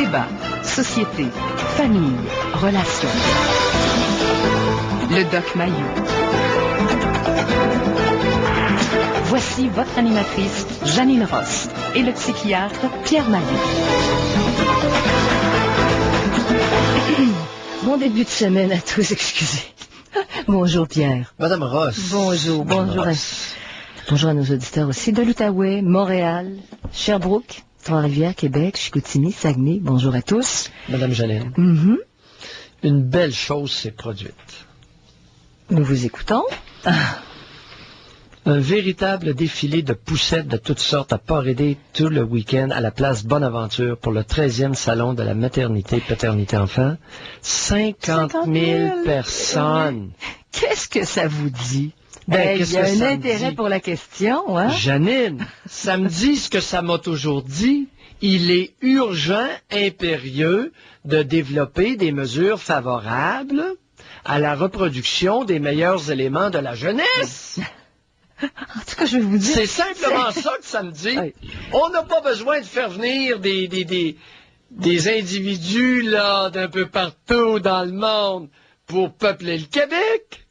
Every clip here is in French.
Débat, société, famille, relations. Le Doc Mayou. Voici votre animatrice, Janine Ross, et le psychiatre, Pierre Mayou. Bon début de semaine à tous, excusez. Bonjour Pierre. Madame Ross. Bonjour, bonjour. Bonjour à nos auditeurs aussi de l'Outaouais, Montréal, Sherbrooke, Trois-Rivières, Québec, Chicoutimi, Saguenay. Bonjour à tous. Madame Janine. Une belle chose s'est produite. Nous vous écoutons. Un véritable défilé de poussettes de toutes sortes a paradé tout le week-end à la place Bonaventure pour le 13e salon de la maternité-paternité-enfant. 50 000 personnes. Qu'est-ce que ça vous dit? Ben, il y a un intérêt pour la question, hein? Janine, ça me dit ce que ça m'a toujours dit. Il est urgent, impérieux, de développer des mesures favorables à la reproduction des meilleurs éléments de la jeunesse. En tout cas, je vais vous dire... C'est simplement ça que ça me dit. Oui. On n'a pas besoin de faire venir des individus là d'un peu partout dans le monde pour peupler le Québec.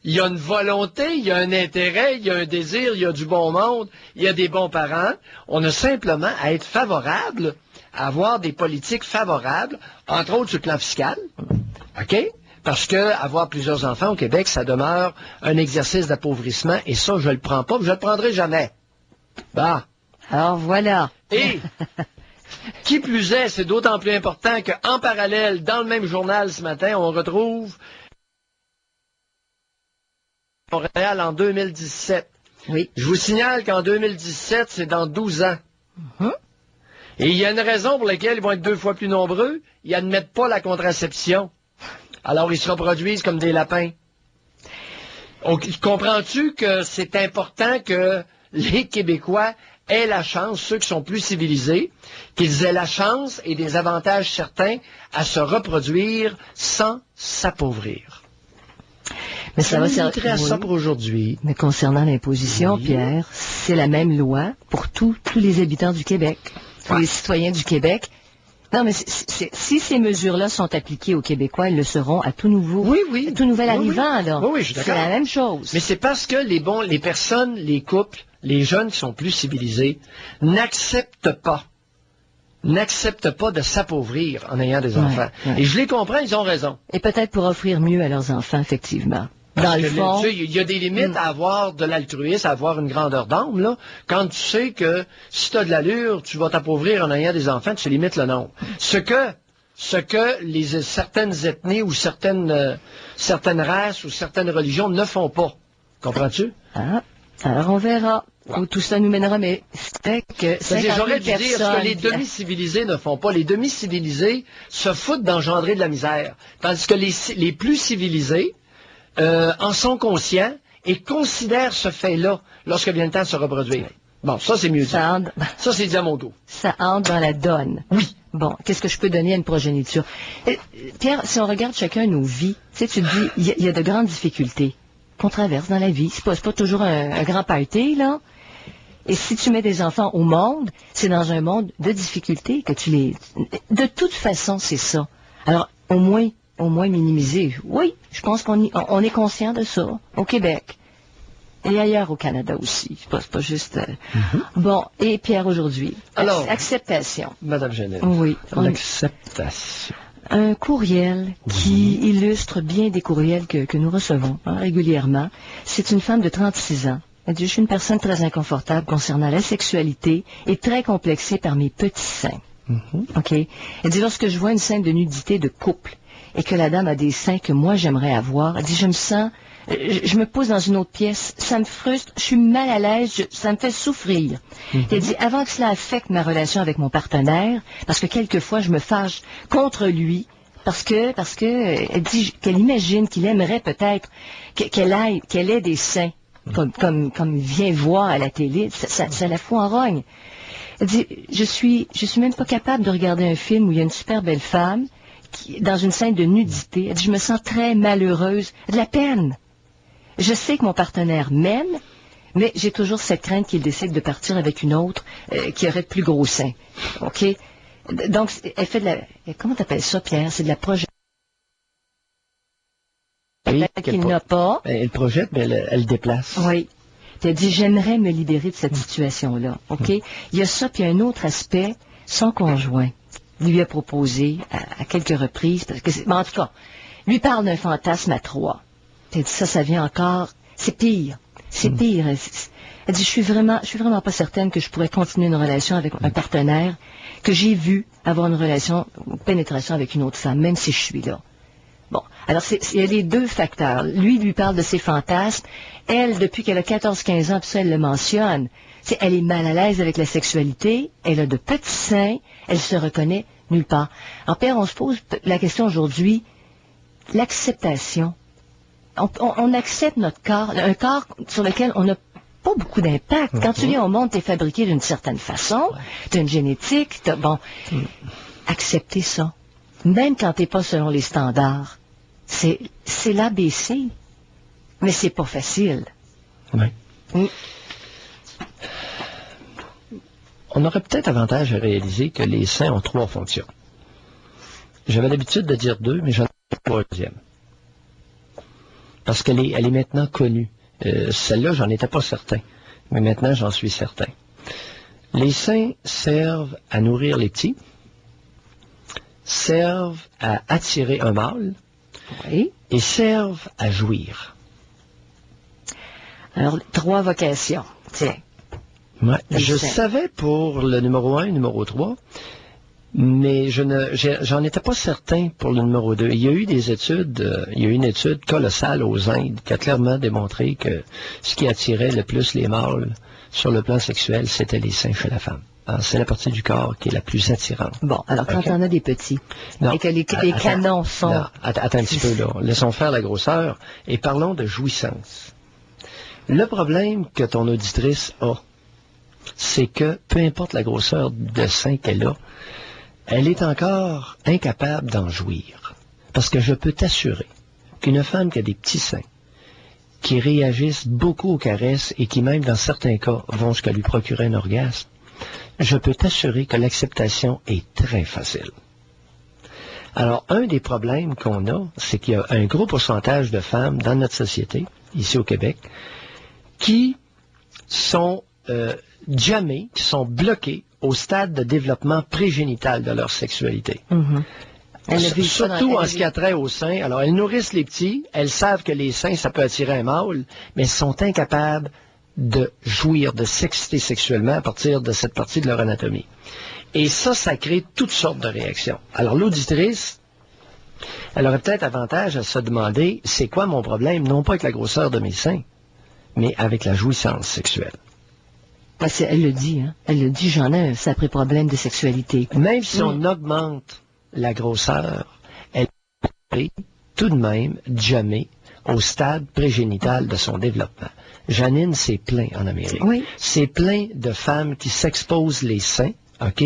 Il y a une volonté, il y a un intérêt, il y a un désir, il y a du bon monde, il y a des bons parents. On a simplement à être favorable, à avoir des politiques favorables, entre autres sur le plan fiscal. OK? Parce que avoir plusieurs enfants au Québec, ça demeure un exercice d'appauvrissement, et ça, je le prends pas, je le prendrai jamais. Bah. Alors voilà. Et, qui plus est, c'est d'autant plus important qu'en parallèle, dans le même journal ce matin, on retrouve Montréal en 2017. Oui. Je vous signale qu'en 2017, c'est dans 12 ans. Et il y a une raison pour laquelle ils vont être 2 fois plus nombreux. Ils n'admettent pas la contraception. Alors, ils se reproduisent comme des lapins. Comprends-tu que c'est important que les Québécois aient la chance, ceux qui sont plus civilisés, qu'ils aient la chance et des avantages certains à se reproduire sans s'appauvrir. Mais ça va servir à ça pour aujourd'hui. Mais concernant l'imposition, oui. Pierre, c'est la même loi pour tous les habitants du Québec, tous les citoyens du Québec. Non, mais si ces mesures-là sont appliquées aux Québécois, elles le seront à tout nouveau, à tout nouvel arrivant, là. Oui, je suis d'accord. C'est la même chose. Mais c'est parce que les personnes, les couples, les jeunes qui sont plus civilisés, n'acceptent pas de s'appauvrir en ayant des enfants. Ouais. Et je les comprends, ils ont raison. Et peut-être pour offrir mieux à leurs enfants, effectivement. Dans le fond... Il y a des limites à avoir de l'altruisme, à avoir une grandeur d'âme, là. Quand tu sais que si tu as de l'allure, tu vas t'appauvrir en ayant des enfants, tu limites le nombre. Ce que certaines ethnies ou certaines races ou certaines religions ne font pas. Comprends-tu? Ah, alors on verra où tout ça nous mènera, mais c'est que... J'aurais dû dire ce que les demi-civilisés ne font pas. Les demi-civilisés se foutent d'engendrer de la misère. Tandis que les plus civilisés en sont conscients et considèrent ce fait-là lorsque vient le temps de se reproduire. Bon, ça c'est mieux dit. Ça, c'est dit à mon goût. Ça entre dans la donne. Oui. Bon, qu'est-ce que je peux donner à une progéniture? Pierre, si on regarde chacun nos vies, tu te dis, il y a de grandes difficultés qu'on traverse dans la vie. C'est pas toujours un grand party, là. Et si tu mets des enfants au monde, c'est dans un monde de difficultés que tu les... De toute façon, c'est ça. Alors, au moins minimiser. Oui, je pense qu'on est conscient de ça, au Québec. Et ailleurs au Canada aussi. C'est pas juste... Bon, et Pierre, aujourd'hui, alors, acceptation. Madame Janine. Oui. L'acceptation. Un courriel qui illustre bien des courriels que nous recevons régulièrement. C'est une femme de 36 ans. Elle dit, je suis une personne très inconfortable concernant la sexualité et très complexée par mes petits seins. OK? Elle dit, lorsque je vois une scène de nudité de couple et que la dame a des seins que moi j'aimerais avoir, elle dit, je me pose dans une autre pièce, ça me frustre, je suis mal à l'aise, ça me fait souffrir. Elle dit, avant que cela affecte ma relation avec mon partenaire, parce que quelquefois je me fâche contre lui, parce que elle dit qu'elle imagine qu'il aimerait peut-être qu'elle ait des seins, comme il vient voir à la télé, ça la fout en rogne. Elle dit, je suis même pas capable de regarder un film où il y a une super belle femme, dans une scène de nudité. Elle dit, je me sens très malheureuse, de la peine. Je sais que mon partenaire m'aime, mais j'ai toujours cette crainte qu'il décide de partir avec une autre qui aurait de plus gros seins. OK? Donc, elle fait de la... Comment t'appelles ça, Pierre? C'est de la projection. Oui, Qu'il n'a pas. Elle projette, mais elle déplace. Oui. Tu as dit, j'aimerais me libérer de cette situation-là. OK? Il y a ça, puis il y a un autre aspect, son conjoint lui a proposé à quelques reprises, parce que en tout cas, lui parle d'un fantasme à 3. Tu as dit, ça vient encore, c'est pire. C'est pire. Elle dit, je suis vraiment pas certaine que je pourrais continuer une relation avec un partenaire que j'ai vu avoir une relation, une pénétration avec une autre femme, même si je suis là. Bon, alors il y a les deux facteurs. Lui parle de ses fantasmes. Elle, depuis qu'elle a 14-15 ans, puis ça, elle le mentionne, elle est mal à l'aise avec la sexualité, elle a de petits seins, elle se reconnaît nulle part. Alors, Pierre, on se pose la question aujourd'hui, l'acceptation. On accepte notre corps, un corps sur lequel on n'a pas beaucoup d'impact. Quand tu viens au monde, tu es fabriqué d'une certaine façon, tu as une génétique, accepter ça. Même quand tu n'es pas selon les standards. C'est l'ABC. Mais c'est pas facile. Oui. On aurait peut-être avantage à réaliser que les seins ont 3 fonctions. J'avais l'habitude de dire 2, mais j'en ai pas une troisième. Parce qu'elle est maintenant connue. Celle-là, j'en étais pas certain. Mais maintenant, j'en suis certain. Les seins servent à nourrir les petits, servent à attirer un mâle, et servent à jouir. Alors, 3 vocations. Tiens. Ouais. Je savais pour le numéro 1 et le numéro 3, mais j'en étais pas certain pour le numéro 2. Il y a eu des études, il y a eu une étude colossale aux Indes qui a clairement démontré que ce qui attirait le plus les mâles sur le plan sexuel, c'était les seins chez la femme. C'est la partie du corps qui est la plus attirante. Bon, alors quand on a des petits, non, et que les canons sont... Non, attends un petit peu, là. Laissons faire la grosseur et parlons de jouissance. Le problème que ton auditrice a, c'est que, peu importe la grosseur de sein qu'elle a, elle est encore incapable d'en jouir. Parce que je peux t'assurer qu'une femme qui a des petits seins, qui réagissent beaucoup aux caresses et qui même, dans certains cas, vont jusqu'à lui procurer un orgasme, je peux t'assurer que l'acceptation est très facile. Alors, un des problèmes qu'on a, c'est qu'il y a un gros pourcentage de femmes dans notre société, ici au Québec, qui sont jammées, qui sont bloquées au stade de développement prégénital de leur sexualité. Surtout en ce qui a trait aux seins. Alors, elles nourrissent les petits, elles savent que les seins, ça peut attirer un mâle, mais elles sont incapables de jouir, de s'exciter sexuellement à partir de cette partie de leur anatomie. Et ça crée toutes sortes de réactions. Alors, l'auditrice, elle aurait peut-être avantage à se demander, c'est quoi mon problème, non pas avec la grosseur de mes seins, mais avec la jouissance sexuelle. Elle le dit, hein. Elle le dit, j'en ai un sacré problème de sexualité. Même si on augmente la grosseur, elle est tout de même jamais au stade prégénital de son développement. Janine, c'est plein en Amérique. Oui. C'est plein de femmes qui s'exposent les seins, OK,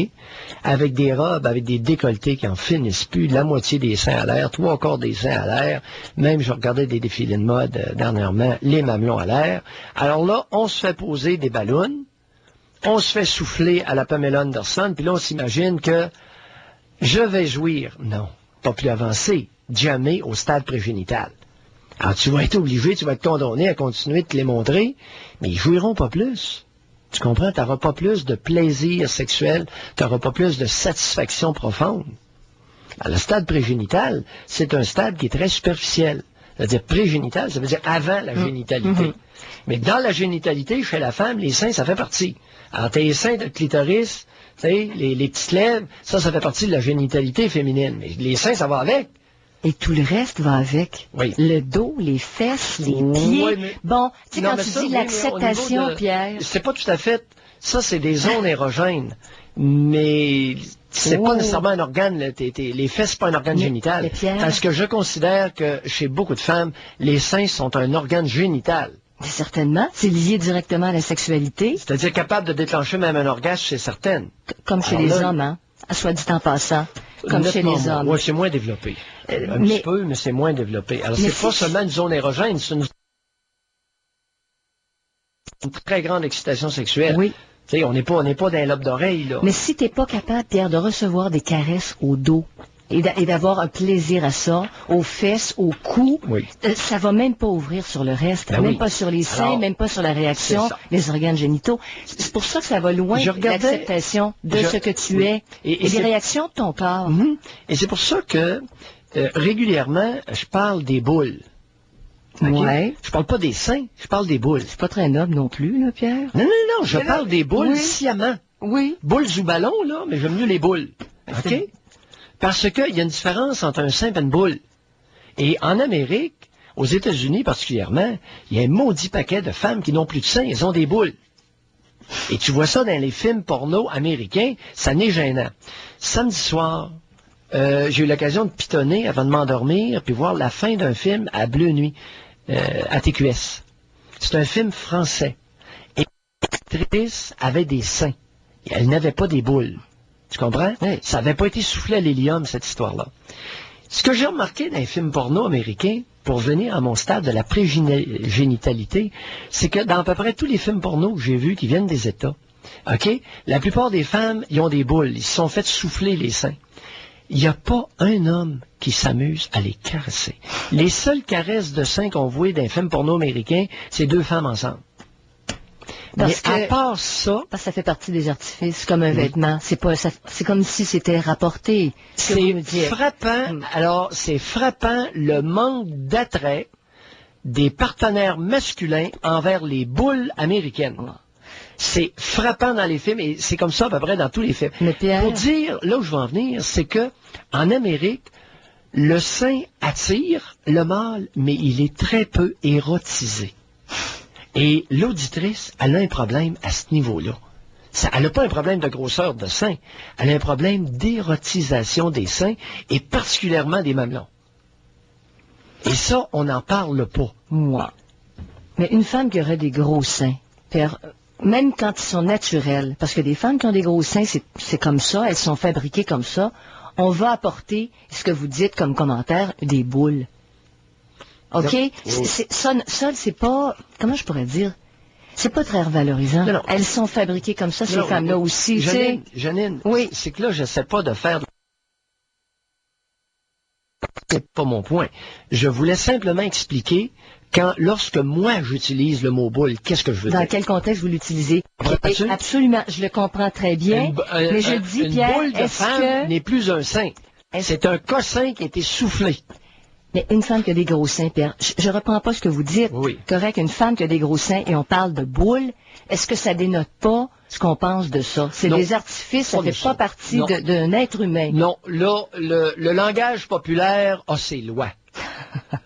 avec des robes, avec des décolletés qui en finissent plus, la moitié des seins à l'air, 3/4 des seins à l'air. Même, je regardais des défilés de mode dernièrement, les mamelons à l'air. Alors là, on se fait poser des ballons, on se fait souffler à la Pamela Anderson, puis là, on s'imagine que je vais jouir. Non, pas plus avancé, jamais au stade prégénital. Alors, tu vas être obligé, tu vas être condamné à continuer de te les montrer, mais ils jouiront pas plus. Tu comprends? Tu n'auras pas plus de plaisir sexuel, tu n'auras pas plus de satisfaction profonde. Alors, le stade prégénital, c'est un stade qui est très superficiel. C'est-à-dire prégénital, ça veut dire avant la génitalité. Mais dans la génitalité, chez la femme, les seins, ça fait partie. Alors, tes seins de clitoris, tu sais, les petites lèvres, ça fait partie de la génitalité féminine. Mais les seins, ça va avec. Et tout le reste va avec. Oui. Le dos, les fesses, les pieds. Oui, mais... Bon, tu sais, quand tu dis l'acceptation, Pierre... C'est pas tout à fait... Ça, c'est des zones érogènes. Mais c'est pas nécessairement un organe. Les fesses, c'est pas un organe génital. Parce que je considère que chez beaucoup de femmes, les seins sont un organe génital. Certainement. C'est lié directement à la sexualité. C'est-à-dire capable de déclencher même un orgasme chez certaines. Comme chez les hommes, hein. Soit dit en passant. Comme chez les hommes. Oui, c'est moins développé. Un petit peu, mais c'est moins développé. Alors, c'est pas seulement une zone érogène, c'est une très grande excitation sexuelle. Oui. Tu sais, on n'est pas d'un lobe d'oreille, là. Mais si t'es pas capable, Pierre, de recevoir des caresses au dos et d'avoir un plaisir à ça, aux fesses, au cou, Oui. Ça va même pas ouvrir sur le reste, Ben même oui. pas sur les seins, Alors, même pas sur la réaction, c'est ça. les organes génitaux. C'est pour ça que ça va loin Je de regardais- l'acceptation de ce que tu oui. es Et et des c'est- réactions de ton corps. Mhm. Et c'est pour ça que, régulièrement, je parle des boules. OK? Ouais. Je parle pas des seins, je parle des boules. C'est pas très noble non plus, là, Pierre. Non, non, non, je parle des boules Oui. sciemment. Oui. Boules ou ballons, là, mais j'aime mieux les boules. OK? Parce qu'il y a une différence entre un sein et une boule. Et en Amérique, aux États-Unis particulièrement, il y a un maudit paquet de femmes qui n'ont plus de seins, elles ont des boules. Et tu vois ça dans les films porno américains, ça n'est gênant. Samedi soir, j'ai eu l'occasion de pitonner avant de m'endormir, puis voir la fin d'un film à Bleu Nuit, à TQS. C'est un film français. Et l'actrice avait des seins. Elle n'avait pas des boules. Tu comprends? Oui. Ça n'avait pas été soufflé à l'hélium, cette histoire-là. Ce que j'ai remarqué dans les films porno américains, pour venir à mon stade de la prégénitalité, c'est que dans à peu près tous les films porno que j'ai vus qui viennent des États, OK, la plupart des femmes, ils ont des boules. Ils se sont fait souffler les seins. Il n'y a pas un homme qui s'amuse à les caresser. Les seules caresses de seins qu'on voit dans les films porno américains, c'est deux femmes ensemble. Parce Mais à que- part ça, Parce que ça fait partie des artifices, comme un vêtement. C'est pas, c'est comme si c'était rapporté. Ce que vous me c'est dites. frappant. Alors, c'est frappant le manque d'attrait des partenaires masculins envers les boules américaines. C'est frappant dans les films et c'est comme ça à peu près dans tous les films. Mais Pierre- Pour dire, là où je veux en venir, c'est que en Amérique, le sein attire le mâle, mais il est très peu érotisé. Et l'auditrice, elle a un problème à ce niveau-là. Elle n'a pas un problème de grosseur de sein, elle a un problème d'érotisation des seins et particulièrement des mamelons. Et ça, on n'en parle pas. Moi. Mais une femme qui aurait des gros seins, Pierre, même quand ils sont naturels, parce que des femmes qui ont des gros seins, c'est comme ça, elles sont fabriquées comme ça, on va apporter, ce que vous dites comme commentaire, des boules. OK? Oui. Ça, c'est pas, comment je pourrais dire? C'est pas très revalorisant. Non, non. Elles sont fabriquées comme ça, ces Non, femmes-là aussi, tu sais. Janine, Oui. c'est que là, je sais pas de faire... C'est pas mon point. Je voulais simplement expliquer lorsque moi j'utilise le mot boule, qu'est-ce que je veux Dans dire? quel contexte vous l'utilisez? Comprends-tu? Absolument, je le comprends très bien. Mais je dis, une Pierre, boule de est-ce femme que... n'est plus un sein. Est-ce- C'est un cossin qui a été soufflé. Mais une femme qui a des gros seins, Pierre, je reprends pas ce que vous dites. Oui. Correct, une femme qui a des gros seins et on parle de boule, est-ce que ça dénote pas ce qu'on pense de ça? C'est Non. des artifices, ça Pas fait du pas tout. partie Non. d'un être humain. Non, là, le langage populaire a ses lois.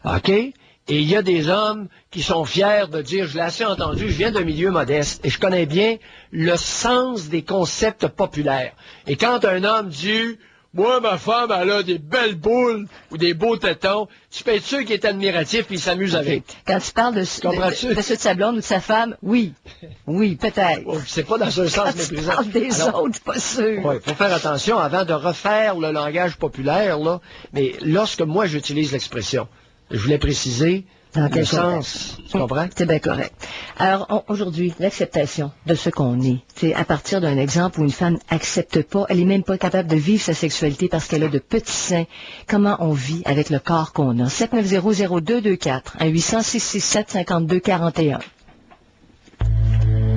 OK? Et il y a des hommes qui sont fiers de dire, je l'ai assez entendu, je viens d'un milieu modeste et je connais bien le sens des concepts populaires. Et quand un homme dit, moi, ma femme, elle a des belles boules ou des beaux tétons, tu peux être sûr qu'il est admiratif et il s'amuse avec. Quand tu parles de Comprends-tu? ceux de sa blonde ou de sa femme, oui. Oui, peut-être. Oh, c'est pas dans un Quand sens tu méprisant. parles des Alors, autres, pas sûr. ouais, faut faire attention avant de refaire le langage populaire, là. Mais lorsque moi j'utilise l'expression, je voulais préciser Dans le quel sens. Tu comprends? C'est bien correct. Alors, aujourd'hui, l'acceptation de ce qu'on est. C'est à partir d'un exemple où une femme accepte pas, elle est même pas capable de vivre sa sexualité parce qu'elle a de petits seins. Comment on vit avec le corps qu'on a? 790-0224, 1-800-667-5241.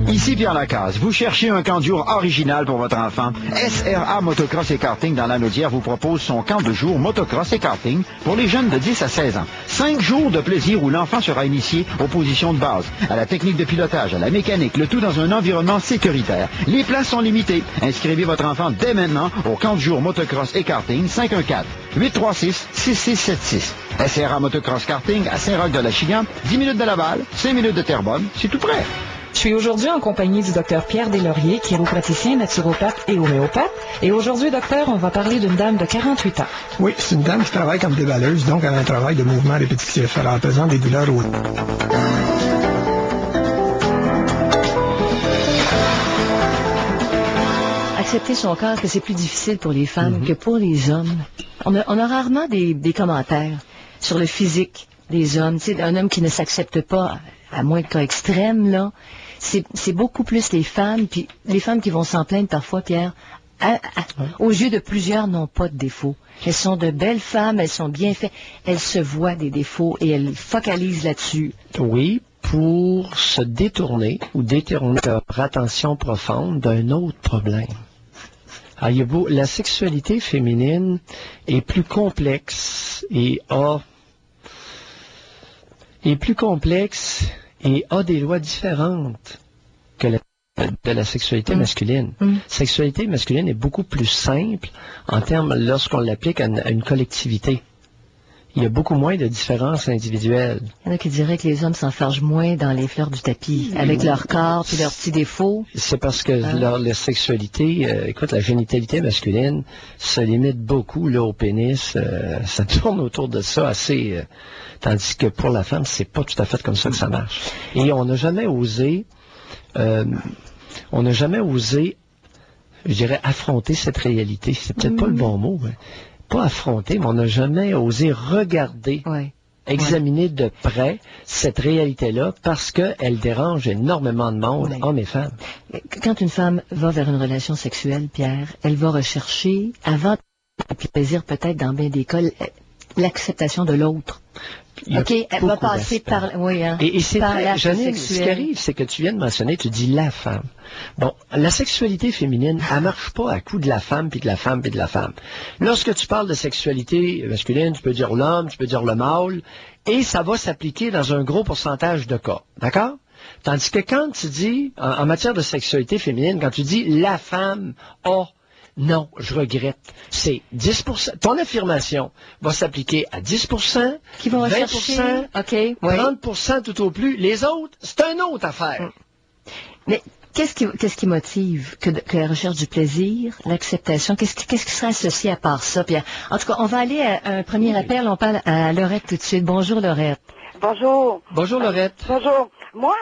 Ici Pierre Lacasse. Vous cherchez un camp de jour original pour votre enfant? SRA Motocross et Karting dans la Naudière vous propose son camp de jour motocross et karting pour les jeunes de 10 à 16 ans. 5 jours de plaisir où l'enfant sera initié aux positions de base, à la technique de pilotage, à la mécanique, le tout dans un environnement sécuritaire. Les places sont limitées. Inscrivez votre enfant dès maintenant au camp de jour motocross et karting 514-836-6676. SRA Motocross Karting à Saint-Roch-de-la-Chigan, 10 minutes de Laval, 5 minutes de Terrebonne, c'est tout près. Je suis aujourd'hui en compagnie du docteur Pierre Deslauriers, chiropraticien, naturopathe et homéopathe. Et aujourd'hui, docteur, on va parler d'une dame de 48 ans. Oui, c'est une dame qui travaille comme déballeuse, donc elle a un travail de mouvement répétitif. Elle représente des douleurs au... Accepter son corps, que c'est plus difficile pour les femmes que pour les hommes. On a rarement des commentaires sur le physique des hommes. Tu sais, un homme qui ne s'accepte pas, à moins de cas extrêmes, là, c'est beaucoup plus les femmes, puis les femmes qui vont s'en plaindre parfois, Pierre, aux yeux de plusieurs, n'ont pas de défauts. Elles sont de belles femmes, elles sont bien faites, elles se voient des défauts et elles focalisent là-dessus. Oui, pour se détourner ou détourner leur attention profonde d'un autre problème. Alors, la sexualité féminine est plus complexe et a des lois différentes que de la sexualité masculine. La sexualité masculine est beaucoup plus simple en termes lorsqu'on l'applique à une collectivité. Il y a beaucoup moins de différences individuelles. Il y en a qui diraient que les hommes s'enfargent moins dans les fleurs du tapis, avec leur corps et leurs petits défauts. C'est parce que leur sexualité, écoute, la génitalité masculine se limite beaucoup là, au pénis. Ça tourne autour de ça assez... tandis que pour la femme, c'est pas tout à fait comme ça que ça marche. Et on n'a jamais osé... je dirais, affronter cette réalité. C'est peut-être pas le bon mot, mais pas affronter, mais on n'a jamais osé regarder, examiner de près cette réalité-là parce qu'elle dérange énormément de monde, hommes et femmes. Quand une femme va vers une relation sexuelle, Pierre, elle va rechercher, avant le plaisir peut-être dans bien des cas, l'acceptation de l'autre. OK, elle va passer par... Oui, hein, et c'est par vrai, l'acte Janine, sexuel. ce qui arrive, c'est que tu viens de mentionner, tu dis la femme. Bon, la sexualité féminine, elle marche pas à coup de la femme, puis de la femme, puis de la femme. Lorsque tu parles de sexualité masculine, tu peux dire l'homme, tu peux dire le mâle, et ça va s'appliquer dans un gros pourcentage de cas. D'accord? Tandis que quand tu dis, en matière de sexualité féminine, quand tu dis la femme a... Non, je regrette. C'est 10%. Ton affirmation va s'appliquer à 10%, Qui vont 20%, rechercher... OK, 30% tout au plus. Les autres, c'est une autre affaire. Mais qu'est-ce qui motive que la recherche du plaisir, l'acceptation? Qu'est-ce qui serait associé à part ça, Pierre? En tout cas, on va aller à un premier appel. On parle à Laurette tout de suite. Bonjour, Laurette. Bonjour. Bonjour, Laurette. Bonjour. Moi,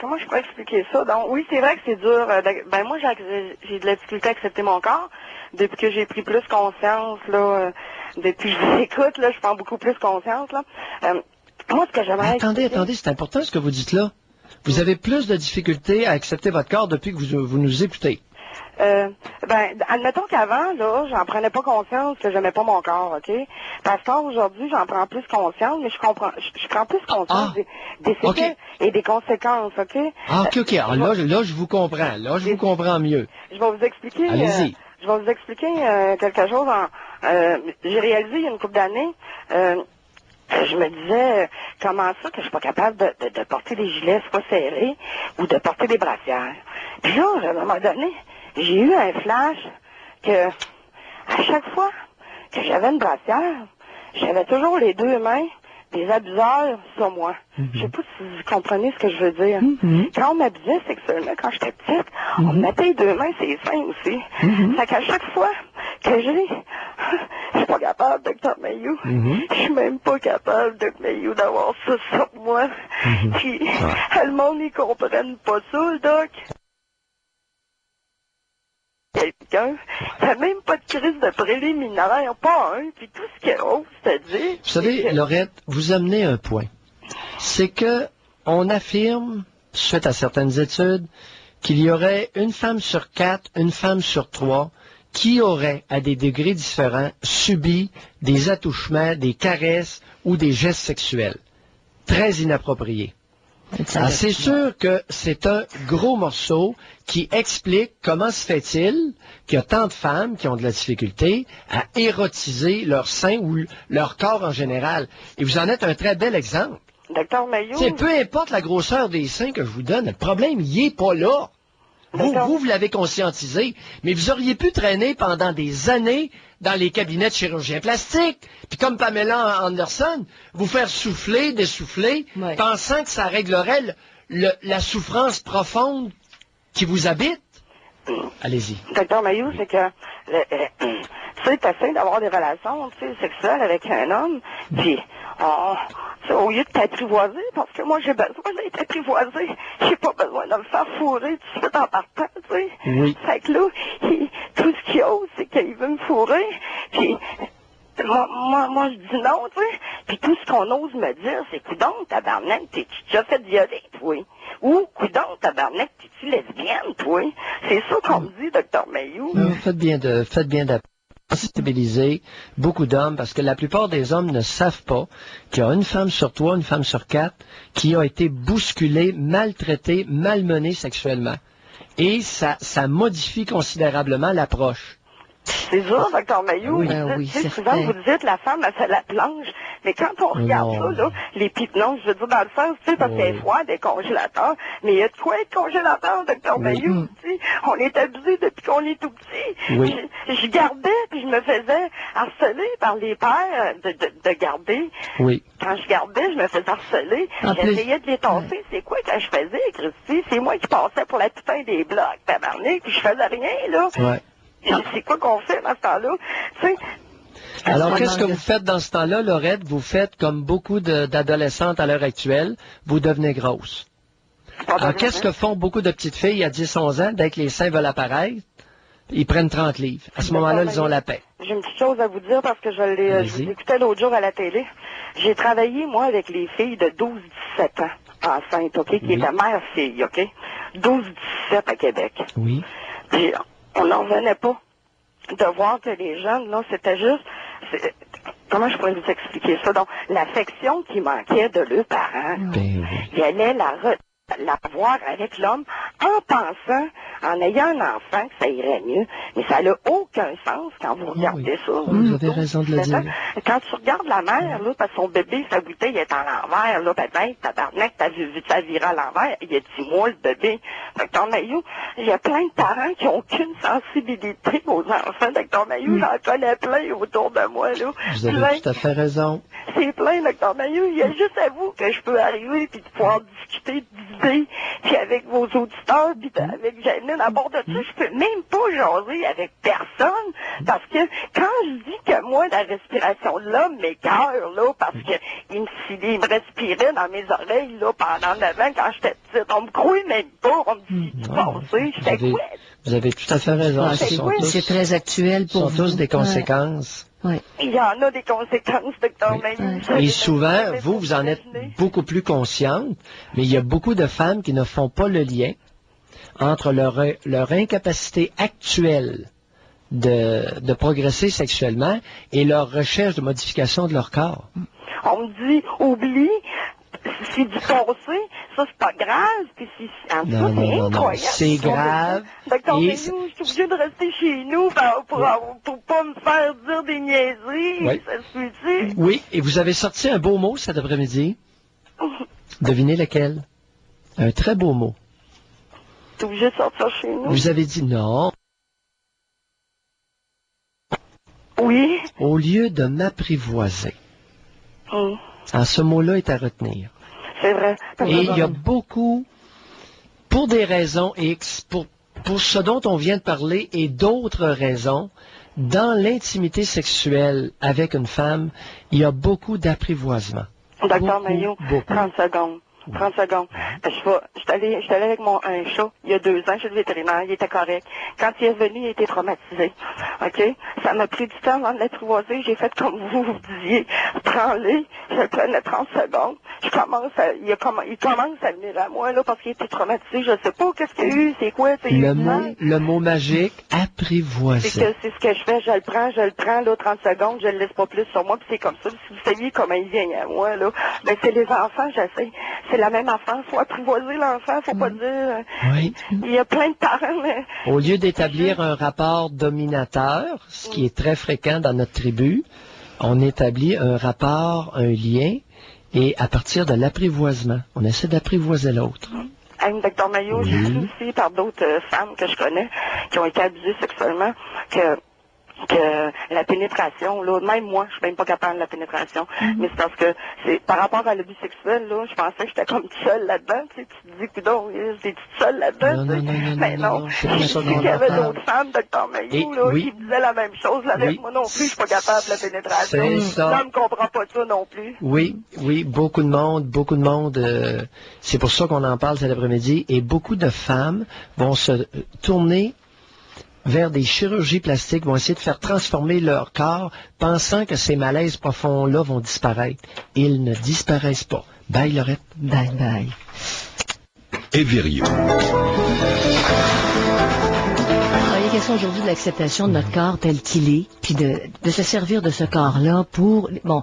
comment je pourrais expliquer ça? Donc, oui, c'est vrai que c'est dur. Moi, j'ai de la difficulté à accepter mon corps. Depuis que j'ai pris plus conscience, là, depuis que je vous écoute, là, je prends beaucoup plus conscience, là. Moi, ce que j'aimerais... Attendez, c'est important ce que vous dites là. Vous avez plus de difficultés à accepter votre corps depuis que vous nous écoutez. Admettons qu'avant, là, j'en prenais pas conscience que j'aimais pas mon corps, OK? Parce qu'aujourd'hui, j'en prends plus conscience, mais je prends plus conscience des séquelles et des conséquences, OK? OK. Alors là, je vous comprends. Là, je vous comprends mieux. Je vais vous expliquer. Allez-y. Je vais vous expliquer quelque chose. J'ai réalisé il y a une couple d'années, je me disais, comment ça que je suis pas capable de porter des gilets soit serrés ou de porter des brassières. Puis là, à un moment donné, j'ai eu un flash que, à chaque fois que j'avais une brassière, j'avais toujours les deux mains des abuseurs sur moi. Je sais pas si vous comprenez ce que je veux dire. Quand on m'abusait sexuellement, quand j'étais petite, on me mettait les deux mains ses seins aussi. Fait qu'à chaque fois que je suis pas capable, Dr. Mayou. Je suis même pas capable, Dr. Mayou, d'avoir ça sur moi. Puis, le monde n'y comprenne pas ça, le doc. Quelqu'un, t'as même pas de crise de préliminaire, pas un, puis tout ce qu'il y a, c'est-à-dire... Vous savez, Laurette, vous amenez un point. C'est que on affirme, suite à certaines études, qu'il y aurait une femme sur 4, une femme sur 3, qui aurait, à des degrés différents, subi des attouchements, des caresses ou des gestes sexuels très inappropriés. C'est sûr que c'est un gros morceau qui explique comment se fait-il qu'il y a tant de femmes qui ont de la difficulté à érotiser leur sein ou leur corps en général. Et vous en êtes un très bel exemple. Docteur Mayou... Peu importe la grosseur des seins que je vous donne, le problème, il n'est pas là. Vous l'avez conscientisé, mais vous auriez pu traîner pendant des années dans les cabinets de chirurgiens plastiques, puis comme Pamela Anderson, vous faire souffler, dessouffler, pensant que ça réglerait la souffrance profonde qui vous habite. Allez-y. Docteur Mayou, c'est que c'est facile d'avoir des relations sexuelles avec un homme, puis au lieu de t'apprivoiser, parce que moi j'ai besoin d'être apprivoisé, j'ai pas besoin de me faire fourrer tout de suite en partant, tu sais. Oui. Fait que là, tout ce qu'il ose, c'est qu'il veut me fourrer, puis moi, je dis non, tu sais. Puis tout ce qu'on ose me dire, c'est coudonc, tabarnak, t'es-tu déjà fait violer, toi? Ou coudonc, tabarnak, t'es-tu lesbienne, toi? C'est ça qu'on me dit, Dr. Mayou. Faites bien de sensibiliser beaucoup d'hommes, parce que la plupart des hommes ne savent pas qu'il y a une femme sur 3, une femme sur 4, qui a été bousculée, maltraitée, malmenée sexuellement. Et ça modifie considérablement l'approche. C'est ça, Dr. Mayou. Oui, Souvent, vous dites, la femme a fait la planche. Mais quand on regarde ça, là, les non, je veux dire, dans le sens, tu sais, parce qu'il y a froid, des congélateurs, mais il y a de quoi être congélateur, Dr. Mayou, tu sais. On est abusé depuis qu'on est tout petit. Oui. Je gardais, puis je me faisais harceler par les pères de garder. Oui. Quand je gardais, je me faisais harceler. J'essayais de les tasser. C'est quoi que je faisais, Christy? C'est moi qui passais pour la putain des blocs, tabarnak, puis je faisais rien, là. Ouais. C'est quoi qu'on fait dans ce temps-là? Tu sais, alors, qu'est-ce que vous faites dans ce temps-là, Laurette? Vous faites comme beaucoup d'adolescentes à l'heure actuelle, vous devenez grosse. Alors, qu'est-ce que font beaucoup de petites filles à 10-11 ans, dès que les seins veulent apparaître? Ils prennent 30 livres. À ce moment-là, ils ont la paix. J'ai une petite chose à vous dire parce que je vous écoutais l'autre jour à la télé. J'ai travaillé, moi, avec les filles de 12-17 ans enceintes, OK, qui étaient mère-fille, OK? 12-17 à Québec. Oui. Puis, on n'en revenait pas de voir que les jeunes, là, c'était juste... Comment je pourrais vous expliquer ça? Donc, l'affection qui manquait de leurs parents, ils allaient la voir avec l'homme en pensant, en ayant un enfant, que ça irait mieux. Mais ça n'a aucun sens quand vous regardez ça. Vous avez raison de le dire. Quand tu regardes la mère, là, parce que son bébé, sa bouteille est en l'envers, là, ben, tabarnak, t'as vu ça virer à l'envers, il y a 10 mois, le bébé. Docteur Mayou, il y a plein de parents qui n'ont aucune sensibilité aux enfants. Docteur Mayou, j'en connais plein autour de moi, là. Vous avez tout à fait raison. C'est plein, Docteur Mayou. Il y a juste à vous que je peux arriver puis de pouvoir discuter d'idées, puis avec vos auditeurs, puis avec Janine. À bord de ça, je peux même pas jaser avec personne, parce que quand je dis que moi, la respiration de l'homme m'écoeure, là, parce que il me respirait dans mes oreilles, là, pendant 9 ans, quand j'étais petite, on me croyait même pas, on me dit, tu pensais, j'étais quoi? Vous avez tout à fait raison. C'est très actuel pour vous. Ce sont tous des conséquences. Ouais. Il y en a des conséquences, Docteur Mayou. Et souvent, vous en êtes beaucoup plus consciente, mais il y a beaucoup de femmes qui ne font pas le lien entre leur incapacité actuelle de progresser sexuellement et leur recherche de modification de leur corps. On me dit, oublie, c'est du passé, ça c'est pas grave, puis non, c'est grave. Docteur Mayou, je suis obligée de rester chez nous pour pas me faire dire des niaiseries, oui. Ça se peut-tu? Oui, et vous avez sorti un beau mot cet après-midi. Devinez lequel? Un très beau mot. T'es obligé de sortir chez nous? Vous avez dit non. Oui. Au lieu de m'apprivoiser. Ce mot-là est à retenir. C'est vrai. Et il y a beaucoup, pour des raisons X, pour ce dont on vient de parler et d'autres raisons, dans l'intimité sexuelle avec une femme, il y a beaucoup d'apprivoisement. Docteur Mayou, 30 secondes. 30 secondes. Je suis allée avec un chat il y a 2 ans chez le vétérinaire, il était correct. Quand il est venu, il était traumatisé. OK? Ça m'a pris du temps avant de l'apprivoiser. J'ai fait comme vous disiez. Prends-les. Je le prenais 30 secondes. Il commence à venir à moi, là, parce qu'il était traumatisé. Je sais pas qu'est-ce qu'il y a eu, c'est quoi, c'est le mot magique, apprivoiser. C'est ce que je fais. Je le prends, là, 30 secondes, je le laisse pas plus sur moi, puis c'est comme ça. Si vous saviez comment il vient à moi, là, ben, c'est les enfants, j'essaie. C'est la même affaire. Faut apprivoiser l'enfant, faut pas dire. Oui. Il y a plein de parents, mais... Au lieu d'établir un rapport dominateur, ce qui est très fréquent dans notre tribu, on établit un rapport, un lien, et à partir de l'apprivoisement, on essaie d'apprivoiser l'autre. Docteur Mayou, j'ai vu aussi par d'autres femmes que je connais qui ont été abusées sexuellement que la pénétration, là, même moi, je suis même pas capable de la pénétration, mais c'est parce que c'est par rapport à l'abus sexuel, là, je pensais que j'étais comme toute seule là-dedans, tu sais, tu te dis, coudonc, j'étais toute seule là-dedans, mais non, je sais qu'il y avait d'autres femmes, Docteur Mayou, là, qui disaient la même chose, là, avec moi non plus, je suis pas capable de la pénétration, là, ne comprend pas ça non plus. Oui, beaucoup de monde, c'est pour ça qu'on en parle cet après-midi, et beaucoup de femmes vont se tourner vers des chirurgies plastiques, vont essayer de faire transformer leur corps, pensant que ces malaises profonds-là vont disparaître. Ils ne disparaissent pas. Bye, Lorette. Bye bye. Evirieux. Il est question aujourd'hui de l'acceptation de notre corps tel qu'il est, puis de se servir de ce corps-là pour, bon,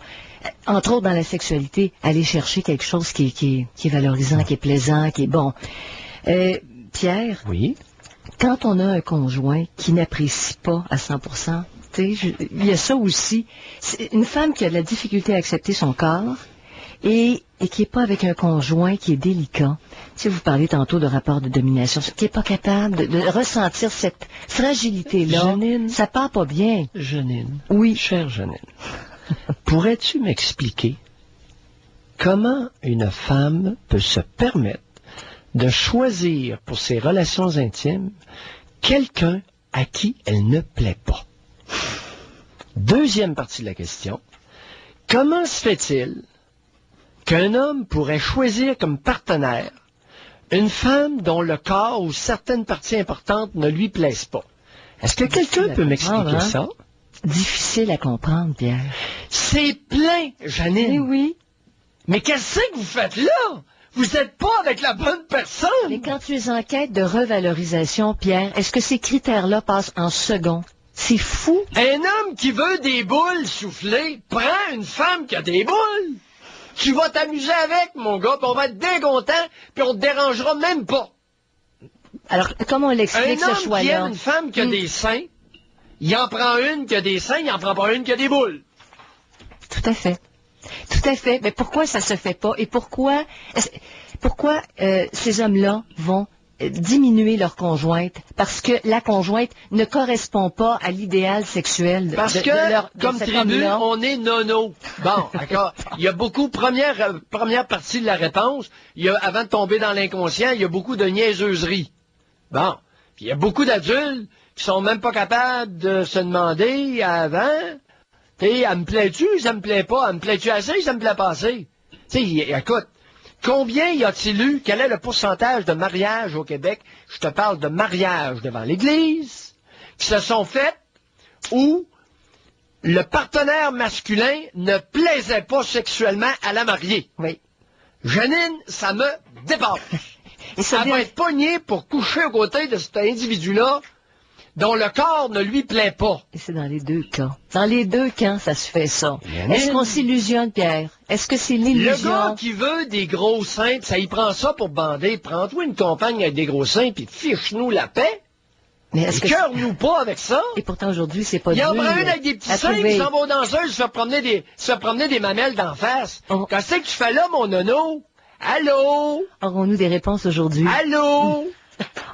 entre autres dans la sexualité, aller chercher quelque chose qui est valorisant, qui est plaisant, qui est bon. Pierre, oui. Quand on a un conjoint qui n'apprécie pas à 100%, il y a ça aussi. C'est une femme qui a de la difficulté à accepter son corps et qui n'est pas avec un conjoint qui est délicat. Vous parlez tantôt de rapport de domination, qui n'est pas capable de ressentir cette fragilité-là. Janine, ça part pas bien. Janine. Oui. Chère Janine, pourrais-tu m'expliquer comment une femme peut se permettre de choisir pour ses relations intimes quelqu'un à qui elle ne plaît pas? Deuxième partie de la question, comment se fait-il qu'un homme pourrait choisir comme partenaire une femme dont le corps ou certaines parties importantes ne lui plaisent pas? Est-ce que quelqu'un peut m'expliquer ça? Difficile à comprendre, Pierre. C'est plein, Janine. Oui. Mais qu'est-ce que vous faites là? Vous n'êtes pas avec la bonne personne. Mais quand tu es en quête de revalorisation, Pierre, est-ce que ces critères-là passent en second? C'est fou. Un homme qui veut des boules soufflées prend une femme qui a des boules. Tu vas t'amuser avec, mon gars, puis on va être bien content, puis on te dérangera même pas. Alors, comment on l'explique, ce choix-là? Un homme qui aime une femme qui a des seins, il en prend une qui a des seins, il en prend pas une qui a des boules. Tout à fait. Tout à fait. Mais pourquoi ça se fait pas? Et pourquoi ces hommes-là vont diminuer leur conjointe? Parce que la conjointe ne correspond pas à l'idéal sexuel de comme cet tribu, homme-là. on est nono. Bon, d'accord. Il y a beaucoup, première partie de la réponse, avant de tomber dans l'inconscient, il y a beaucoup de niaiseuseries. Bon. Puis il y a beaucoup d'adultes qui sont même pas capables de se demander avant... elle me plaît-tu, ça me plaît pas, elle me plaît-tu assez, ça me plaît pas assez. Écoute, combien y a-t-il eu, quel est le pourcentage de mariages au Québec, je te parle de mariages devant l'Église, qui se sont faits où le partenaire masculin ne plaisait pas sexuellement à la mariée. Oui. Janine, ça me dépasse. Ça va être pogné pour coucher aux côtés de cet individu-là dont le corps ne lui plaît pas. Et c'est dans les deux cas. Dans les deux cas, ça se fait ça. Est-ce qu'on s'illusionne, Pierre? Est-ce que c'est l'illusion? Le gars qui veut des gros seins, ça y prend ça pour bander. Prends-toi une compagne avec des gros seins, puis fiche-nous la paix. Mais est-ce que cœur-nous pas avec ça? Et pourtant, aujourd'hui, c'est pas Il y en dur, a un avec des petits seins qui s'en va aux danseuses se faire promener des mamelles d'en face. Qu'est-ce que tu fais là, mon nono? Allô? Aurons-nous des réponses aujourd'hui? Allô?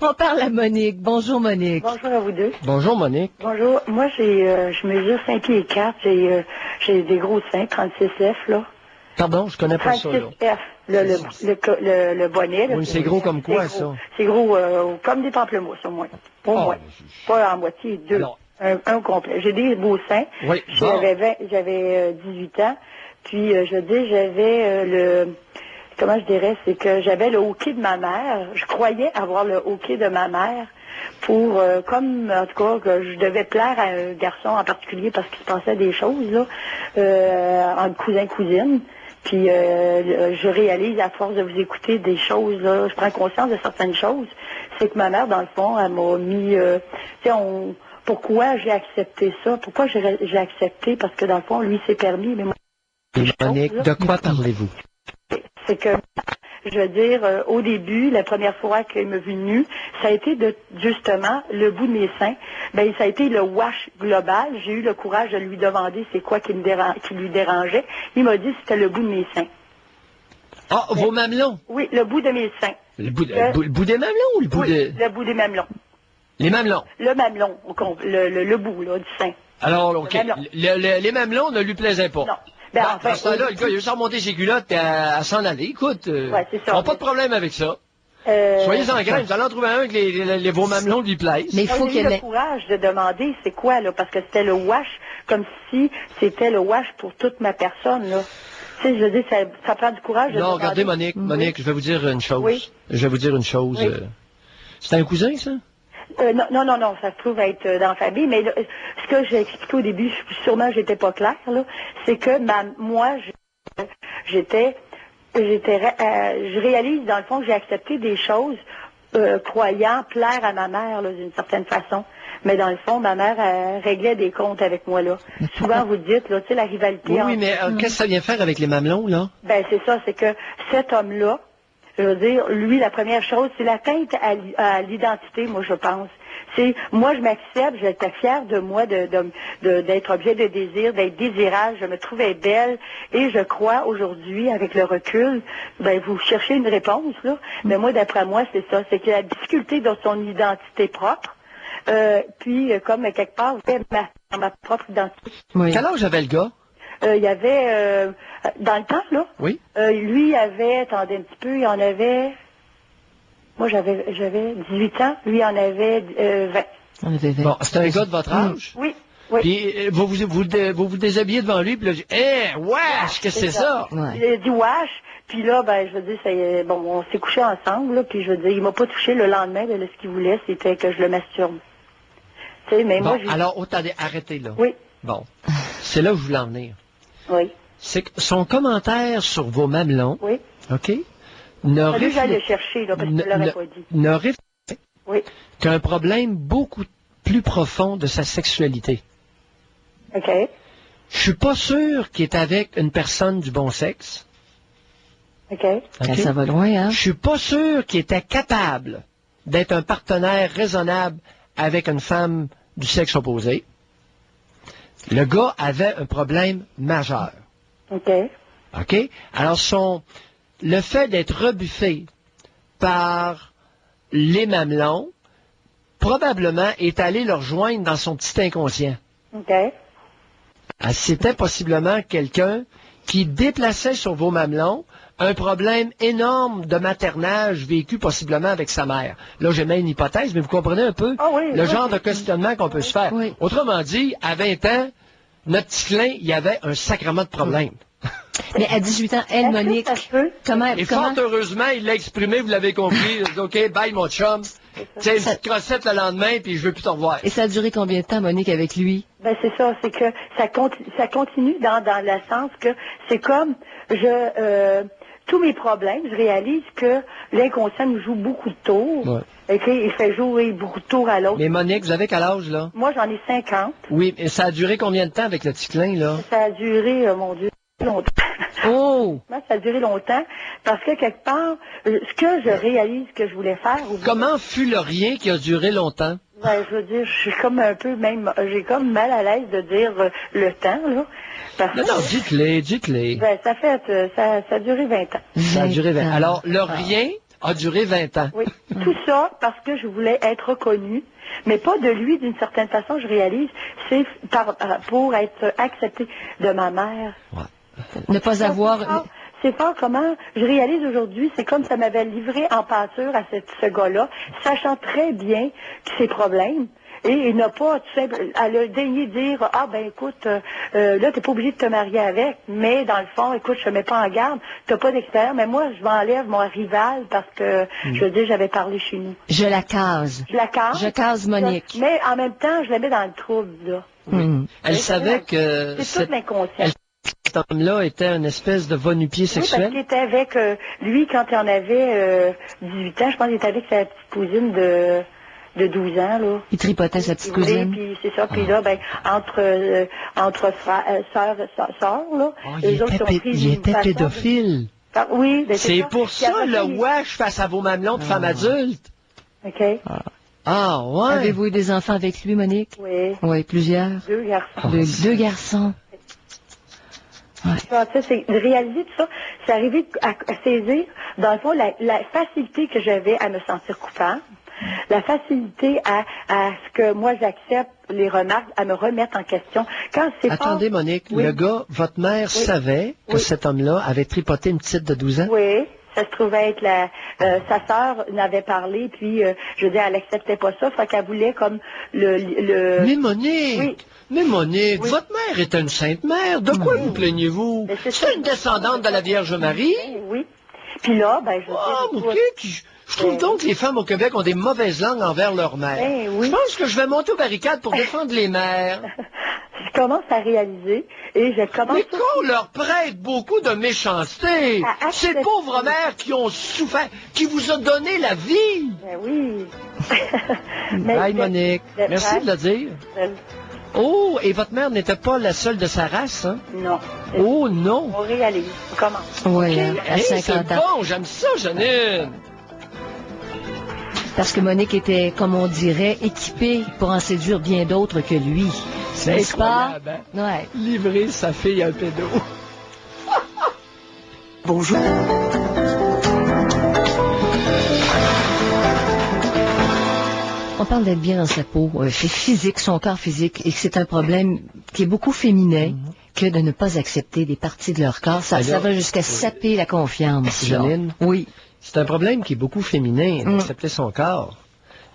On parle à Monique. Bonjour, Monique. Bonjour à vous deux. Bonjour, Monique. Bonjour. Moi, je mesure 5 pieds et 4. J'ai des gros seins, 36F, là. Pardon, je connais pas ça, là. 36F, le bonnet. Là, oui, c'est gros comme quoi, ça? C'est gros comme des pamplemousses, au moins. Au moins. Pas en moitié, deux. Alors, un au complet. J'ai des beaux seins. Oui, j'avais 18 ans. Puis, je veux dire, j'avais comment je dirais, c'est que j'avais le hockey de ma mère. Je croyais avoir le hockey de ma mère pour, comme, en tout cas, que je devais plaire à un garçon en particulier parce qu'il se passait des choses, là, entre cousin-cousine. Puis, je réalise, à force de vous écouter des choses, là, je prends conscience de certaines choses. C'est que ma mère, dans le fond, elle m'a mis, pourquoi j'ai accepté ça? Pourquoi j'ai accepté? Parce que, dans le fond, lui s'est permis, mais moi... Monique, de quoi parlez-vous? C'est que, je veux dire, au début, la première fois qu'il m'a vu nu, ça a été justement, le bout de mes seins. Ben, ça a été le wash global. J'ai eu le courage de lui demander c'est quoi qui lui dérangeait. Il m'a dit que c'était le bout de mes seins. Ah, vos mamelons? Oui, le bout de mes seins. Le bout des mamelons ou le bout le bout des mamelons. Les mamelons? Le mamelon, le bout, là, du sein. Alors, OK. Les mamelons ne lui plaisaient pas? Non. Ben, enfin, à ce temps-là, le gars, il a juste à remonter ses culottes et à s'en aller. Écoute, on n'a pas de problème avec ça. Soyez en graine, vous allez en trouver un que vos mamelons lui plaisent. Mais il faut qu'il ait le courage de demander c'est quoi, là, parce que c'était le wash, comme si c'était le wash pour toute ma personne, là. Tu sais, je veux dire, ça prend du courage de demander. Non, regardez, Monique, je vais vous dire une chose. Oui. Je vais vous dire une chose. Oui. C'est un cousin, ça? Non, ça se trouve être dans la famille, mais là, ce que j'ai expliqué au début, sûrement j'étais pas claire, là, c'est que moi, je réalise dans le fond que j'ai accepté des choses croyant plaire à ma mère là, d'une certaine façon. Mais dans le fond, ma mère elle réglait des comptes avec moi là. Souvent vous dites là, tu sais la rivalité. Oui, mais qu'est-ce que ça vient faire avec les mamelons là? Ben c'est ça, c'est que cet homme-là, je veux dire, lui, la première chose, c'est l'atteinte à l'identité, moi, je pense. C'est, moi, je m'accepte, j'étais fière de moi, d'être objet de désir, d'être désirable, je me trouvais belle, et je crois aujourd'hui, avec le recul, ben, vous cherchez une réponse, là, mais moi, d'après moi, c'est ça, c'est que la difficulté dans son identité propre, puis, comme quelque part, dans ma propre identité. Oui. Quel âge avait le gars? Il y avait, dans le temps, là, oui. Lui, il avait, attendez un petit peu, il en avait, moi j'avais 18 ans, lui en avait 20. On avait 20. Bon, c'est un gars de votre âge? Oui, oui. Puis vous vous déshabillez devant lui, puis là, wesh, qu'est-ce que c'est ça? Ouais. Il a dit wesh, puis là, ben, je veux dire, bon, on s'est couchés ensemble, là, puis je veux dire, il m'a pas touché le lendemain, là, ce qu'il voulait, c'était que je le masturbe. Tu sais, mais bon, moi, alors, arrêtez là. Oui. Bon, c'est là où je voulais en venir. Oui. C'est que son commentaire sur vos mamelons, oui. OK, j'allais le chercher, là, parce que je l'aurais pas dit. Ne réfléchit qu'un problème beaucoup plus profond de sa sexualité. OK. Je suis pas sûr qu'il est avec une personne du bon sexe. OK. Ça va loin, hein? Je suis pas sûr qu'il était capable d'être un partenaire raisonnable avec une femme du sexe opposé. Le gars avait un problème majeur. OK. OK? Alors, le fait d'être rebuffé par les mamelons, probablement est allé le rejoindre dans son petit inconscient. OK. C'était possiblement quelqu'un qui déplaçait sur vos mamelons un problème énorme de maternage vécu possiblement avec sa mère. Là, j'ai même une hypothèse, mais vous comprenez un peu le genre de questionnement qu'on peut se faire. Oui. Autrement dit, à 20 ans, notre petit clin, il y avait un sacrement de problème. Mais à 18 ans, elle, Monique, fort heureusement, il l'a exprimé, vous l'avez compris. OK, bye mon chum. C'est une petite crossette le lendemain, puis je veux plus te revoir. Et ça a duré combien de temps, Monique, avec lui? Ben c'est ça, c'est que ça continue dans le sens que c'est comme tous mes problèmes, je réalise que l'inconscient nous joue beaucoup de tours. Ouais. Okay? Il fait jouer beaucoup de tours à l'autre. Mais Monique, vous avez quel âge, là? Moi, j'en ai 50. Oui, et ça a duré combien de temps avec le petit clin, là? Ça a duré, mon Dieu, longtemps. Oh! Moi, ça a duré longtemps, parce que quelque part, ce que je réalise que je voulais faire... Comment fut le rien qui a duré longtemps? Ben, je veux dire, je suis comme un peu même... J'ai comme mal à l'aise de dire le temps, là. Parce non, dites-les. Ben, ça a duré 20 ans. Ça a duré 20 ans. Alors, le rien a duré 20 ans. Oui. Tout ça parce que je voulais être reconnue, mais pas de lui d'une certaine façon, je réalise, c'est pour être acceptée de ma mère. Ouais. Ne pas avoir... C'est fort comment, je réalise aujourd'hui, c'est comme ça m'avait livré en pâture à ce gars-là, sachant très bien ses problèmes. Et il n'a pas, elle a daigné dire, ah ben écoute, là t'es pas obligé de te marier avec, mais dans le fond, écoute, je te mets pas en garde, t'as pas d'expérience, mais moi je m'enlève mon rival parce que, je veux dire, j'avais parlé chez nous. Je la case. Je la case. Je case Monique. Mais en même temps, je la mets dans le trouble, là. Elle savait que... C'est tout l'inconscient. Cet homme-là était une espèce de va-nu-pied sexuel. Oui, parce qu'il était avec, lui, quand il en avait 18 ans, je pense qu'il était avec sa petite cousine de 12 ans, là. Il tripotait sa petite cousine. Oui, puis c'est ça. Puis là, ben, entre sœurs, là, il était pédophile. Oui, ben, c'est pour ça le wesh face à vos mamelons de femmes adultes. OK. Ah, ouais. Avez-vous eu des enfants avec lui, Monique? Oui. Oui, plusieurs. 2 garçons. 2 garçons. Ouais. C'est de réaliser tout ça, c'est arrivé à saisir, dans le fond, la facilité que j'avais à me sentir coupable, la facilité à ce que moi j'accepte les remarques, à me remettre en question. Quand c'est Attendez, Monique, le gars, votre mère savait que cet homme-là avait tripoté une petite de 12 ans? Oui. Ça se trouvait être sa sœur n'avait parlé, puis je veux dire, elle acceptait pas ça, fait qu'elle voulait comme le... Mais Monique! Oui. Mais Monique, votre mère est une sainte mère. De quoi vous plaignez-vous? C'est une descendante de la Vierge Marie? Oui. Puis là, ben, je dis... Je trouve donc que les femmes au Québec ont des mauvaises langues envers leurs mères. Ben oui. Je pense que je vais monter aux barricades pour défendre les mères. Je commence à réaliser et je commence... Mais qu'on leur prête beaucoup de méchanceté. À accepter. Ces pauvres mères qui ont souffert, qui vous ont donné la vie. Ben oui. Bye, Monique. Merci de le dire. Oh, et votre mère n'était pas la seule de sa race, hein? Non. Oh, non. On réalise. On commence. Oui, à Hey, 50 c'est ans. bon, j'aime ça, Janine. Parce que Monique était, comme on dirait, équipée pour en séduire bien d'autres que lui. C'est N'est-ce pas? incroyable, hein? Ouais. Livrer sa fille à un pédo. Bonjour. On parle d'être bien dans sa peau, c'est physique, son corps physique, et que c'est un problème qui est beaucoup féminin que de ne pas accepter des parties de leur corps. Ça va jusqu'à saper la confiance. Janine? Oui. C'est un problème qui est beaucoup féminin, d'accepter son corps.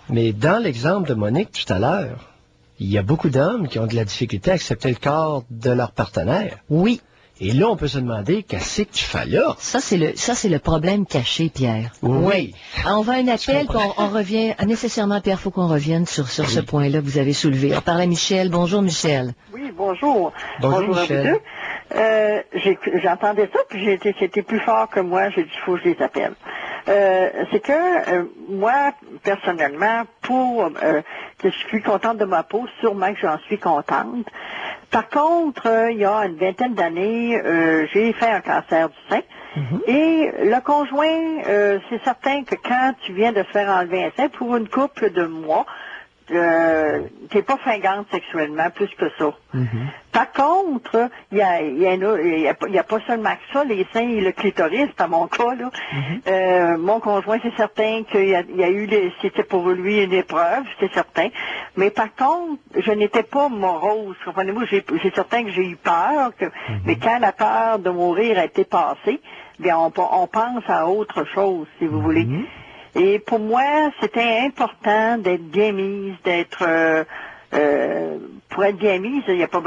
Mais dans l'exemple de Monique tout à l'heure, il y a beaucoup d'hommes qui ont de la difficulté à accepter le corps de leur partenaire. Oui. Et là, on peut se demander, qu'est-ce que tu fais là? Ça, c'est le problème caché, Pierre. Oui. On va à un appel, puis on revient. Nécessairement, Pierre, il faut qu'on revienne sur ce point-là que vous avez soulevé. On parle à Michel. Bonjour, Michel. Oui, bonjour. Bonjour, Michel. J'entendais ça, puis c'était plus fort que moi. J'ai dit, il faut que je les appelle. C'est que moi, personnellement, que je suis contente de ma peau, sûrement que j'en suis contente. Par contre, il y a une vingtaine d'années, j'ai fait un cancer du sein. Et le conjoint, c'est certain que quand tu viens de te faire enlever un sein, pour une couple de mois, t'es pas fringante sexuellement, plus que ça. Par contre, il y a pas seulement que ça, les seins et le clitoris, dans mon cas, là. Mon conjoint, c'est certain qu'il y a eu, c'était pour lui une épreuve, c'est certain. Mais par contre, je n'étais pas morose, comprenez-vous, c'est certain que j'ai eu peur, mais quand la peur de mourir a été passée, bien, on pense à autre chose, si vous voulez. Et pour moi, c'était important d'être bien mise, pour être bien mise, on n'a pas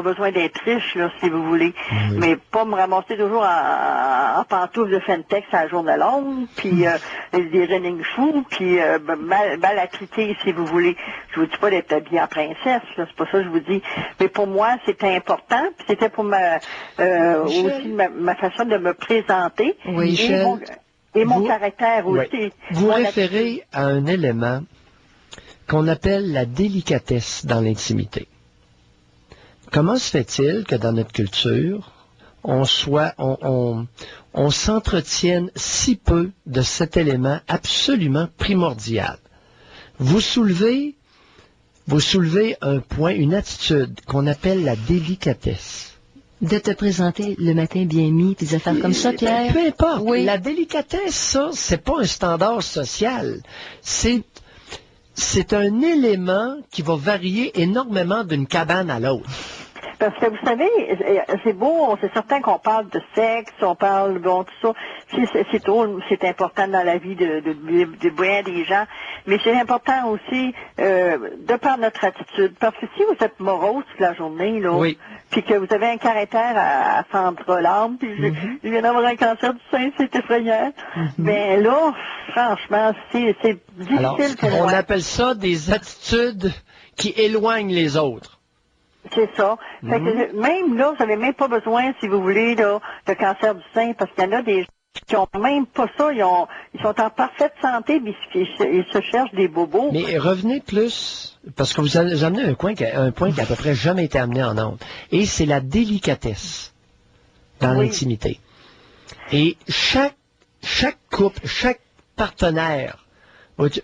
besoin d'être riche, là, si vous voulez. Mais pas me ramasser toujours en pantoufles de Fentex à la journée longue, puis des running shoes, puis mal attrité, si vous voulez. Je vous dis pas d'être habillée en princesse, là, c'est pas ça que je vous dis. Mais pour moi, c'était important, puis c'était pour aussi ma façon de me présenter. Oui, Michel. Et mon caractère aussi. Vous référez à un élément qu'on appelle la délicatesse dans l'intimité. Comment se fait-il que dans notre culture, on s'entretienne si peu de cet élément absolument primordial? Vous soulevez un point, une attitude qu'on appelle la délicatesse. De te présenter le matin bien mis, puis des affaires comme ça, Pierre? Peu importe. Oui. La délicatesse, ça, c'est pas un standard social. C'est un élément qui va varier énormément d'une cabane à l'autre. Parce que vous savez, c'est beau, c'est certain qu'on parle de sexe, on parle, bon, tout ça, c'est important dans la vie de bien des gens, mais c'est important aussi de par notre attitude. Parce que si vous êtes morose toute la journée, là, puis que vous avez un caractère à centre l'âme, puis je viens d'avoir un cancer du sein, c'est effrayant, ben là, franchement, c'est difficile. Alors, on appelle ça des attitudes qui éloignent les autres. C'est ça. Fait que même là, vous n'avez même pas besoin, si vous voulez, là, de cancer du sein, parce qu'il y en a des gens qui n'ont même pas ça, ils sont en parfaite santé, mais ils se cherchent des bobos. Mais revenez plus, parce que vous avez amené un point qui a à peu près jamais été amené en ondes, et c'est la délicatesse dans l'intimité. Et chaque couple, chaque partenaire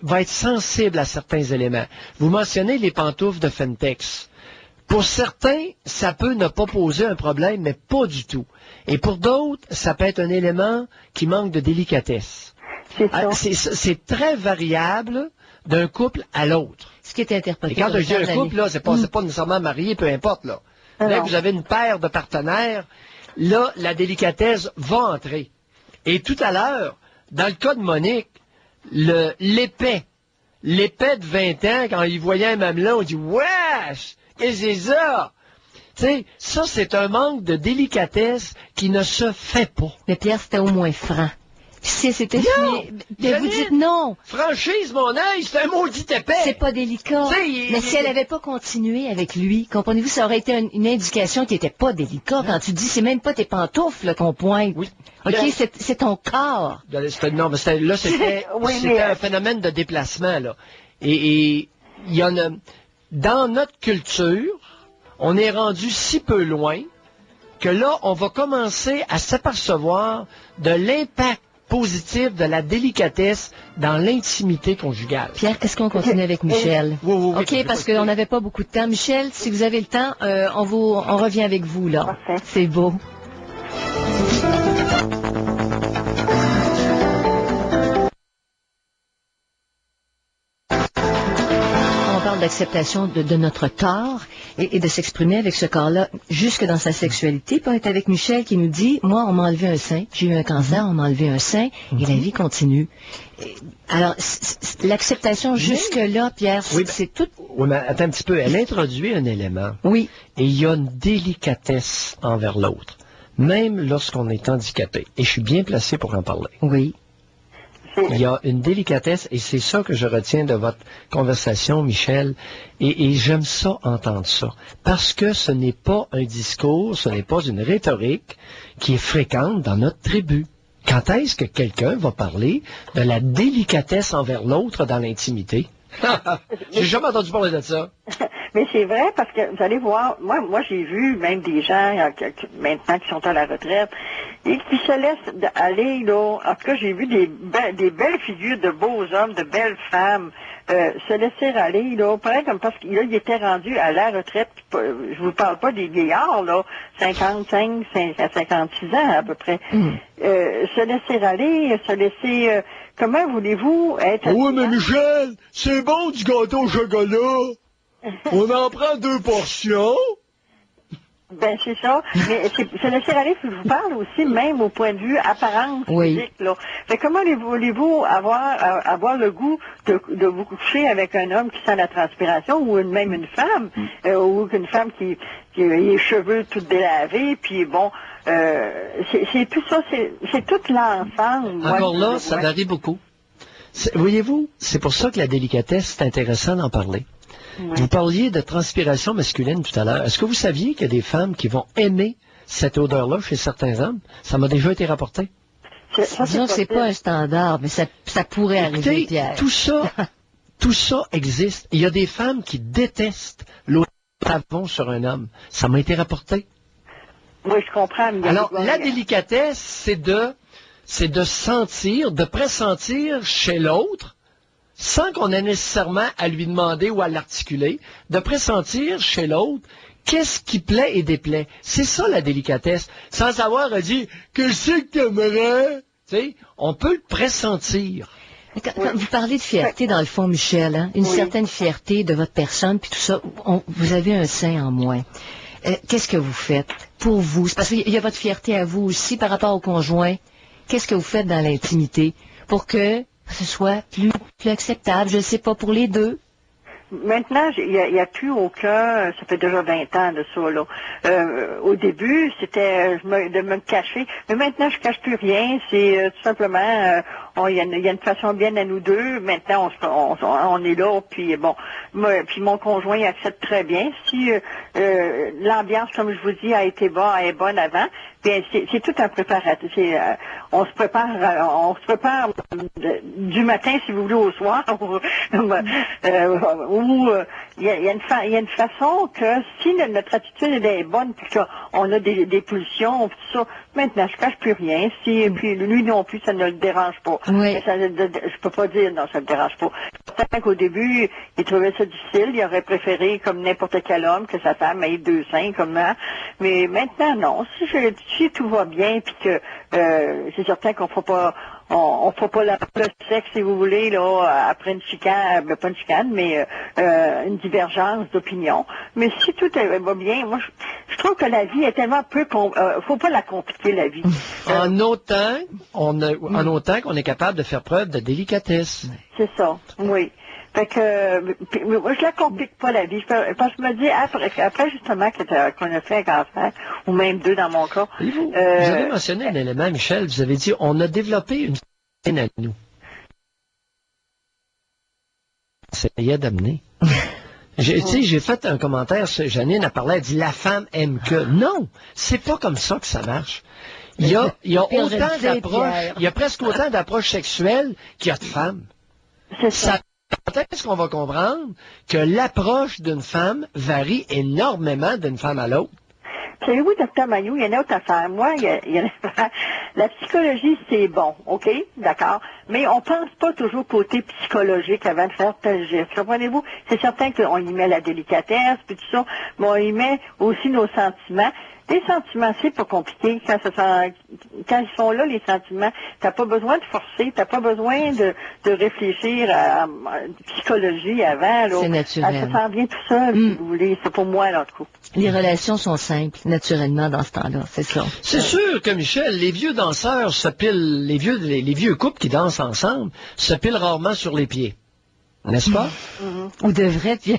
va être sensible à certains éléments. Vous mentionnez les pantoufles de Fentex. Pour certains, ça peut ne pas poser un problème, mais pas du tout. Et pour d'autres, ça peut être un élément qui manque de délicatesse. C'est très variable d'un couple à l'autre. Ce qui est interprété. Et quand je dis un couple, là, c'est pas nécessairement marié, peu importe, là. Là, vous avez une paire de partenaires, là, la délicatesse va entrer. Et tout à l'heure, dans le cas de Monique, l'épais de 20 ans, quand il voyait un mamelon, il dit « Wesh! Qu'est-ce que c'est ça? » Tu sais, ça, c'est un manque de délicatesse qui ne se fait pas. Mais Pierre, c'était au moins franc. Si c'était fini, mais vous dites non. Franchise mon œil, c'est un maudit épais. C'est pas délicat. Mais si elle avait pas continué avec lui, comprenez-vous, ça aurait été une indication qui était pas délicat. Quand tu dis, c'est même pas tes pantoufles qu'on pointe. Oui. OK, c'est ton corps. Non, mais c'était un phénomène de déplacement, là. Et il y en a... Dans notre culture, on est rendu si peu loin que là, on va commencer à s'apercevoir de l'impact positif de la délicatesse dans l'intimité conjugale. Pierre, est-ce qu'on continue avec Michel? Oui. OK, parce qu'on n'avait pas beaucoup de temps. Michel, si vous avez le temps, on revient avec vous, là. Parfait. C'est beau. D'acceptation de notre corps et de s'exprimer avec ce corps-là jusque dans sa sexualité. Puis on est avec Michel qui nous dit, moi, on m'a enlevé un sein, j'ai eu un cancer, on m'a enlevé un sein, et la vie continue. Alors, l'acceptation jusque-là, Pierre, c'est tout... Oui, mais attends un petit peu, elle introduit un élément. Oui. Et il y a une délicatesse envers l'autre, même lorsqu'on est handicapé. Et je suis bien placé pour en parler. Oui. Il y a une délicatesse, et c'est ça que je retiens de votre conversation, Michel, et j'aime ça, entendre ça, parce que ce n'est pas un discours, ce n'est pas une rhétorique qui est fréquente dans notre tribu. Quand est-ce que quelqu'un va parler de la délicatesse envers l'autre dans l'intimité? J'ai jamais entendu parler de ça. Mais c'est vrai, parce que vous allez voir, moi j'ai vu même des gens maintenant qui sont à la retraite et qui se laissent aller, là. En tout cas, j'ai vu des belles figures de beaux hommes, de belles femmes se laisser aller, là, pareil comme parce qu'il était rendu à la retraite. Je vous parle pas des vieillards, là, 55 à 56 ans à peu près. Se laisser aller, se laisser... comment voulez-vous être... Oui, mais Michel, c'est bon du gâteau au chocolat. On en prend 2 portions. Ben, c'est ça. Mais se laisser aller, je vous parle aussi, même au point de vue apparence physique, là. Fait comment voulez-vous avoir le goût de vous coucher avec un homme qui sent la transpiration, ou même une femme, ou une femme qui a les cheveux tout délavés, puis bon, c'est tout ça, c'est tout l'ensemble. Encore là, ça varie beaucoup. Voyez-vous, c'est pour ça que la délicatesse, c'est intéressant d'en parler. Oui. Vous parliez de transpiration masculine tout à l'heure. Est-ce que vous saviez qu'il y a des femmes qui vont aimer cette odeur-là chez certains hommes? Ça m'a déjà été rapporté. Disons que c'est pas un standard, mais ça pourrait arriver, Pierre. Tout ça existe. Il y a des femmes qui détestent l'odeur de savon sur un homme. Ça m'a été rapporté. Oui, je comprends. Alors, la délicatesse, c'est de sentir, de pressentir chez l'autre, sans qu'on ait nécessairement à lui demander ou à l'articuler, de pressentir chez l'autre qu'est-ce qui plaît et déplaît. C'est ça la délicatesse. Sans avoir à dire « Qu'est-ce que t'aimerais? » Tu sais, on peut le pressentir. Quand vous parlez de fierté, dans le fond, Michel, hein, une certaine fierté de votre personne, puis tout ça, vous avez un sein en moins. Qu'est-ce que vous faites pour vous? C'est parce qu'il y a votre fierté à vous aussi par rapport au conjoint. Qu'est-ce que vous faites dans l'intimité pour que ce soit plus acceptable, je ne sais pas, pour les deux? Maintenant, il n'y a plus aucun, ça fait déjà 20 ans de ça, là. Au début, c'était de me cacher, mais maintenant, je cache plus rien. C'est tout simplement, il y a une façon bien à nous deux. Maintenant, on est là, puis bon, puis mon conjoint il accepte très bien. Si l'ambiance, comme je vous dis, est bonne avant, bien, c'est tout un préparatif. On se prépare du matin, si vous voulez, au soir. Il y a une façon que si notre attitude est bonne, puis qu'on a des pulsions, puis tout ça, maintenant je cache plus rien. Puis lui non plus, ça ne le dérange pas. Oui. Je peux pas dire non, ça ne le dérange pas. Peut-être qu'au début, il trouvait ça difficile, il aurait préféré, comme n'importe quel homme, que sa femme ait 2 seins comme moi. Mais maintenant, non. Si tout va bien, puis que c'est certain qu'on fera pas. On ne fera pas le sexe, si vous voulez, là, après une chicane, pas une chicane, mais une divergence d'opinion. Mais si tout va bien, moi, je trouve que la vie est tellement peu... faut pas la compliquer, la vie. En autant qu'on est capable de faire preuve de délicatesse. C'est ça, oui. Fait que, moi, je la complique pas, la vie. Parce que je me dis, après justement, qu'on a fait un cancer, ou même 2 dans mon cas. Vous avez mentionné un élément, Michel, vous avez dit, on a développé une à nous. Essayait d'amener. J'ai fait un commentaire, Janine a parlé, elle dit la femme aime que. Non, c'est pas comme ça que ça marche. Il y a autant d'approches, il y a presque autant d'approches sexuelles qu'il y a de femmes. Ça, peut-être qu'on va comprendre que l'approche d'une femme varie énormément d'une femme à l'autre. Savez-vous, Dr. Mayou, il y a une autre affaire. Moi, il y a une affaire. La psychologie, c'est bon, OK? D'accord? Mais on pense pas toujours côté psychologique avant de faire tel geste. Comprenez-vous? C'est certain qu'on y met la délicatesse, puis tout ça, mais on y met aussi nos sentiments. Les sentiments, c'est pas compliqué. Quand ils sont là, les sentiments, t'as pas besoin de forcer, t'as pas besoin de réfléchir à psychologie avant. C'est naturel. Ça s'en vient tout seul, si vous voulez. C'est pour moi, là, en tout cas. Les relations sont simples, naturellement, dans ce temps-là. C'est ça. C'est sûr que, Michel, les vieux danseurs se pilent, les vieux couples qui dansent ensemble se pilent rarement sur les pieds. N'est-ce pas? Ou devrait, Pierre.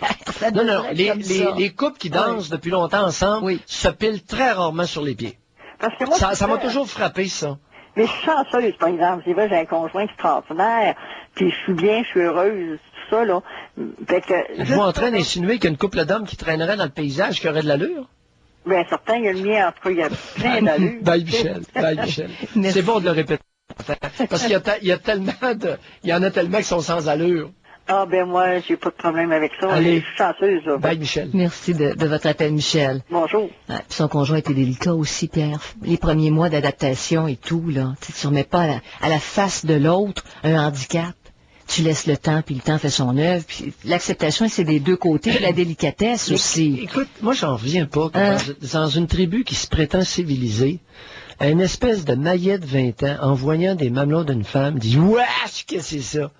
Non, les couples qui dansent depuis longtemps ensemble se pilent très rarement sur les pieds. Parce que moi, ça m'a toujours frappé, ça. Mais je suis chanceuse, par exemple. C'est vrai, j'ai un conjoint extraordinaire, puis je suis bien, je suis heureuse, tout ça, là. Fait que... Vous en train d'insinuer qu'il y a une couple d'hommes qui traînerait dans le paysage qui aurait de l'allure? Bien, certain, il y a le mien, en tout cas, il y a plein d'allure. Bye, Michel. C'est bon de le répéter. Parce qu'il y a tellement il y en a tellement qui sont sans allure. Ah, ben moi, j'ai pas de problème avec ça. Allez. Je suis chanceuse, là. Bye, Michel. Merci de votre appel, Michel. Bonjour. Son conjoint était délicat aussi, Pierre. Les premiers mois d'adaptation et tout, là. Tu remets pas à la face de l'autre un handicap. Tu laisses le temps, puis le temps fait son œuvre. Puis l'acceptation, c'est des deux côtés. La délicatesse aussi. Écoute, moi, j'en reviens pas. Dans une tribu qui se prétend civilisée, une espèce de maillet de 20 ans, en voyant des mamelons d'une femme, dit « Wesh, que c'est ça?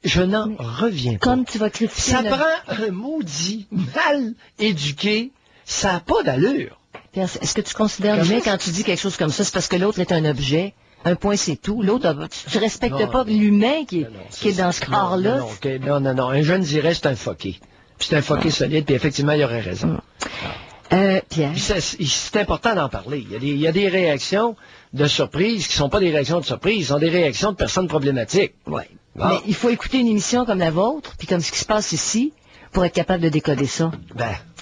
Je n'en reviens pas. Comme tu vas critiquer... Ça prend un maudit mal éduqué, ça n'a pas d'allure. Pierre, est-ce que tu considères bien quand tu dis quelque chose comme ça, c'est parce que l'autre est un objet? Un point, c'est tout. L'autre, tu ne respectes pas l'humain qui est dans ce corps-là. Non. Un jeune dirait c'est un foqué. C'est un foqué solide, puis effectivement, il aurait raison. Pierre. C'est important d'en parler. Il y a des réactions de surprise qui ne sont pas des réactions de surprise, ce sont des réactions de personnes problématiques. Oui. Mais il faut écouter une émission comme la vôtre, puis comme ce qui se passe ici, pour être capable de décoder ça.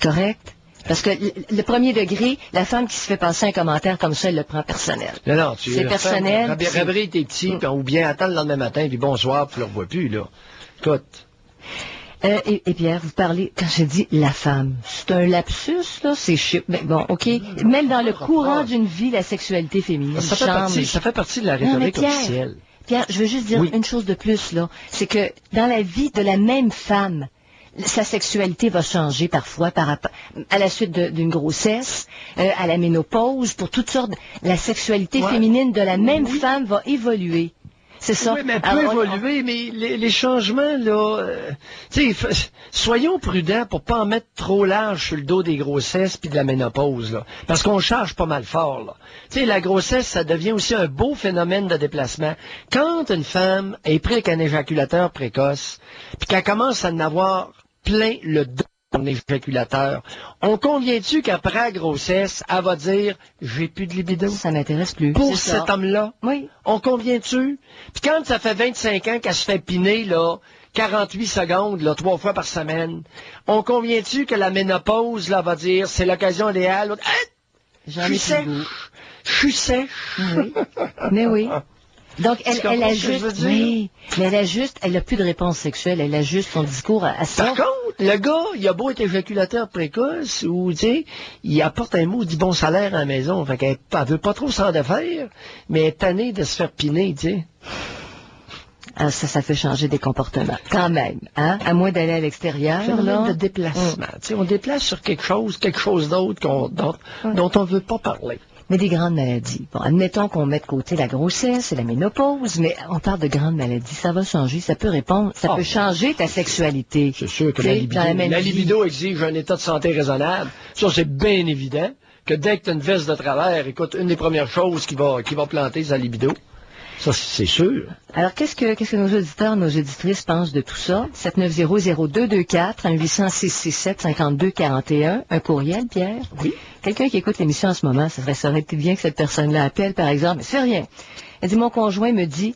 Correct? Parce que le premier degré, la femme qui se fait passer un commentaire comme ça, elle le prend personnel. Non, c'est personnel. Rabrer tes petits, ou bien attends le lendemain matin, puis bonsoir, puis tu ne le revois plus, là. Écoute. Et Pierre, vous parlez, quand j'ai dit la femme, c'est un lapsus, là, c'est chip. Mais bon, OK. Même dans le courant d'une vie, la sexualité féminine ça fait partie de la rhétorique officielle. Pierre, je veux juste dire une chose de plus, là. C'est que dans la vie de la même femme, sa sexualité va changer parfois à la suite d'une grossesse, à la ménopause, pour toutes sortes. La sexualité féminine de la même femme va évoluer. C'est ça. Oui, mais peut évoluer, mais les changements, là, soyons prudents pour pas en mettre trop large sur le dos des grossesses puis de la ménopause, là. Parce qu'on charge pas mal fort, là. Tu sais, la grossesse, ça devient aussi un beau phénomène de déplacement. Quand une femme est prise avec un éjaculateur précoce, puis qu'elle commence à en avoir plein le dos de son éjaculateur, on convient-tu qu'après la grossesse, elle va dire « J'ai plus de libido ». Ça m'intéresse plus. Pour cet homme-là. Oui. On convient-tu? Puis quand ça fait 25 ans qu'elle se fait piner, là, 48 secondes, là, 3 fois par semaine, on convient-tu que la ménopause, là, va dire « C'est l'occasion idéale ». Je suis sèche. Oui. Mais oui. Donc, elle a juste, elle a plus de réponse sexuelle, elle a juste son discours à ça. Par contre, le gars, il a beau être éjaculateur précoce, ou, tu sais, il apporte un mot du bon salaire à la maison, fait qu'elle veut pas trop s'en défaire, mais elle est tannée de se faire piner, tu sais. Ah, ça fait changer des comportements, quand même, hein, à moins d'aller à l'extérieur, là. De déplacement, tu sais, on déplace sur quelque chose d'autre dont on veut pas parler. Mais des grandes maladies. Bon, admettons qu'on met de côté la grossesse et la ménopause, mais on parle de grandes maladies. Ça va changer, ça peut répondre, ça peut changer ta sexualité. C'est sûr que la libido exige un état de santé raisonnable. Ça, c'est bien évident que dès que tu as une veste de travers, écoute, une des premières choses qui va planter, c'est la libido. Ça, c'est sûr. Alors, qu'est-ce que nos auditeurs, nos auditrices pensent de tout ça? 790-0224, 1-800-667-5241, un courriel, Pierre? Oui. Quelqu'un qui écoute l'émission en ce moment, ça serait bien que cette personne-là appelle, par exemple, mais c'est rien. Elle dit, mon conjoint me dit,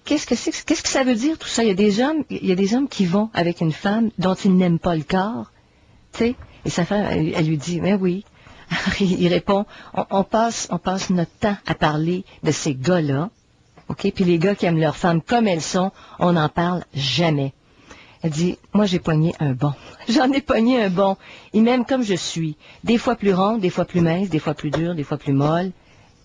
qu'est-ce que ça veut dire tout ça? Il y a des hommes qui vont avec une femme dont ils n'aiment pas le corps, tu sais, et sa femme, elle lui dit, mais oui. Il répond, on passe notre temps à parler de ces gars-là, OK? Puis les gars qui aiment leurs femmes comme elles sont, on n'en parle jamais. Elle dit, moi j'ai pogné un bon. J'en ai pogné un bon. Il m'aime comme je suis. Des fois plus ronde, des fois plus mince, des fois plus dure, des fois plus molle.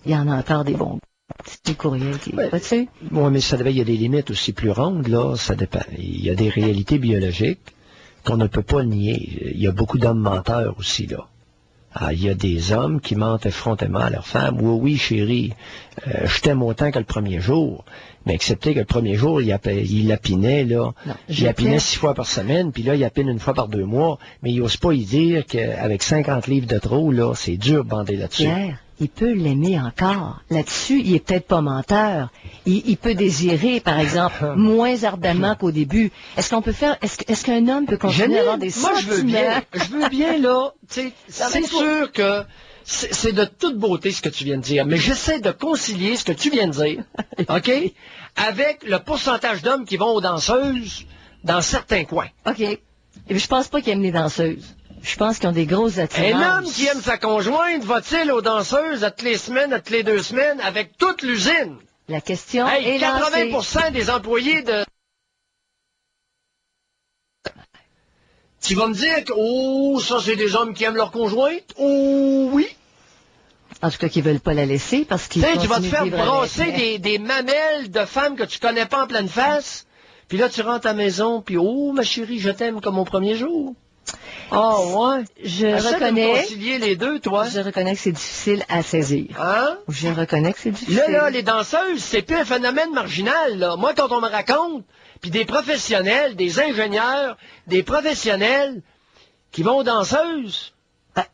Il y en a encore des bons. C'est le courriel qui est pas dessus. Bon, mais il y a des limites aussi plus rondes, là, ça dépend. Il y a des réalités biologiques qu'on ne peut pas nier. Il y a beaucoup d'hommes menteurs aussi, là. Ah, il y a des hommes qui mentent effrontément à leur femme. Oui, chérie, je t'aime autant que le premier jour. Mais acceptez que le premier jour, il lapinait, là. Non, il lapinait 6 fois par semaine, puis là, il lapine 1 fois par 2 mois. Mais il n'ose pas y dire qu'avec 50 livres de trop, là, c'est dur de bander là-dessus. Pierre, il peut l'aimer encore. Là-dessus, il est peut-être pas menteur. Il peut désirer, par exemple, moins ardemment qu'au début. Est-ce qu'on peut faire, est-ce qu'un homme peut continuer à avoir des sentiments? Je veux bien, là, tu sais, c'est sûr que c'est de toute beauté ce que tu viens de dire, mais j'essaie de concilier ce que tu viens de dire, OK, avec le pourcentage d'hommes qui vont aux danseuses dans certains coins. OK. Et puis, je pense pas qu'ils aiment les danseuses. Je pense qu'ils ont des grosses attirances. Un homme qui aime sa conjointe va-t-il aux danseuses à toutes les semaines, à toutes les 2 semaines, avec toute l'usine? La question est 80% des employés de... Tu vas me dire que, oh, ça c'est des hommes qui aiment leur conjointe? Oh, oui. En tout cas, qui veulent pas la laisser parce qu'ils... Tu vas te faire brasser des mamelles de femmes que tu connais pas en pleine face, puis là tu rentres à la maison, puis oh, ma chérie, je t'aime comme au premier jour. Oh, ouais. Je reconnais. De concilier les deux, toi. Je reconnais que c'est difficile à saisir. Hein? Je reconnais que c'est difficile. Là, les danseuses, c'est plus un phénomène marginal, là. Moi, quand on me raconte, puis des professionnels, des ingénieurs, des professionnels qui vont aux danseuses.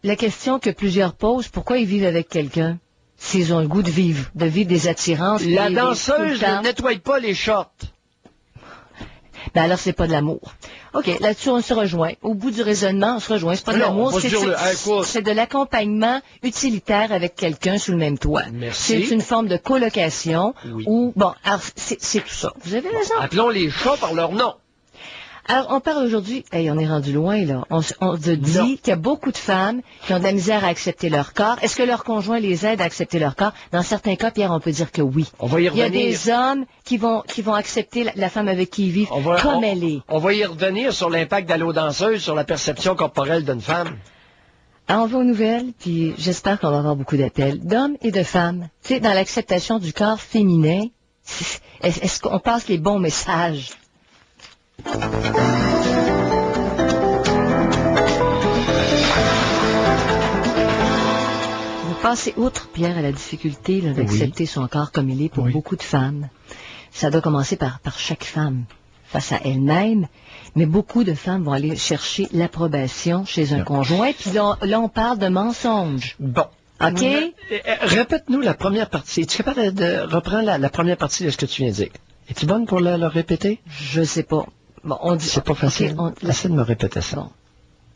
La question que plusieurs posent, pourquoi ils vivent avec quelqu'un? S'ils ont le goût de vivre des attirances. La danseuse ne nettoie pas les shorts. Ben alors, c'est pas de l'amour. OK, là-dessus, on se rejoint. Au bout du raisonnement, on se rejoint. C'est pas de l'amour, c'est de l'accompagnement utilitaire avec quelqu'un sous le même toit. Merci. C'est une forme de colocation. Oui. Où, bon, alors, c'est tout ça. Vous avez raison. Appelons les chats par leur nom. Alors, on parle aujourd'hui, hey, on est rendu loin, là. On se dit qu'il y a beaucoup de femmes qui ont de la misère à accepter leur corps. Est-ce que leur conjoint les aide à accepter leur corps? Dans certains cas, Pierre, on peut dire que oui. On va y revenir. Il y a des hommes qui vont accepter la femme avec qui ils vivent comme elle est. On va y revenir sur l'impact d'aller aux danseuses, sur la perception corporelle d'une femme. Alors, on va aux nouvelles, puis j'espère qu'on va avoir beaucoup d'appels d'hommes et de femmes. Tu sais, dans l'acceptation du corps féminin, est-ce qu'on passe les bons messages? Vous passez outre, Pierre, à la difficulté d'accepter son corps comme il est pour beaucoup de femmes. Ça doit commencer par chaque femme, face à elle-même, mais beaucoup de femmes vont aller chercher l'approbation chez un conjoint, puis là, on parle de mensonges. Bon. OK? Répète-nous la première partie. Es-tu capable de reprendre la première partie de ce que tu viens de dire? Es-tu bonne pour le répéter? Je sais pas. Bon, on dit... C'est pas facile. Essaie de me répéter ça. Bon.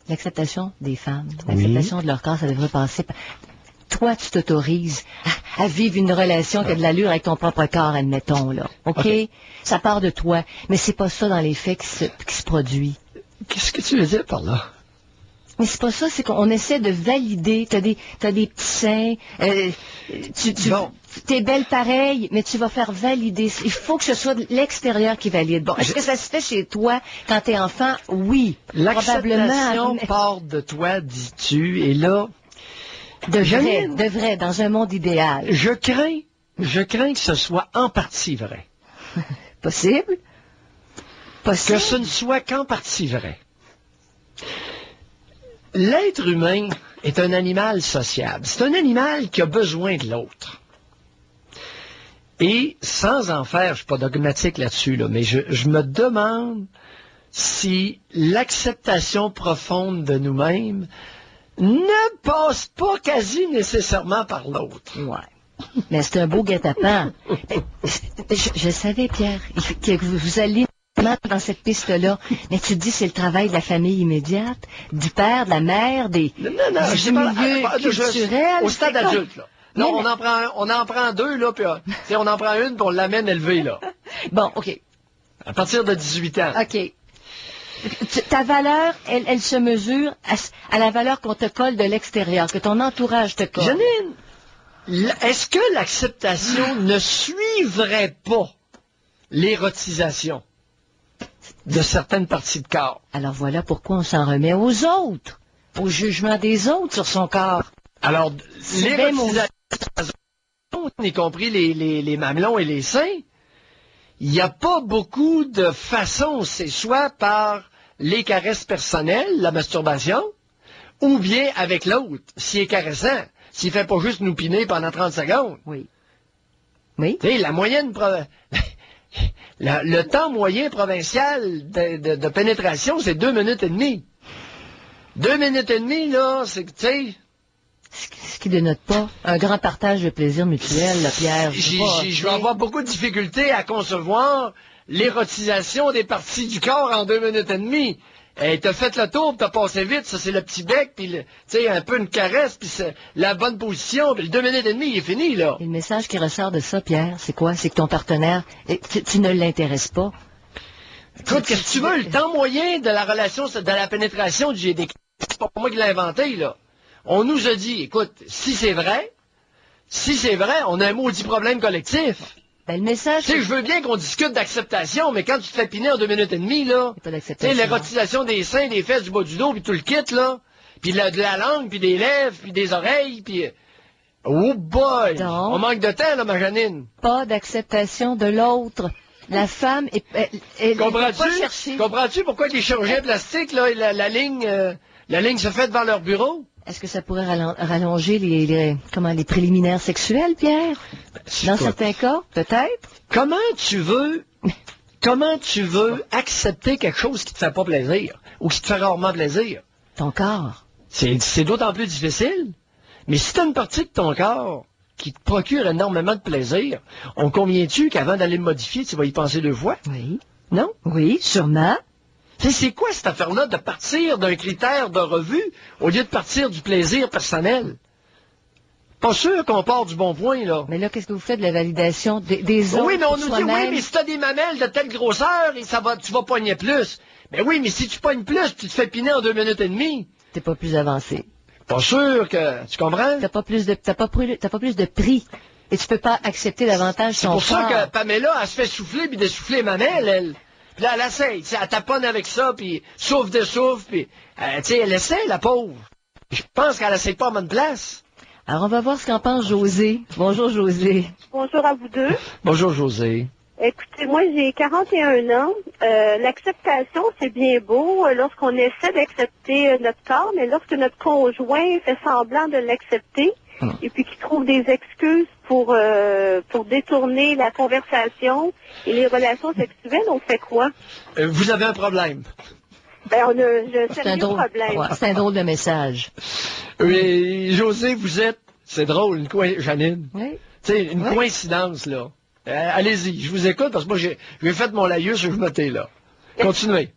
L'acceptation des femmes, l'acceptation de leur corps, ça devrait passer par... Toi, tu t'autorises à vivre une relation qui a de l'allure avec ton propre corps, admettons, là. OK? Ça part de toi. Mais c'est pas ça dans les faits qui se produit. Qu'est-ce que tu veux dire par là? Mais c'est pas ça, c'est qu'on essaie de valider. T'as des petits seins, t'es belle pareille, mais tu vas faire valider. Il faut que ce soit de l'extérieur qui valide. Bon, est-ce que ça se fait chez toi quand t'es enfant? Oui, probablement. L'acceptation part de toi, dis-tu, et là... De vrai, dans un monde idéal. Je crains que ce soit en partie vrai. Possible? Que ce ne soit qu'en partie vrai. L'être humain est un animal sociable. C'est un animal qui a besoin de l'autre. Et sans en faire, je ne suis pas dogmatique là-dessus, mais je me demande si l'acceptation profonde de nous-mêmes ne passe pas quasi nécessairement par l'autre. Ouais. Mais c'est un beau guet-apens. Je savais, Pierre, que vous alliez dans cette piste-là. Mais tu te dis, c'est le travail de la famille immédiate, du père, de la mère, du milieu culturel. Au stade adulte, là. Non, on en prend deux, là, puis on en prend une, puis on l'amène élevée, là. Bon, OK. À partir de 18 ans. OK. Ta valeur, elle se mesure à la valeur qu'on te colle de l'extérieur, que ton entourage te colle. Janine, est-ce que l'acceptation ne suivrait pas l'érotisation de certaines parties de corps? Alors voilà pourquoi on s'en remet aux autres, au jugement des autres sur son corps. Alors, l'érotisation, y compris les mamelons et les seins, il n'y a pas beaucoup de façons. C'est soit par les caresses personnelles, la masturbation, ou bien avec l'autre, s'il est caressant, s'il fait pas juste nous piner pendant 30 secondes. Oui. Oui. Tu sais, la moyenne... le temps moyen provincial de pénétration, c'est 2 minutes et demie. 2 minutes et demie, là, c'est que, tu sais... Ce qui dénote pas un grand partage de plaisir mutuel, là, Pierre. Je vais avoir beaucoup de difficultés à concevoir l'érotisation des parties du corps en 2 minutes et demie. T'as fait le tour, t'as passé vite, ça c'est le petit bec, puis tu sais, un peu une caresse, puis la bonne position, puis le 2 minutes et demie, il est fini, là. Et le message qui ressort de ça, Pierre, c'est quoi? C'est que ton partenaire, tu ne l'intéresses pas. Écoute, qu'est-ce que tu veux? Le temps moyen de la relation, de la pénétration du GDK, c'est pas moi qui l'ai inventé, là. On nous a dit, écoute, si c'est vrai, on a un maudit problème collectif. Ben, le message... Tu sais, je veux bien qu'on discute d'acceptation, mais quand tu te fais piner en 2 minutes et demie, là, tu sais, l'érotisation des seins, des fesses, du bas du dos, puis tout le kit, là, puis de la langue, puis des lèvres, puis des oreilles, puis... Oh boy! Donc, on manque de temps, là, ma Janine. Pas d'acceptation de l'autre. La femme est Comprends-tu pourquoi les chirurgiens plastiques, là, la ligne se fait devant leur bureau? Est-ce que ça pourrait rallonger les préliminaires sexuels, Pierre? Dans certains cas, peut-être? Comment tu veux accepter quelque chose qui te fait pas plaisir, ou qui te fait rarement plaisir? Ton corps. C'est d'autant plus difficile. Mais si tu as une partie de ton corps qui te procure énormément de plaisir, on convient-tu qu'avant d'aller le modifier, tu vas y penser 2 fois? Oui. Non? Oui, sûrement. C'est quoi cette affaire-là de partir d'un critère de revue au lieu de partir du plaisir personnel? Pas sûr qu'on part du bon point, là. Mais là, qu'est-ce que vous faites de la validation des autres? Oui, mais on nous dit, oui, mais si t'as des mamelles de telle grosseur, tu vas pogner plus. Mais oui, mais si tu pognes plus, tu te fais piner en 2 minutes et demie. T'es pas plus avancé. Pas sûr que... Tu comprends? T'as pas plus de prix. Et tu peux pas accepter davantage son corps. C'est pour ça que Pamela, elle se fait souffler puis dessouffler les mamelles, elle. Puis là, elle essaye, elle taponne avec ça, puis souffle de souffle, puis, tu sais, elle essaie, la pauvre. Je pense qu'elle essaie pas à bonne place. Alors, on va voir ce qu'en pense José. Bonjour, José. Bonjour à vous deux. Bonjour, José. Écoutez, moi, j'ai 41 ans. L'acceptation, c'est bien beau lorsqu'on essaie d'accepter notre corps, mais lorsque notre conjoint fait semblant de l'accepter, et puis qu'il trouve des excuses pour détourner la conversation et les relations sexuelles, on fait quoi? Vous avez un problème. Ben, on a un sérieux problème. Ouais, c'est un drôle de message. Oui, José, vous êtes... C'est drôle, Janine. Oui. Tu sais, une coïncidence, là. Allez-y, je vous écoute, parce que moi, j'ai fait mon laïus, je me tais là. Continuez.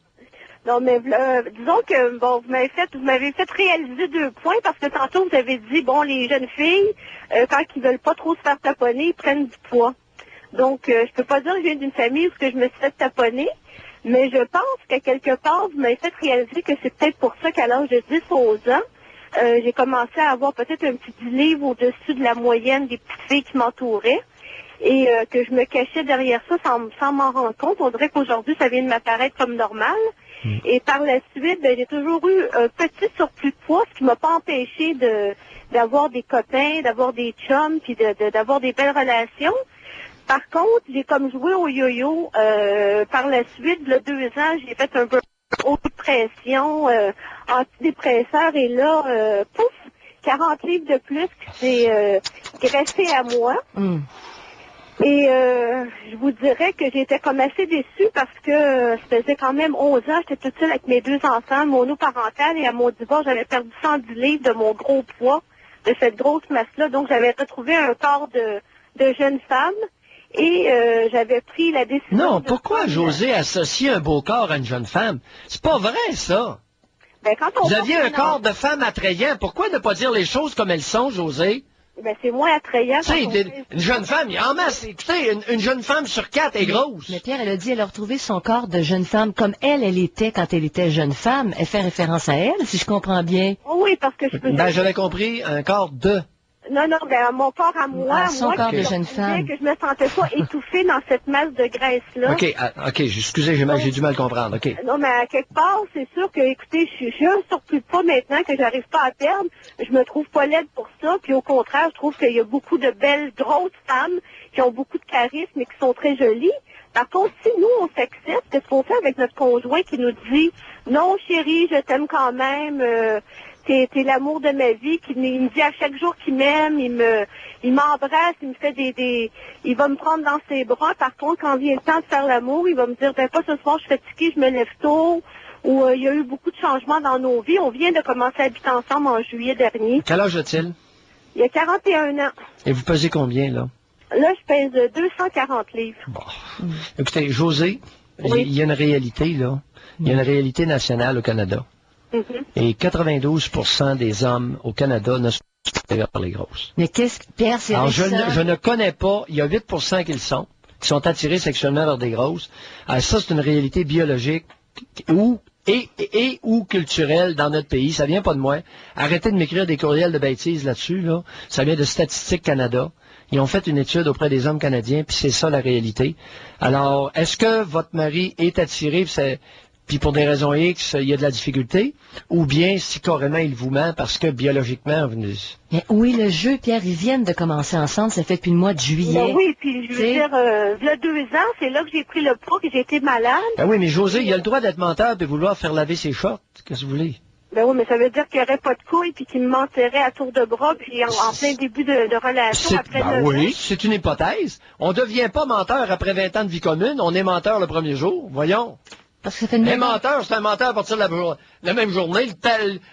Non, mais disons que, bon, vous m'avez fait réaliser 2 points, parce que tantôt, vous avez dit, bon, les jeunes filles, quand ils veulent pas trop se faire taponner, ils prennent du poids. Donc, je peux pas dire que je viens d'une famille où je me suis fait taponner, mais je pense qu'à quelque part, vous m'avez fait réaliser que c'est peut-être pour ça qu'à l'âge de 10-11 ans, j'ai commencé à avoir peut-être un petit livre au-dessus de la moyenne des petites filles qui m'entouraient, et que je me cachais derrière ça sans m'en rendre compte. On dirait qu'aujourd'hui, ça vient de m'apparaître comme normal. Et par la suite, ben, j'ai toujours eu un petit surplus de poids, ce qui m'a pas empêché d'avoir des copains, d'avoir des chums, puis d'avoir des belles relations. Par contre, j'ai comme joué au yo-yo. Par la suite, il y a 2 ans, j'ai fait un peu haute pression, antidépresseur, et là, pouf, 40 livres de plus qui s'est greffé à moi. Et je vous dirais que j'étais comme assez déçue parce que ça faisait quand même 11 ans, j'étais toute seule avec mes 2 enfants, monoparentale, et à mon divorce, j'avais perdu 110 livres de mon gros poids. cette grosse masse-là. Donc, j'avais retrouvé un corps de jeune femme et j'avais pris la décision... Non, pourquoi José associer un beau corps à une jeune femme? C'est pas vrai, ça. Ben, quand on Vous aviez un corps de femme attrayant. Pourquoi ne pas dire les choses comme elles sont, José? Ben, c'est moins attrayant. Tu sais, une jeune femme, il y a en masse. Écoutez, une jeune femme sur 4 est grosse. Mais Pierre, elle a dit qu'elle a retrouvé son corps de jeune femme comme elle était quand elle était jeune femme. Elle fait référence à elle, si je comprends bien. Oui, parce que je peux... Ben, j'avais compris un corps de... Non, ben, mon corps à moi, son corps de jeune femme. Que je me sentais pas étouffée dans cette masse de graisse-là. OK, excusez, j'ai du mal à comprendre, OK. Non, mais à quelque part, c'est sûr que, écoutez, je suis un surplus de poids maintenant que j'arrive pas à perdre. Je me trouve pas laide pour ça, puis au contraire, je trouve qu'il y a beaucoup de belles, grosses femmes qui ont beaucoup de charisme et qui sont très jolies. Par contre, si nous, on s'accepte, qu'est-ce qu'on fait avec notre conjoint qui nous dit « Non, chérie, je t'aime quand même, t'es l'amour de ma vie », il me dit à chaque jour qu'il m'aime, il m'embrasse, il me fait il va me prendre dans ses bras. Par contre, quand vient le temps de faire l'amour, il va me dire « Ben, pas ce soir, je suis fatiguée, je me lève tôt », ou il y a eu beaucoup de changements dans nos vies. On vient de commencer à habiter ensemble en juillet dernier. Quel âge a-t-il? Il y a 41 ans. Et vous pesez combien, là? Là, je pèse 240 livres. Bon. Écoutez, José, oui. Il y a une réalité, là. Il y a une réalité nationale au Canada. Et 92% des hommes au Canada ne sont pas vers les grosses. Mais qu'est-ce que... Pierre, c'est alors, je ne connais pas, il y a 8% qui sont attirés sexuellement vers des grosses. Alors, ça, c'est une réalité biologique ou culturelle dans notre pays. Ça vient pas de moi. Arrêtez de m'écrire des courriels de bêtises là-dessus, là. Ça vient de Statistique Canada. Ils ont fait une étude auprès des hommes canadiens, puis c'est ça la réalité. Alors, est-ce que votre mari est attiré, puis pour des raisons X, il y a de la difficulté, ou bien si carrément il vous ment parce que biologiquement... Mais oui, le jeu, Pierre, ils viennent de commencer ensemble, ça fait depuis le mois de juillet. Ben oui, puis je veux dire, il y a 2 ans, c'est là que j'ai pris le poids, que j'ai été malade. Ben oui, mais José, il a le droit d'être menteur et vouloir faire laver ses shorts. Qu'est-ce que vous voulez? Ben oui, mais ça veut dire qu'il n'y aurait pas de couilles, puis qu'il me mentirait à tour de bras, puis en plein début de relation après 9 ans. Oui, c'est une hypothèse. On ne devient pas menteur après 20 ans de vie commune, on est menteur le premier jour, voyons. Parce que ça fait un menteur, c'est un menteur à partir de la même journée.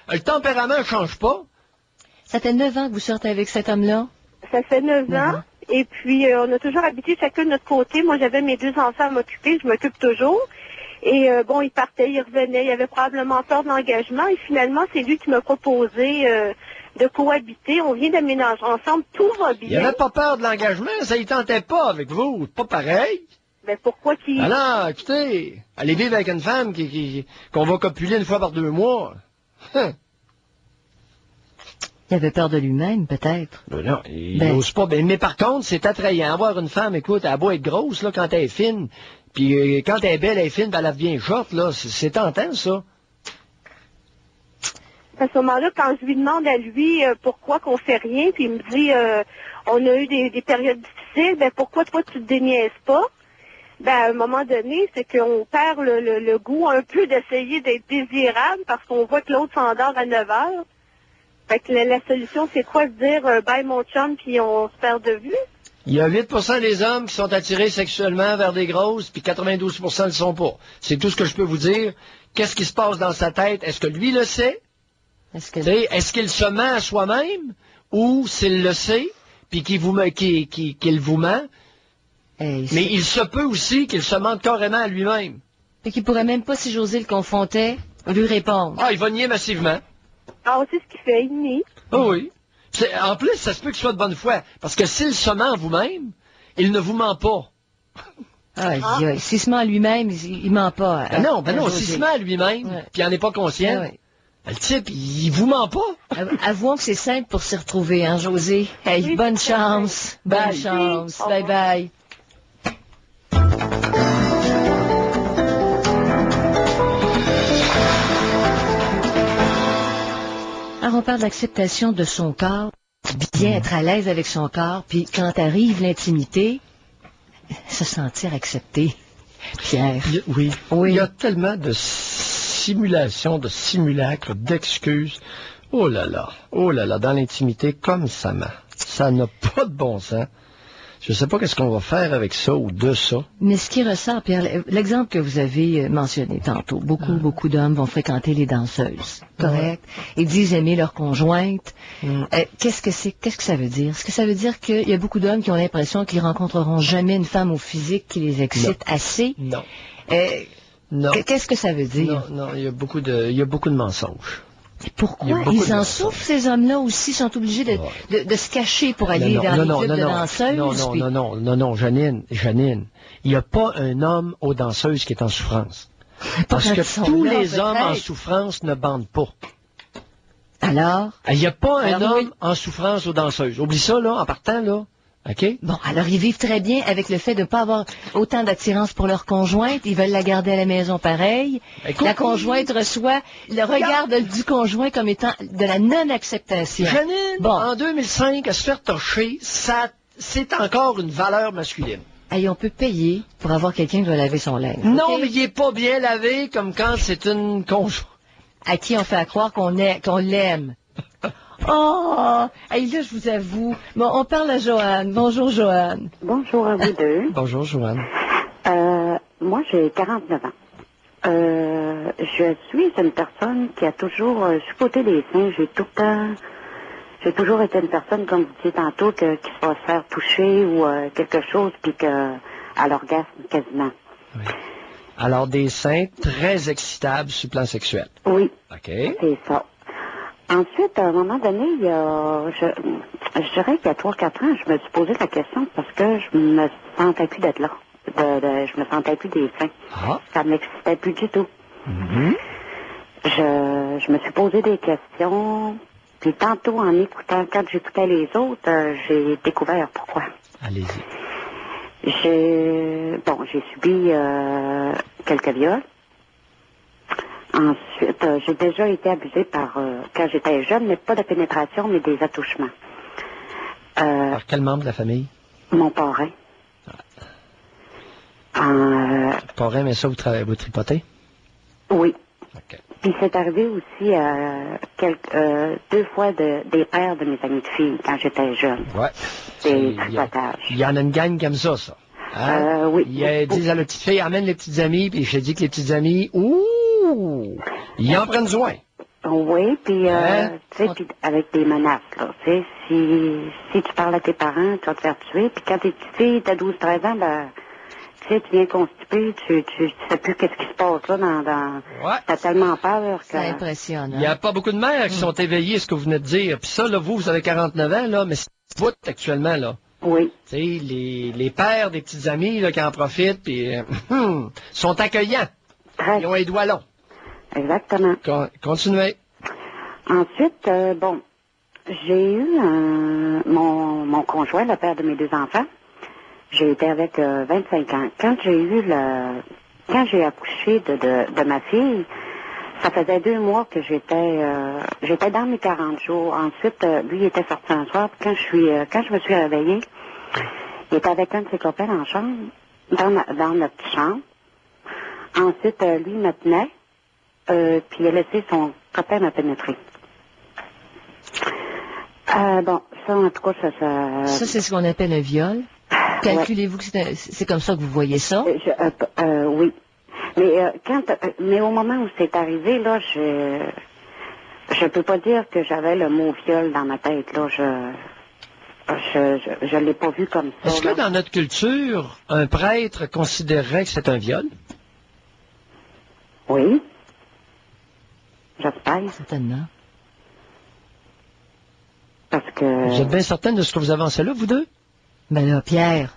Le tempérament ne change pas. Ça fait 9 ans que vous sortez avec cet homme-là? Ça fait 9 ans. Et puis, on a toujours habité chacun de notre côté. Moi, j'avais mes 2 enfants à m'occuper. Je m'occupe toujours. Et bon, il partait, il revenait. Il avait probablement peur de l'engagement. Et finalement, c'est lui qui m'a proposé de cohabiter. On vient d'aménager ensemble. Tout va bien. Il n'avait pas peur de l'engagement. Ça ne tentait pas avec vous. C'est pas pareil. Ben pourquoi qu'il... Alors, écoutez, allez vivre avec une femme qu'on va copuler une fois par 2 mois. Il avait peur de lui-même, peut-être. Non, il n'ose pas. Mais par contre, c'est attrayant. Avoir une femme, écoute, elle a beau être grosse, là, quand elle est fine, puis quand elle est belle, elle est fine, puis elle devient short, là, c'est tentant, ça. À ce moment-là, quand je lui demande à lui pourquoi qu'on fait rien, puis il me dit, on a eu des périodes difficiles, ben pourquoi toi tu te déniaises pas? Ben, à un moment donné, c'est qu'on perd le goût un peu d'essayer d'être désirable parce qu'on voit que l'autre s'endort à 9 heures. Fait que la solution, c'est quoi? De dire bye mon chum, puis on se perd de vue? Il y a 8% des hommes qui sont attirés sexuellement vers des grosses, puis 92% ne le sont pas. C'est tout ce que je peux vous dire. Qu'est-ce qui se passe dans sa tête? Est-ce que lui le sait? Est-ce qu'il se ment à soi-même? Ou s'il le sait, puis qu'il vous ment? Mais il se peut aussi qu'il se mente carrément à lui-même. Et qu'il pourrait même pas, si José le confrontait, lui répondre. Ah, il va nier massivement. Ah, c'est ce qu'il fait, il nie. Oh oui. En plus, ça se peut qu'il soit de bonne foi. Parce que s'il se ment à vous-même, il ne vous ment pas. S'il se ment à lui-même, il ment pas. Non, s'il se ment à lui-même, puis il n'en est pas conscient, le type, il vous ment pas. Avouons que c'est simple pour s'y retrouver, hein, José? Hey, oui, bonne chance. Bonne chance. Bye bye. Alors, on parle de l'acceptation de son corps, bien être à l'aise avec son corps, puis quand arrive l'intimité, se sentir accepté. Pierre. Oui. Il y a tellement de simulations, de simulacres, d'excuses. Oh là là, dans l'intimité, comme ça ment. Ça n'a pas de bon sens. Je ne sais pas qu'est-ce qu'on va faire avec ça ou de ça. Mais ce qui ressort, Pierre, l'exemple que vous avez mentionné tantôt, beaucoup d'hommes vont fréquenter les danseuses, correct? Ils disent aimer leur conjointe. Qu'est-ce que ça veut dire? Est-ce que ça veut dire qu'il y a beaucoup d'hommes qui ont l'impression qu'ils rencontreront jamais une femme au physique qui les excite assez? Non. Non. Qu'est-ce que ça veut dire? Non, il y a beaucoup de mensonges. Pourquoi? Ils en souffrent, ces hommes-là aussi, sont obligés de se cacher pour aller dans les clubs de danseuses? Non, Janine, il n'y a pas un homme aux danseuses qui est en souffrance. Parce que tous les hommes en souffrance ne bandent pas. Alors? Il n'y a pas un homme en souffrance aux danseuses. Oublie ça, là, en partant, là. OK? Bon, alors ils vivent très bien avec le fait de ne pas avoir autant d'attirance pour leur conjointe. Ils veulent la garder à la maison pareil. La conjointe reçoit le regard du conjoint comme étant de la non-acceptation. Janine, en 2005, à se faire torcher, c'est encore une valeur masculine. Hey, on peut payer pour avoir quelqu'un qui va laver son linge. Non, mais il n'est pas bien lavé comme quand c'est une conjointe. À qui on fait croire qu'on l'aime. Oh! Hey, là, je vous avoue. Bon, on parle à Joanne. Bonjour, Joanne. Bonjour à vous deux. Bonjour, Joanne. Moi, j'ai 49 ans. Je suis une personne qui a toujours supporté les seins. J'ai toujours été une personne, comme vous disiez tantôt, qui se va se faire toucher ou quelque chose, puis à l'orgasme quasiment. Oui. Alors, des seins très excitables sur le plan sexuel. Oui. OK. C'est ça. Ensuite, à un moment donné, je dirais qu'il y a 3-4 ans, je me suis posé la question parce que je me sentais plus d'être là. Je me sentais plus des seins. Ça m'excitait plus du tout. Je me suis posé des questions, puis tantôt en écoutant, quand j'écoutais les autres, j'ai découvert pourquoi. Allez-y. J'ai subi quelques viols. Ensuite, j'ai déjà été abusée quand j'étais jeune, mais pas de pénétration, mais des attouchements. Par quel membre de la famille? Mon parrain. Parrain, mais ça, vous tripotez? Oui. Okay. Puis c'est arrivé aussi 2 fois des pères de mes amis de filles quand j'étais jeune. Ouais. Des tripotages. Il y en a une gang comme ça. Hein? Oui. Ils disent à la petite fille, amène les petites amies, puis je te dis que les petites amies, ils en prennent soin. Oui, puis puis avec des menaces, là. Tu sais, si tu parles à tes parents, tu vas te faire tuer. Puis quand t'es petite fille, t'as 12-13 ans, tu sais, tu viens constipé, tu sais plus qu'est-ce qui se passe là dans t'as tellement peur que... C'est impressionnant. Il n'y a pas beaucoup de mères qui sont éveillées à ce que vous venez de dire. Puis ça, là, vous avez 49 ans, là, mais c'est vous actuellement, là. Oui. Tu sais, les pères des petites amies, là, qui en profitent, puis sont accueillants. Ils ont les doigts longs. Exactement. Continuez. Ensuite, j'ai eu mon conjoint, le père de mes 2 enfants. J'ai été avec 25 ans. Quand j'ai accouché de ma fille, ça faisait 2 mois que j'étais dans mes 40 jours. Ensuite, lui, il était sorti un soir. Quand je me suis réveillée, il était avec un de ses copains en chambre, dans notre petite chambre. Ensuite, lui me tenait, puis il a laissé son copain me pénétrer. Ça, en tout cas, Ça, c'est ce qu'on appelle un viol. Calculez-vous que c'est comme ça que vous voyez ça? Oui. Mais au moment où c'est arrivé, là, je peux pas dire que j'avais le mot viol dans ma tête, là. Je l'ai pas vu comme ça. Est-ce que dans notre culture, un prêtre considérerait que c'est un viol? Oui. J'espère. Certainement. Parce que... Vous êtes bien certaine de ce que vous avancez là, vous deux? Ben là, Pierre.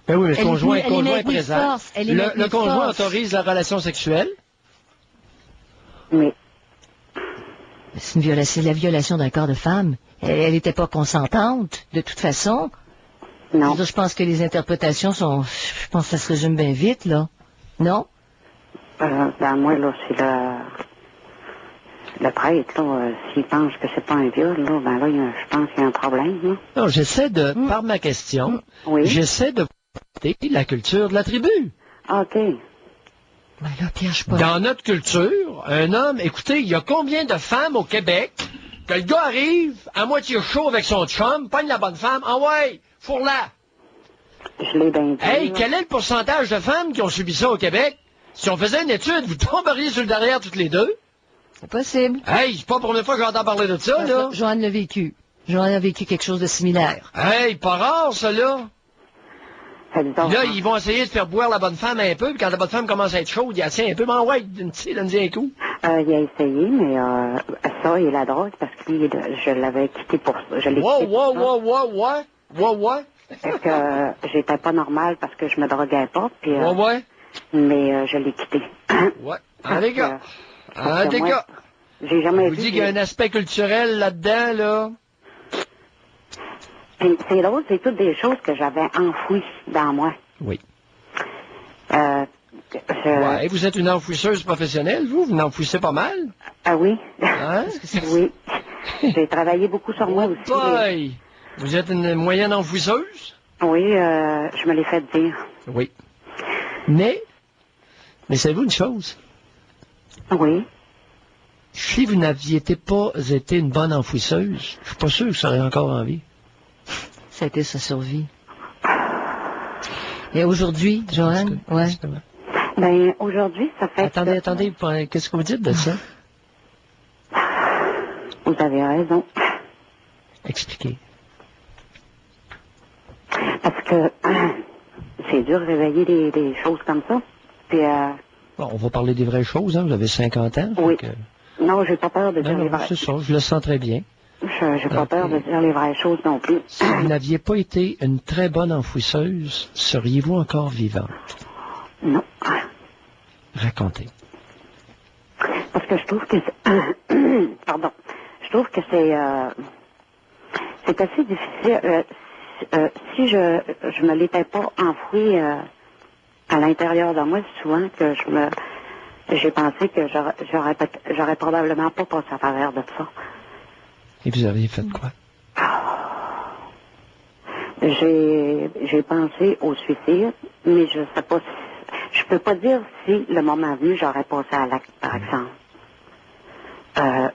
Ben oui, mais le conjoint est présent. Le conjoint force. autorise la relation sexuelle? Oui. C'est la violation d'un corps de femme. Elle n'était pas consentante, de toute façon. Non. Je pense que les interprétations sont... Je pense que ça se résume bien vite, là. Non? Moi, là, c'est le prêtre, là, s'il pense que c'est pas un viol, là, je pense qu'il y a un problème, là. Non, j'essaie de, par ma question, j'essaie de la culture de la tribu. OK. Ben là, Pierre, je sais pas. Dans notre culture, un homme, écoutez, il y a combien de femmes au Québec que le gars arrive, à moitié chaud avec son chum, pogne la bonne femme, ah ouais, fourre-la. Je l'ai bien dit. Hey, quel est le pourcentage de femmes qui ont subi ça au Québec? Si on faisait une étude, vous tomberiez sur le derrière toutes les deux? C'est possible. Hey, c'est pas pour une fois que j'entends parler de ça, là. Joanne l'a vécu. Joanne a vécu quelque chose de similaire. Hey, pas rare, ça, là. Là, ils vont essayer de faire boire la bonne femme un peu, puis quand la bonne femme commence à être chaude, il tiens un peu, mais ouais, donne-y un coup. Il a essayé, mais ça et la drogue, parce que je l'avais quitté pour ça. Je l'ai quitté pour ça. Fait que j'étais pas normale parce que je me droguais pas, puis mais je l'ai quitté. Ouais. Ah, les gars. Ah, les gars. J'ai jamais vu. Je vous dis qu'il y a un aspect culturel là-dedans, là. Puis c'est drôle, c'est toutes des choses que j'avais enfouies dans moi. Oui. Ouais, vous êtes une enfouisseuse professionnelle, vous? Vous n'enfouissez pas mal? Ah oui. Hein? Oui. J'ai travaillé beaucoup sur moi aussi. Boy! Vous êtes une moyenne enfouisseuse? Oui, je me l'ai fait dire. Oui. Mais savez-vous une chose? Oui. Si vous n'aviez pas été une bonne enfouisseuse, je suis pas sûr que vous seriez encore en vie. Ça a été sa survie. Et aujourd'hui, Joanne? Ouais. Ben, aujourd'hui, ça fait... Attendez, qu'est-ce que vous dites de ça? Vous avez raison. Expliquez. Parce que c'est dur de réveiller des choses comme ça. Puis, bon, on va parler des vraies choses, hein? Vous avez 50 ans. Oui. Que... Non, j'ai pas peur de dire les vraies choses. C'est ça, je le sens très bien. J'ai pas peur de dire les vraies choses non plus. Si vous n'aviez pas été une très bonne enfouisseuse, seriez-vous encore vivante? Non. Racontez. Parce que je trouve que pardon. Je trouve que c'est assez difficile. Si je me l'étais pas enfouie à l'intérieur de moi, souvent que j'ai pensé que j'aurais probablement pas passé à travers de ça. Et vous auriez fait quoi? J'ai pensé au suicide, mais je sais pas je peux pas dire si le moment venu j'aurais passé à l'acte, par exemple.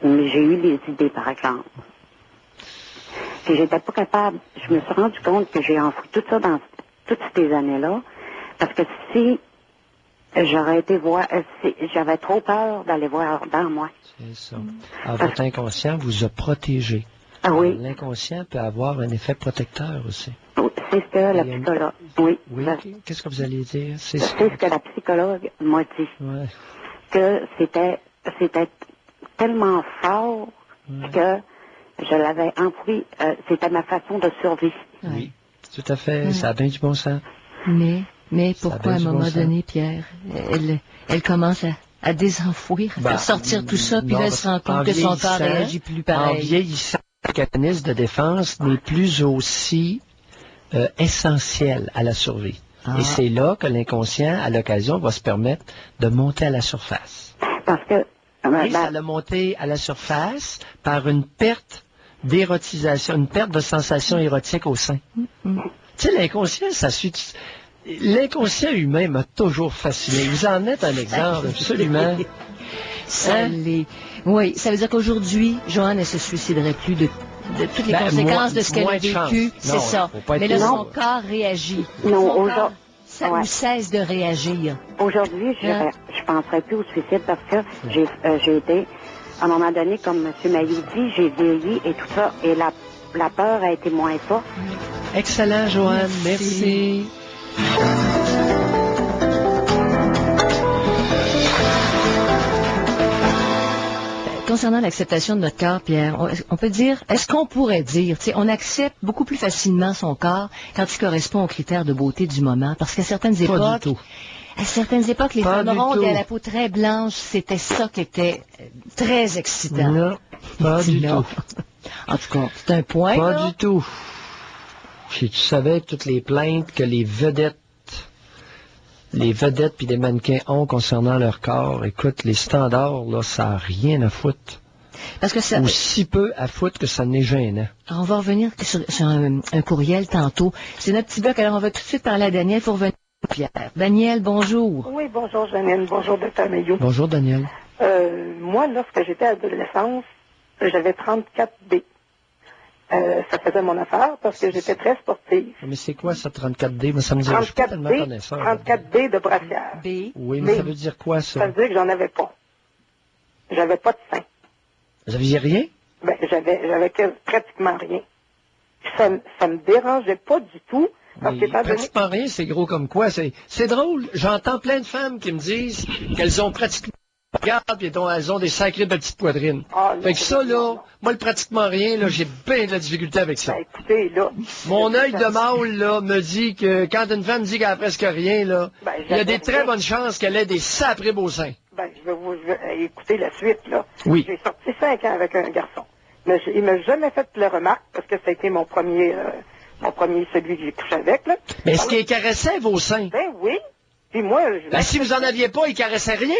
Mais j'ai eu les idées, par exemple. Puis j'étais pas capable, je me suis rendu compte que j'ai enfoui tout ça dans toutes ces années-là, parce que si j'aurais été voir, j'avais trop peur d'aller voir dans moi. C'est ça. Alors, votre inconscient vous a protégé. Ah oui. L'inconscient peut avoir un effet protecteur aussi. C'est ce que la psychologue... Oui. Qu'est-ce que vous allez dire? C'est ce que la psychologue m'a dit. Ouais. Que c'était tellement fort que je l'avais enfoui. C'était ma façon de survie. Oui, tout à fait. Ça a bien du bon sens. Mais pourquoi à un moment donné, Pierre, elle commence à désenfouir, à sortir tout ça, puis là, elle se rend compte que son corps réagit plus pareil. En vieillissant, le mécanisme de défense n'est plus aussi essentiel à la survie. Et c'est là que l'inconscient, à l'occasion, va se permettre de monter à la surface. Parce que... Et ça l'a monté à la surface par une perte d'érotisation, une perte de sensation érotique au sein. Tu sais, l'inconscient, ça suit... L'inconscient humain m'a toujours fasciné. Vous en êtes un exemple, absolument. Oui, ça veut dire qu'aujourd'hui, Joanne, elle se suiciderait plus de toutes les conséquences de ce qu'elle a vécu. C'est ça. Mais là, son corps réagit. Non, aujourd'hui... Ça nous cesse de réagir. Aujourd'hui, je penserais plus au suicide parce que j'ai été, à un moment donné, comme M. Mailloux dit, j'ai vieilli et tout ça, et la peur a été moins forte. Excellent, Joanne. Merci. Concernant l'acceptation de notre corps, Pierre, on peut dire, est-ce qu'on pourrait dire, on accepte beaucoup plus facilement son corps quand il correspond aux critères de beauté du moment, parce qu'à certaines époques, les femmes rondes et à la peau très blanche, c'était ça qui était très excitant. Non, pas du tout. En tout cas, c'est un point. Pas du tout. Si tu savais toutes les plaintes que les vedettes puis les mannequins ont concernant leur corps, écoute, les standards, là, ça n'a rien à foutre. Parce que ça... Ou si peu à foutre que ça n'est gênant. Alors, on va revenir sur un courriel tantôt. C'est notre petit bloc. Alors, on va tout de suite parler à Daniel pour revenir à Pierre. Daniel, bonjour. Oui, bonjour, Janine. Bonjour, Dr. Mailloux. Bonjour, Daniel. Moi, lorsque j'étais adolescente, J'avais 34B. Ça faisait mon affaire parce que j'étais très sportive. Mais c'est quoi ça, 34D? Mais ça me dit, je suis pas tellement connaisseur. 34B de brassière. B. Oui, mais ça veut dire quoi, ça? Ça veut dire que j'en avais pas. J'avais pas de sein. Vous aviez rien? Ben, j'avais pratiquement rien. Ça me dérangeait pas du tout. Parce que pratiquement rien, c'est gros comme quoi. C'est drôle. J'entends plein de femmes qui me disent qu'elles ont pratiquement regarde, puis elles ont des sacrées petites poitrines. Fait que ça, là, moi, le pratiquement rien, là, j'ai bien de la difficulté avec ça. Ben, écoutez, là. Mon œil de mâle, là, me dit que quand une femme dit qu'elle a presque rien, là, il y a des très bonnes chances qu'elle ait des sacrés beaux seins. Ben, je vais écouter la suite, là. Oui. J'ai sorti 5 ans avec un garçon. Mais il m'a jamais fait la remarque, parce que ça a été mon premier, celui que j'ai couché avec, là. Mais est-ce qu'il caressait vos seins? Ben oui. Puis moi, si vous en aviez pas, il caressait rien?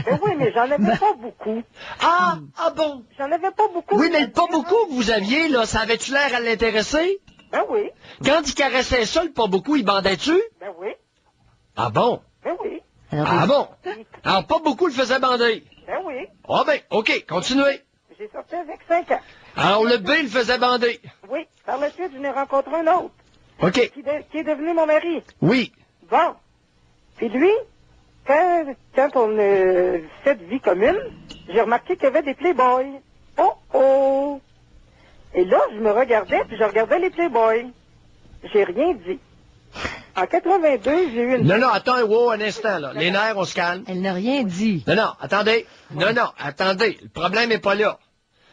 Ben oui, mais j'en avais pas beaucoup. Ah bon? J'en avais pas beaucoup. Oui, mais le pas beaucoup que vous aviez, là, ça avait-tu l'air à l'intéresser? Ben oui. Quand il caressait ça, le pas beaucoup, il bandait-tu? Ben oui. Ah bon? Ben oui. Ah bon? Alors, pas beaucoup le faisait bander? Ben oui. Ah ben, OK, continuez. J'ai sorti avec 5 ans. Alors, le B, il faisait bander? Oui. Par la suite, je n'ai rencontré un autre. OK. Qui est devenu mon mari. Oui. Bon. Puis lui, quand on a fait vie commune, j'ai remarqué qu'il y avait des playboys. Oh! Et là, je me regardais, puis je regardais les playboys. J'ai rien dit. En 82, j'ai eu une... Non, attends, wow, un instant, là. Les nerfs, on se calme. Elle n'a rien dit. Non, attendez. Non, attendez. Le problème n'est pas là.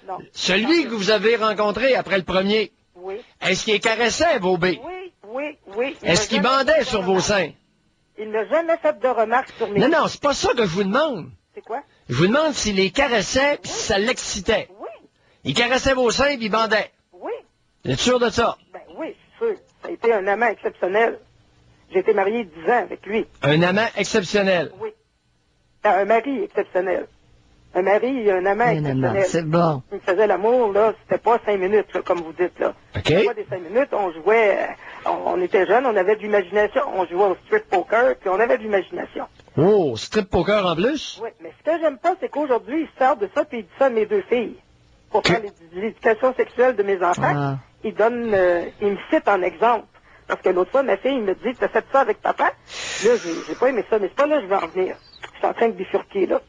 Non. Celui que vous avez rencontré après le premier, oui. Est-ce qu'il caressait vos baies? Oui. Est-ce qu'il bandait sur vos seins? Il n'a jamais fait de remarques sur mes... Non, c'est pas ça que je vous demande. C'est quoi? Je vous demande s'il les caressait puis si ça l'excitait. Oui. Il caressait vos seins puis il bandait. Oui. Vous êtes sûr de ça? Ben oui, je suis sûr. Ça a été un amant exceptionnel. J'ai été marié 10 ans avec lui. Un amant exceptionnel? Oui. Un mari exceptionnel. Un mari, un amant exceptionnel. C'est bon. Il me faisait l'amour, là, c'était pas 5 minutes, là, comme vous dites, là. OK. C'était pas des 5 minutes, on jouait, on était jeunes, on avait de l'imagination, on jouait au strip poker, puis on avait de l'imagination. Oh, strip poker en plus? Oui, mais ce que j'aime pas, c'est qu'aujourd'hui, il sort de ça, puis il dit ça à mes 2 filles. Pour faire l'éducation sexuelle de mes enfants, il me cite en exemple. Parce que l'autre fois, ma fille me dit, t'as fait ça avec papa? Là, j'ai pas aimé ça, mais c'est pas là que je veux en venir. Je suis en train de bifurquer, là.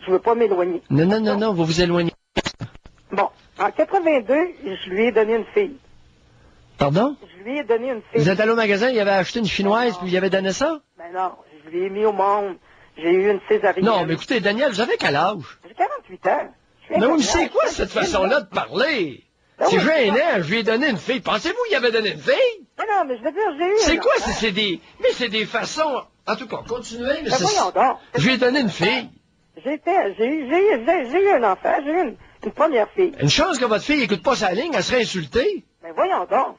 Je veux pas m'éloigner. Non, vous vous éloignez. Bon, en 82, je lui ai donné une fille. Pardon? Je lui ai donné une fille. Vous êtes allé au magasin, il avait acheté une chinoise, puis il avait donné ça? Ben non, je lui ai mis au monde. J'ai eu une césarienne. Non, mais écoutez, Daniel, vous avez quel âge? J'ai 48 ans. Mais oui, c'est quoi cette façon-là de parler? C'est gênant, je lui ai donné une fille. Pensez-vous qu'il avait donné une fille? Non, mais je veux dire, j'ai eu... C'est quoi? C'est des façons... En tout cas, continuez, mais voyons donc. Je lui ai donné une fille. J'ai eu un enfant, j'ai eu une première fille. Une chance que votre fille écoute pas sa ligne, elle serait insultée. Mais voyons donc.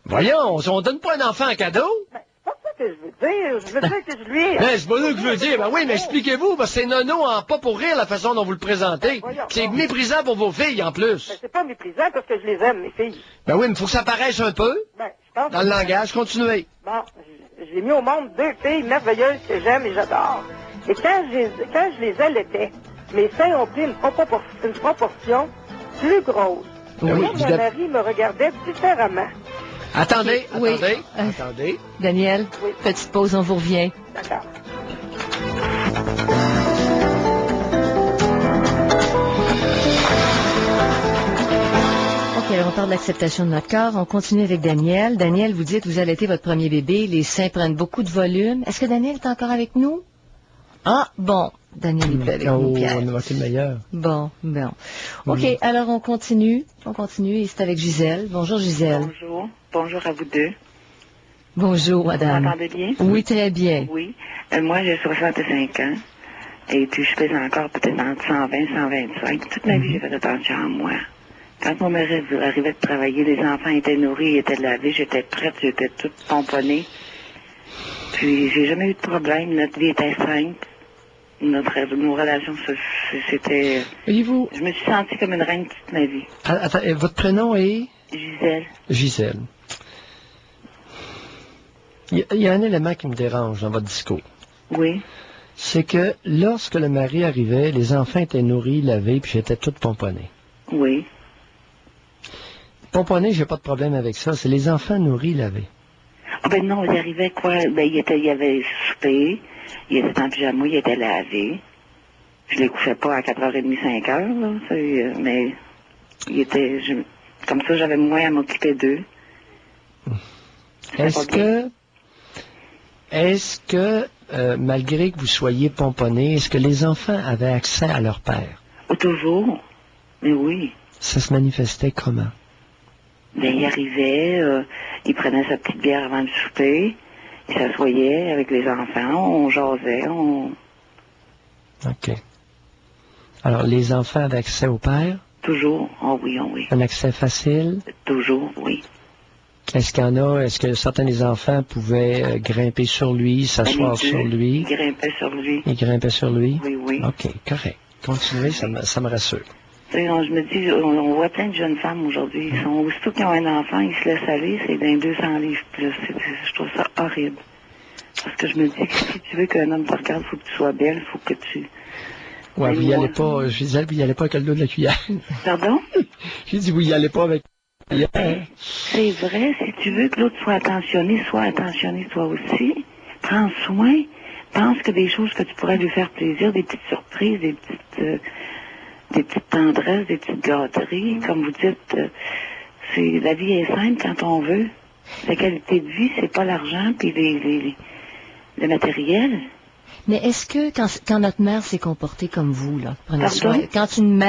Voyons, on donne pas un enfant en cadeau. Ben, c'est pas ça que je veux dire. Je veux dire que je lui ai... Mais c'est pas ça que je veux dire. Ben oui, mais expliquez-vous, parce que c'est nono en pas pour rire la façon dont vous le présentez. C'est méprisant pour vos filles, en plus. Ben, c'est pas méprisant parce que je les aime, mes filles. Ben oui, mais faut que ça paraisse un peu. Ben, je pense dans le langage, continuez. Bon, j'ai mis au monde 2 filles merveilleuses que j'aime et j'adore. Et quand je les allaitais, mes seins ont pris une proportion plus grosse. Oui, mon mari me regardait différemment. Attendez. Daniel, petite pause, on vous revient. D'accord. OK, alors on parle de l'acceptation de notre corps. On continue avec Daniel. Daniel, vous dites que vous allaitez votre premier bébé, les seins prennent beaucoup de volume. Est-ce que Daniel est encore avec nous? Ah, bon. Daniel est plus avec nous, Pierre. On a manqué le meilleur. Bon. OK, alors on continue et c'est avec Gisèle. Bonjour, Gisèle. Bonjour à vous deux. Bonjour, madame. Vous m'entendez bien? Oui, très bien. Oui. Moi, j'ai 65 ans. Et puis, je pèse encore peut-être entre 120, 125. Toute ma vie, j'ai fait attention à moi. Quand mon mari arrivait de travailler, les enfants étaient nourris, étaient lavés, j'étais prête, j'étais toute pomponnée. Puis, j'ai jamais eu de problème. Notre vie était simple. Nos relations, c'était... Voyez-vous... Je me suis sentie comme une reine toute ma vie. Attends, votre prénom est... Gisèle. Il y a un élément qui me dérange dans votre discours. Oui. C'est que lorsque le mari arrivait, les enfants étaient nourris, lavés, puis j'étais toute pomponnée. Oui. Pomponner, j'ai pas de problème avec ça. C'est les enfants nourris lavés. Ah ben non, il arrivait quoi? Ben il avait soupé, il était en pyjama, il était lavé. Je les couchais pas à 4h30, 5h, là, mais il était... comme ça, j'avais moins à m'occuper d'eux. Est-ce que, malgré que vous soyez pomponné, est-ce que les enfants avaient accès à leur père? Oh, toujours. Mais oui. Ça se manifestait comment? Ben, il arrivait, il prenait sa petite bière avant le souper, il s'assoyait avec les enfants, on jasait, OK. Alors, les enfants avaient accès au père? Toujours, oh oui, oh oui. Un accès facile? Toujours, oui. Est-ce qu'il y en a, est-ce que certains des enfants pouvaient grimper sur lui, s'asseoir sur lui? Il grimpait sur lui. Il grimpait sur lui? Oui, oui. OK, correct. Continuez, ça me rassure. Je me dis, on voit plein de jeunes femmes aujourd'hui. Aussitôt qu'ils ont un enfant, ils se laissent aller, c'est d'un 200 livres plus. Je trouve ça horrible. Parce que je me dis que si tu veux qu'un homme te regarde, il faut que tu sois belle, il faut que tu... Ouais, vous y allez pas, Gisèle, vous y allez pas avec le dos de la cuillère. Pardon? J'ai dit, vous y allez pas avec la cuillère. C'est vrai, si tu veux que l'autre soit attentionné toi aussi. Prends soin. Pense que des choses que tu pourrais lui faire plaisir, des petites surprises, des petites tendresses, des petites gâteries. Comme vous dites, la vie est simple quand on veut. La qualité de vie, c'est pas l'argent puis le matériel. Mais est-ce que quand notre mère s'est comportée comme vous, là, prenez soin, quand une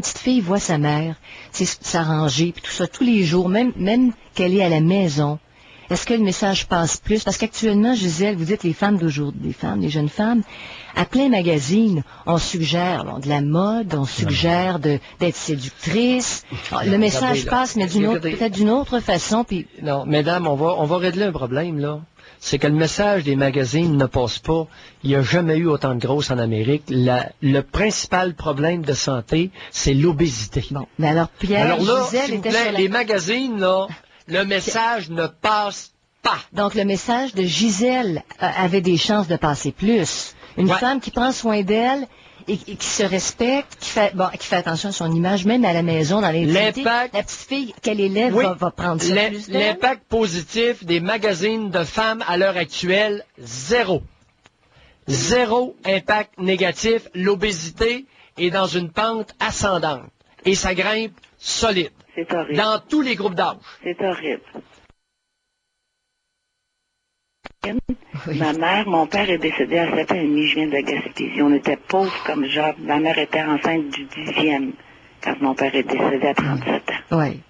petite fille voit sa mère, s'arranger, puis tout ça, tous les jours, même qu'elle est à la maison, est-ce que le message passe plus? Parce qu'actuellement, Gisèle, vous dites les femmes d'aujourd'hui, les jeunes femmes, à plein magazine, on suggère de la mode, on suggère d'être séductrice. Le message passe, mais peut-être d'une autre façon. Puis... Non, mesdames, on va régler un problème, là. C'est que le message des magazines ne passe pas. Il n'y a jamais eu autant de grosses en Amérique. Le principal problème de santé, c'est l'obésité. Bon, mais alors Pierre, Gisèle s'il vous plaît, les magazines, là, le message ne passe pas. Donc le message de Gisèle avait des chances de passer plus. Une femme qui prend soin d'elle et qui se respecte, qui fait attention à son image, même à la maison, dans l'intimité. La petite fille qu'elle élève va prendre ça plus d'elle. L'impact positif des magazines de femmes à l'heure actuelle, zéro. Zéro impact négatif. L'obésité est dans une pente ascendante. Et ça grimpe solide. C'est horrible. Dans tous les groupes d'âge. C'est horrible. Ma mère, mon père est décédé à 7 ans et demi, je viens de la Gaspésie. On était pauvres comme Job. Ma mère était enceinte du 10e quand mon père est décédé à 37 ans. Oui.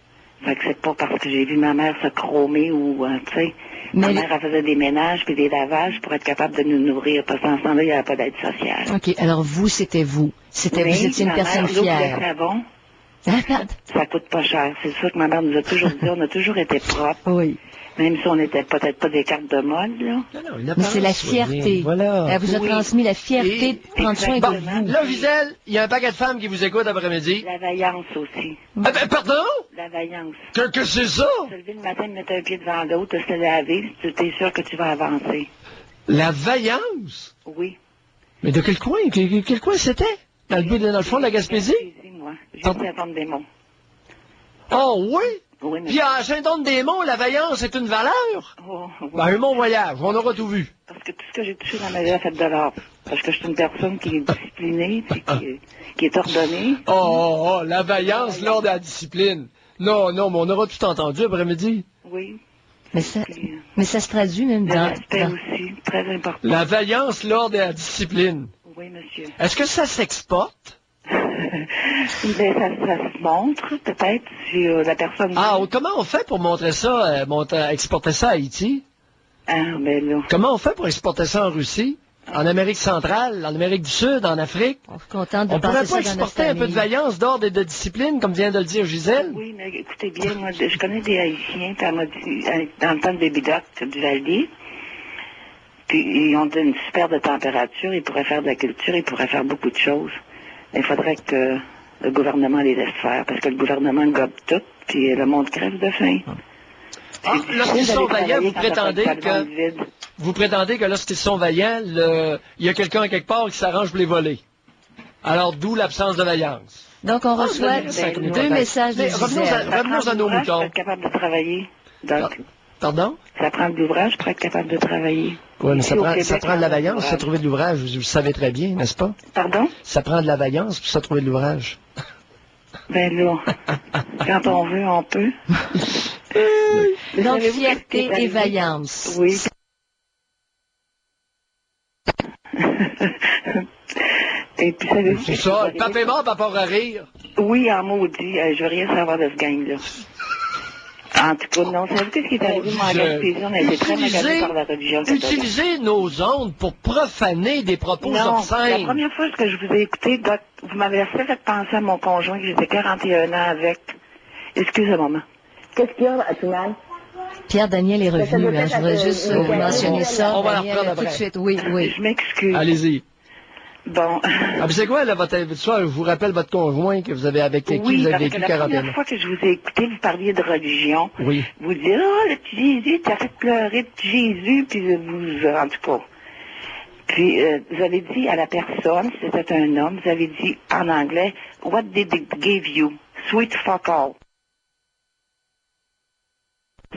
Fait que c'est pas parce que j'ai vu ma mère se chromer ou, tu sais, ma mère, elle faisait des ménages puis des lavages pour être capable de nous nourrir. Parce qu'en ce temps-là, il n'y avait pas d'aide sociale. OK. Alors vous, c'était vous. Vous étiez une personne fière. Savon, ça coûte pas cher. C'est sûr que ma mère nous a toujours dit, on a toujours été propre. Oui. Même si on n'était peut-être pas des cartes de mode, là. Mais c'est la fierté. Voilà. Elle vous a transmis la fierté de prendre soin de vous. Là, Gisèle, il y a un paquet de femmes qui vous écoutent après-midi. La vaillance aussi. Pardon? La vaillance. Que c'est ça? Se lever le matin, mettre un pied devant l'autre, se laver, tu es sûr que tu vas avancer. La vaillance? Oui. Mais de quel coin? Quel coin c'était? Dans le fond de la Gaspésie? Moi. Juste à Saint-Anne-des-Monts. Oh, oui? Oui, mais... Puis à Saint-Anne-des-Monts, la vaillance est une valeur? Oh, oui. Ben, un bon voyage, on aura tout vu. Parce que tout ce que j'ai touché dans ma vie a fait de l'or. Parce que je suis une personne qui est disciplinée, puis qui est ordonnée. Oh, la vaillance, l'ordre et la discipline. Non, mais on aura tout entendu après-midi. Oui. Mais ça se traduit même dans... L'aspect aussi, très important. La vaillance, l'ordre et la discipline. Oui, monsieur. Est-ce que ça s'exporte? Ça se montre, peut-être, si la personne... Ah, comment on fait pour montrer ça, exporter ça à Haïti? Ah, ben là... Comment on fait pour exporter ça en Russie? En Amérique centrale, en Amérique du Sud, en Afrique? On est content de on pourrait ça pas exporter un peu de vaillance, d'ordre et de discipline, comme vient de le dire Gisèle? Oui, mais écoutez bien, moi, je connais des Haïtiens, puis elle m'a dit, dans le temps de Baby Doc du Valier, puis ils ont une super de température, ils pourraient faire de la culture, ils pourraient faire beaucoup de choses. Il faudrait que le gouvernement les laisse faire, parce que le gouvernement gobe tout, puis le monde crève de faim. Ah, lorsqu'ils sont vaillants, vous prétendez que lorsqu'ils sont vaillants, il y a quelqu'un quelque part qui s'arrange pour les voler. Alors, d'où l'absence de vaillance. Donc, on reçoit deux messages de Gisèle. Revenons à nos moutons. Pour être capable de travailler. Donc, pardon? Ça prend de l'ouvrage pour être capable de travailler. Oui, mais Ici, au Québec, ça prend de la on a vaillance, l'ouvrage. ça trouver de l'ouvrage, vous le savez très bien, n'est-ce pas? Pardon? Ça prend de la vaillance pour ça trouver de l'ouvrage. Ben là, quand on veut, on peut. Donc, Savez-vous fierté qu'est-ce qui est et arrivé? vaillance. Oui. Et puis, savez-vous C'est qu'est-ce ça, qui le est pape arrivé? est mort par rapport à rire. Oui, en maudit. Je veux rien savoir de ce gang-là. En tout cas, non. Savez-vous qu'est-ce qui est arrivé? Moi, en Gaspésie, on a été très magasés par la religion catholique. Utilisez nos ondes pour profaner des propos Non, obscènes. la première fois que je vous ai écouté, Doc, vous m'avez assez fait penser à mon conjoint que j'étais 41 ans avec. Excusez un moment. Qu'est-ce qu'il y a, Atuman? Pierre Daniel est revenu. Hein. Je voudrais juste mentionner ça. On va la Daniel, reprendre tout de après. suite. Oui, oui. Je m'excuse. Allez-y. Bon. Ah, mais c'est quoi, là, votre soir, je vous rappelle votre conjoint que vous avez avec qui Oui, vous avez parce que vécu la 41 première ans. fois que je vous ai écouté, vous parliez de religion. Oui. Vous dites, oh, le petit Jésus, t'as fait pleurer le petit Jésus, puis vous, en tout cas. Puis, vous avez dit à la personne, si c'était un homme, vous avez dit en anglais, what did they give you? Sweet fuck all.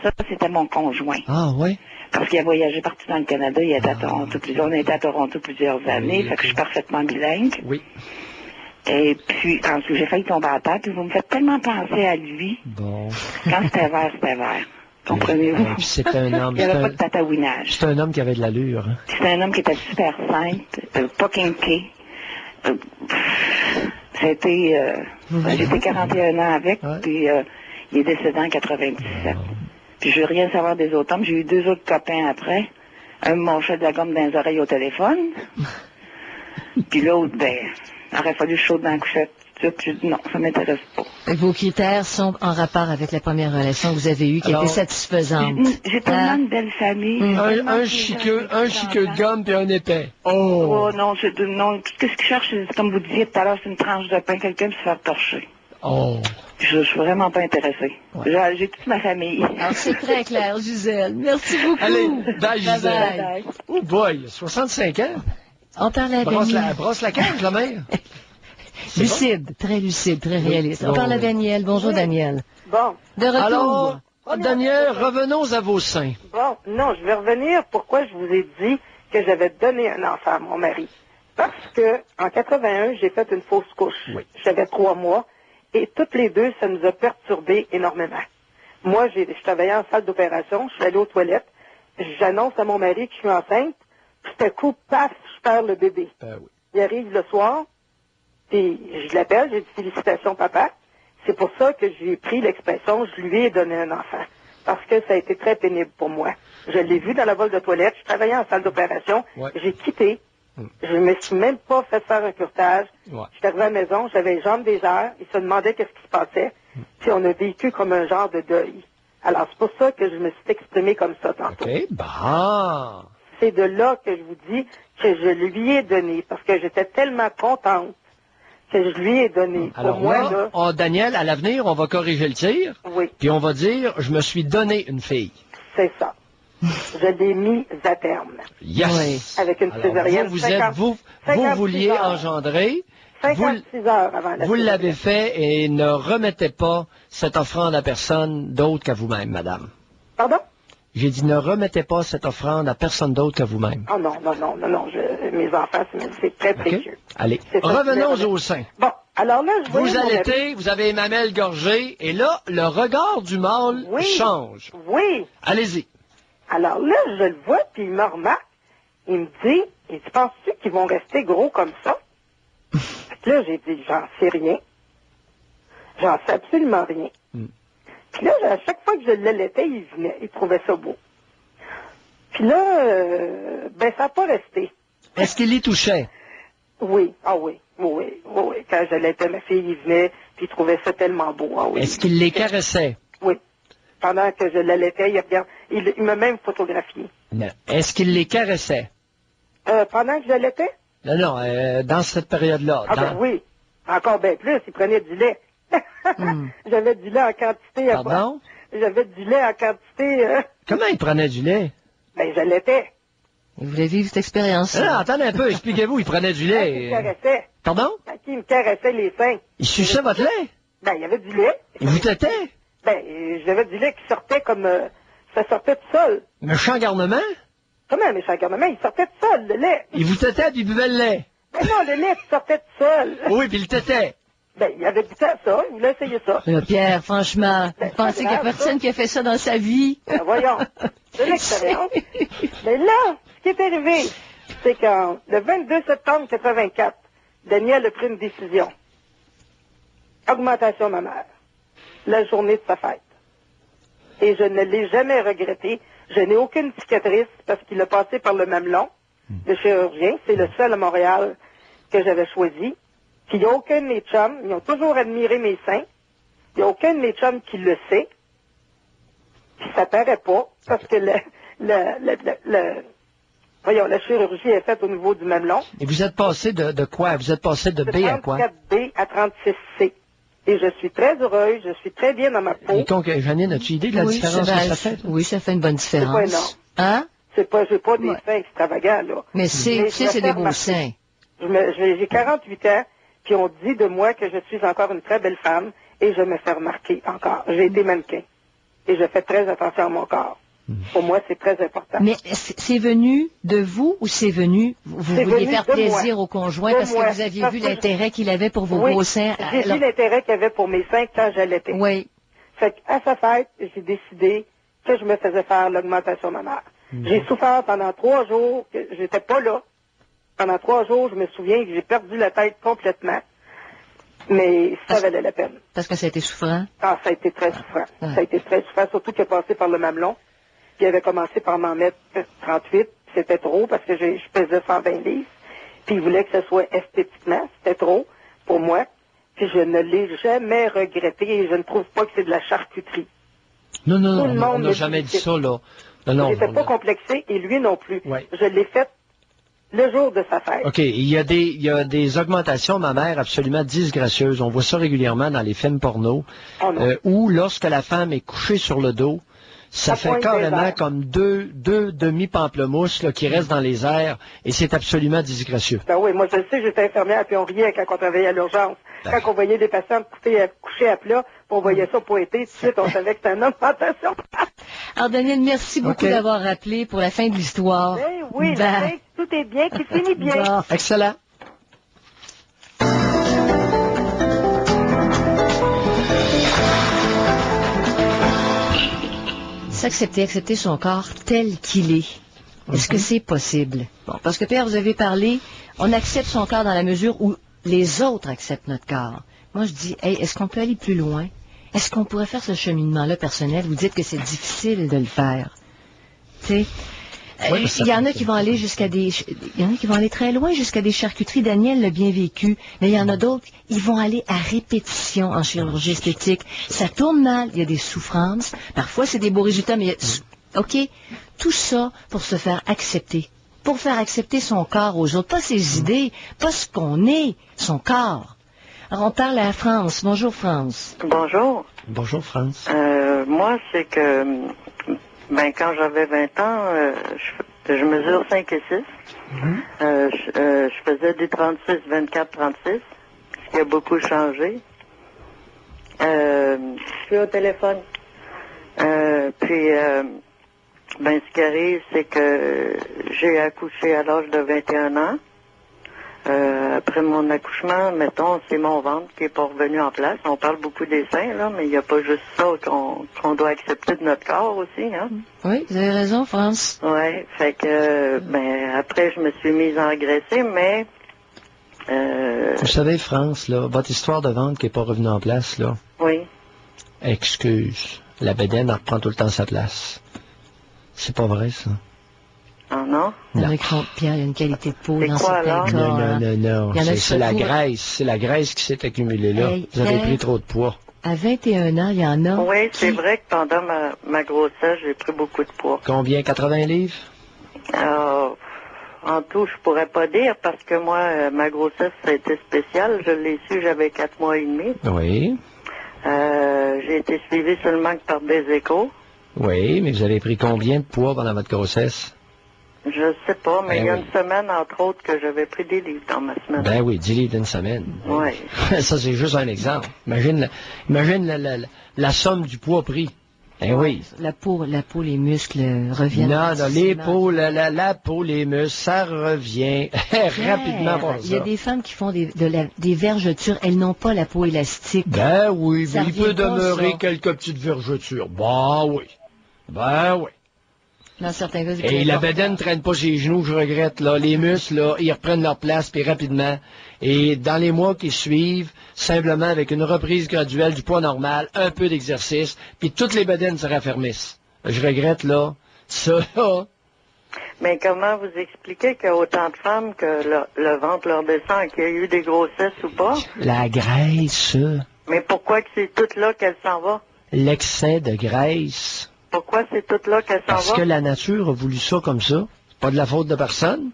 Ça, c'était mon conjoint. Ah, ouais? Parce qu'il a voyagé partout dans le Canada, il était à Toronto, on a été à Toronto plusieurs années, fait que je suis parfaitement bilingue. Oui. Et puis, quand j'ai failli tomber à terre, puis vous me faites tellement penser à lui. Bon. Quand c'était vert, c'était vert. Comprenez-vous? Puis c'était un homme. Il n'y avait pas de tatouinage. C'était un homme qui avait de l'allure. Hein. C'était un homme qui était super simple, pas kinké. J'étais 41 ans avec, puis il est décédé en 97. Puis je veux rien savoir des autres hommes. J'ai eu 2 autres copains après. Un m'ont fait de la gomme dans les oreilles au téléphone. Puis l'autre, ben, il aurait fallu chaud dans la couchette. Puis j'ai dit non, ça m'intéresse pas. Vos critères sont en rapport avec la première relation que vous avez eue, qui était satisfaisante. J'ai tellement une belle famille. Un chiqueux de gomme puis un épais. Oh non, non, tout ce que je cherche, c'est comme vous disiez tout à l'heure, c'est une tranche de pain, quelqu'un qui se faire torcher. Oh. Je suis vraiment pas intéressée. J'ai toute ma famille. Alors, c'est très clair, Gisèle. Merci beaucoup. Allez, bye, Gisèle. Bye bye. Oh boy, 65 ans. On parle à Daniel. Brosse la cage, la mère. Lucide, très lucide, très réaliste. On parle à Daniel. Bonjour, Daniel. Bon. De retour. Alors, Daniel, revenons à vos seins. Bon, non, je vais revenir pourquoi je vous ai dit que j'avais donné un enfant à mon mari. Parce que, en 81, j'ai fait une fausse couche. Oui. J'avais 3 mois. Et toutes les deux, ça nous a perturbés énormément. Moi, je travaillais en salle d'opération, je suis allée aux toilettes, j'annonce à mon mari que je suis enceinte, puis tout à coup, paf, je perds le bébé. Oui. Il arrive le soir, puis je l'appelle, j'ai dit félicitations papa. C'est pour ça que j'ai pris l'expression, je lui ai donné un enfant. Parce que ça a été très pénible pour moi. Je l'ai vu dans la voile de toilette, je travaillais en salle d'opération, j'ai quitté. Je ne me suis même pas fait faire un curtage. Ouais. Je suis arrivé à la maison, j'avais les jambes des airs, ils se demandaient qu'est-ce qui se passait. Puis on a vécu comme un genre de deuil. Alors c'est pour ça que je me suis exprimé comme ça tantôt. OK, bah. C'est de là que je vous dis que je lui ai donné, parce que j'étais tellement contente que je lui ai donné. Alors pour moi, là, Daniel, à l'avenir, on va corriger le tir. Oui. Puis on va dire, je me suis donné une fille. C'est ça. Je l'ai mis à terme. Yes! Oui. Avec une Alors, césarienne. vous vouliez engendrer. 56 heures avant la Vous césarienne. l'avez fait et ne remettez pas cette offrande à personne d'autre qu'à vous-même, madame. Pardon? J'ai dit, ne remettez pas cette offrande à personne d'autre qu'à vous-même. Oh non, mes enfants, c'est très précieux. Allez, C'est ça, revenons c'est au sein. Bon, alors là, je Vous allaitez, vous avez les mamelles gorgées, et là, le regard du mâle change. Oui. Allez-y. Alors là, je le vois, puis il me remarque. Il me dit, penses-tu qu'ils vont rester gros comme ça? Là, j'ai dit, j'en sais rien. J'en sais absolument rien. Puis là, à chaque fois que je l'allaitais, il venait, il trouvait ça beau. Puis là, ça n'a pas resté. Est-ce qu'il y touchait? Oui, oui. Quand j'allaitais ma fille, il venait, puis il trouvait ça tellement beau. Ah oui. Est-ce qu'il les caressait? Oui. Pendant que je l'allaitais, il m'a même photographié. Non. Est-ce qu'il les caressait? Pendant que j'allaitais? Non, dans cette période-là. Ben oui. Encore bien plus, il prenait du lait. J'avais du lait en quantité. Pardon? J'avais du lait en quantité. Comment il prenait du lait? Ben, j'allaitais. Vous voulez vivre cette expérience? Non, attendez un peu, expliquez-vous, il prenait du lait. Il caressait. Pardon? Quand il me caressait les seins. Il suçait votre lait? Ben, il y avait du lait. Il vous têtait? Ben, j'avais du lait qui sortait comme... ça sortait tout seul. Méchant garnement? Comment un méchant garnement? Il sortait tout seul, le lait. Il vous têtait puis il buvait le lait? Ben non, le lait qui sortait tout seul. Oui, puis il têtait. Ben, il avait goûté à ça, il voulait essayer ça. Pierre, franchement, vous pensez qu'il n'y a personne qui a fait ça dans sa vie? Ben, voyons, c'est l'expérience. Mais là, ce qui est arrivé, c'est quand, le 22 septembre 84, Daniel a pris une décision. Augmentation mammaire. La journée de sa fête. Et je ne l'ai jamais regretté. Je n'ai aucune cicatrice parce qu'il a passé par le mamelon, le chirurgien. C'est le seul à Montréal que j'avais choisi. Puis il n'y a aucun de mes chums, ils ont toujours admiré mes seins. Il n'y a aucun de mes chums qui le sait. Puis ça paraît pas, parce que voyons, la chirurgie est faite au niveau du mamelon. Et vous êtes passé de quoi? Vous êtes passé de B à quoi? 34B à 36C. Et je suis très heureuse, je suis très bien dans ma peau. Et donc, Janine, as-tu idée de la différence que ça fait? Oui, ça fait une bonne différence. C'est pas énorme. Hein? J'ai pas des seins extravagants, là. Mais c'est des beaux seins. J'ai 48 ans, qui ont dit de moi que je suis encore une très belle femme, et je me fais remarquer encore. J'ai été mannequin. Et je fais très attention à mon corps. Pour moi, c'est très important. Mais c'est venu de vous ou c'est venu, vous vouliez faire plaisir au conjoint parce que vous aviez vu l'intérêt qu'il avait pour vos gros seins? J'ai vu l'intérêt qu'il avait pour mes seins quand j'allaitais. Oui. Fait qu'à sa fête, j'ai décidé que je me faisais faire l'augmentation mammaire. J'ai souffert pendant 3 jours, que j'étais pas là. Pendant 3 jours, je me souviens que j'ai perdu la tête complètement. Mais ça valait la peine. Parce que ça a été souffrant? Ah, ça a été très souffrant. Ça a été très souffrant, surtout qu'il a passé par le mamelon. Puis il avait commencé par m'en mettre 38. C'était trop parce que je pesais 120 livres. Puis il voulait que ce soit esthétiquement. C'était trop pour moi. Puis je ne l'ai jamais regretté et je ne trouve pas que c'est de la charcuterie. Non, on n'a jamais dit ça, là. Non, j'étais pas complexé et lui non plus. Ouais. Je l'ai fait le jour de sa fête. OK. Il y a des augmentations mammaires absolument disgracieuses. On voit ça régulièrement dans les films porno. Où, lorsque la femme est couchée sur le dos, ça fait carrément comme deux demi-pamplemousses qui restent dans les airs et c'est absolument disgracieux. Ben oui, moi je le sais, j'étais infirmière puis on riait quand on travaillait à l'urgence. Quand on voyait des patients couchés à plat, on voyait ça pointer, tout de suite on savait que c'était une augmentation. Alors Daniel, merci beaucoup d'avoir rappelé pour la fin de l'histoire. Ben oui, tout est bien, qui finit bien. Bon. Excellent. Accepter son corps tel qu'il est. Est-ce que c'est possible? Bon, parce que Pierre, vous avez parlé, on accepte son corps dans la mesure où les autres acceptent notre corps. Moi, je dis, est-ce qu'on peut aller plus loin? Est-ce qu'on pourrait faire ce cheminement-là personnel? Vous dites que c'est difficile de le faire. Tu sais, il y en a qui vont aller très loin, jusqu'à des charcuteries. Daniel l'a bien vécu. Mais il y en a d'autres, ils vont aller à répétition en chirurgie esthétique. Ça tourne mal, il y a des souffrances. Parfois, c'est des beaux résultats, mais OK, tout ça pour se faire accepter. Pour faire accepter son corps aux autres. Pas ses idées, pas ce qu'on est, son corps. Alors, on parle à France. Bonjour, France. Bonjour. Bonjour, France. Moi, c'est que... quand j'avais 20 ans, je mesure 5 et 6. Je faisais du 36, 24, 36, ce qui a beaucoup changé. Je suis au téléphone. Ce qui arrive, c'est que j'ai accouché à l'âge de 21 ans. Après mon accouchement, mettons, c'est mon ventre qui n'est pas revenu en place. On parle beaucoup des seins, là, mais il n'y a pas juste ça qu'on doit accepter de notre corps aussi, hein. Oui, vous avez raison, France. Oui, fait que, après, je me suis mise à engraisser, mais... Vous savez, France, là, votre histoire de ventre qui n'est pas revenue en place, là... Oui. Excuse, la bédaine, elle reprend tout le temps sa place. C'est pas vrai, ça. Ah non? Pierre, il y a une qualité de peau dans certains corps. Non. C'est la graisse. C'est la graisse qui s'est accumulée là. Vous avez pris trop de poids. À 21 ans, il y en a. Oui, c'est vrai que pendant ma grossesse, j'ai pris beaucoup de poids. Combien? 80 livres? En tout, je pourrais pas dire parce que moi, ma grossesse, ça a été spécial. Je l'ai su, j'avais 4 mois et demi. Oui. J'ai été suivie seulement que par des échos. Oui, mais vous avez pris combien de poids pendant votre grossesse? Je sais pas, mais Ben il y a oui. une semaine, entre autres, que j'avais pris des livres dans ma semaine. Ben oui, 10 livres d'une semaine. Oui. Ça, c'est juste un exemple. Imagine la somme du poids pris. Ben oui. La peau, les muscles reviennent. Non, les rapidement. peaux, la peau, les muscles, ça revient rapidement pour Il y a ça. des femmes qui font des vergetures, elles n'ont pas la peau élastique. Ben oui, Ça mais il revient peut pas, demeurer ça. quelques petites vergetures. Ben oui. Ben oui. Dans certains cas, c'est Et plus la important. bedaine ne traîne pas ses genoux, je regrette, là. Les muscles, là, ils reprennent leur place, puis rapidement. Et dans les mois qui suivent, simplement avec une reprise graduelle du poids normal, un peu d'exercice, puis toutes les bedaines se raffermissent. Je regrette, là, ça, là. Mais comment vous expliquez qu'il y a autant de femmes que le ventre leur descend, qu'il y a eu des grossesses ou pas? La graisse, Mais pourquoi que c'est toute là qu'elle s'en va? l'excès de graisse. Pourquoi c'est toute là qu'elle s'en Parce va? que la nature a voulu ça comme ça. C'est pas de la faute de personne.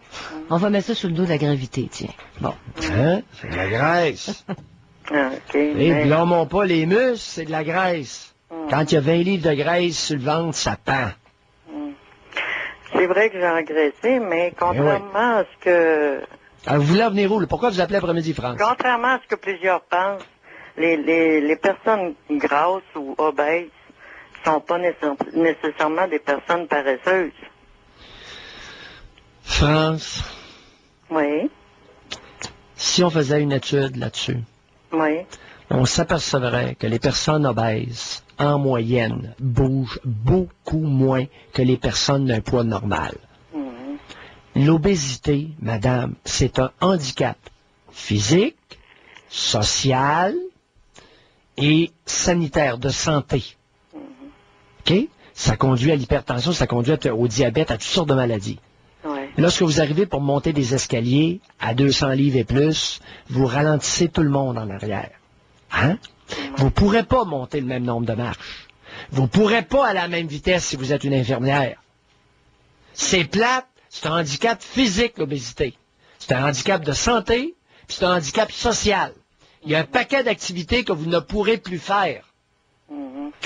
On va mettre ça sur le dos de la gravité, tiens. Bon. Hein? C'est de la graisse. Ah, OK. Et mais- blâmons pas les muscles, c'est de la graisse. Quand il y a 20 livres de graisse sur le ventre, ça pend. C'est vrai que j'ai engraissé, mais contrairement à ce que... Alors, vous voulez en venir où, là? Pourquoi vous appelez après-midi, France? Contrairement à ce que plusieurs pensent, les personnes grasses ou obèses sont pas nécessairement des personnes paresseuses. France, Oui, si on faisait une étude là-dessus, oui. on s'apercevrait que les personnes obèses, en moyenne, bougent beaucoup moins que les personnes d'un poids normal. L'obésité, madame, c'est un handicap physique, social et sanitaire de santé. OK? Ça conduit à l'hypertension, ça conduit au diabète, à toutes sortes de maladies. Lorsque vous arrivez pour monter des escaliers à 200 livres et plus, vous ralentissez tout le monde en arrière. Hein? Vous ne pourrez pas monter le même nombre de marches. Vous ne pourrez pas à la même vitesse si vous êtes une infirmière. C'est plate, c'est un handicap physique, l'obésité. C'est un handicap de santé, puis c'est un handicap social. Il y a un paquet d'activités que vous ne pourrez plus faire.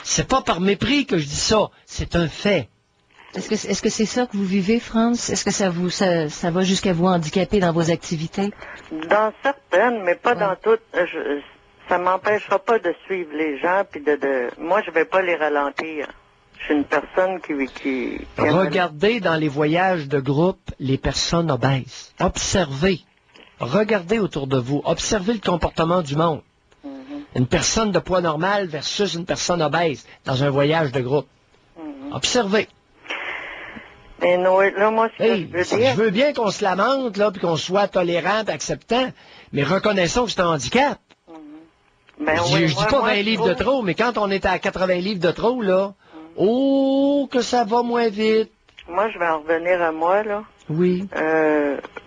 C'est pas par mépris que je dis ça, c'est un fait. Est-ce que c'est ça que vous vivez, France? Est-ce que ça va jusqu'à vous handicaper dans vos activités? Dans certaines, mais pas dans toutes. Ça m'empêchera pas de suivre les gens, puis moi, je vais pas les ralentir. Je suis une personne qui Regardez dans les voyages de groupe les personnes obèses. Observez. Regardez autour de vous. Observez le comportement du monde. Une personne de poids normal versus une personne obèse dans un voyage de groupe. Observez. Mais Noé, là, moi, ce que je veux dire... Je veux bien qu'on se lamente, là, puis qu'on soit tolérant et acceptant, mais reconnaissons que c'est un handicap. Ben je oui, dis moi, pas moi, 20 je livres de trouve- trop, mais quand on est à 80 livres de trop, là, oh, que ça va moins vite. Moi, je vais en revenir à moi, là. Oui.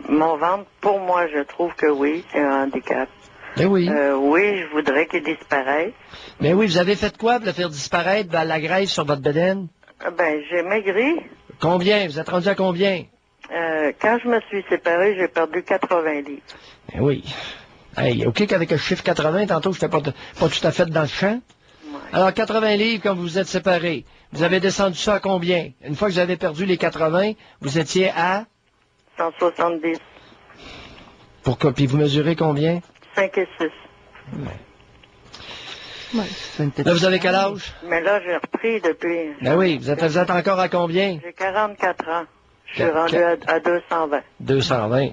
Mon ventre, pour moi, je trouve que oui, c'est un handicap. Ben oui. Oui, je voudrais qu'il disparaisse. Mais oui, vous avez fait quoi pour le faire disparaître la graisse sur votre bedaine? Ben, j'ai maigri. Combien? Vous êtes rendu à combien? Quand je me suis séparé, j'ai perdu 80 livres. Ben oui. Hey, OK qu'avec le chiffre 80, tantôt, je n'étais pas tout à fait dans le champ. Alors, 80 livres quand vous vous êtes séparés. Vous avez descendu ça à combien? Une fois que vous avez perdu les 80, vous étiez à? 170. Puis vous mesurez combien? 5 et 6. Là, vous avez quel âge? Mais là, j'ai repris depuis... Ben oui, vous êtes encore à combien? J'ai 44 ans. Je suis rendu à 220. 220.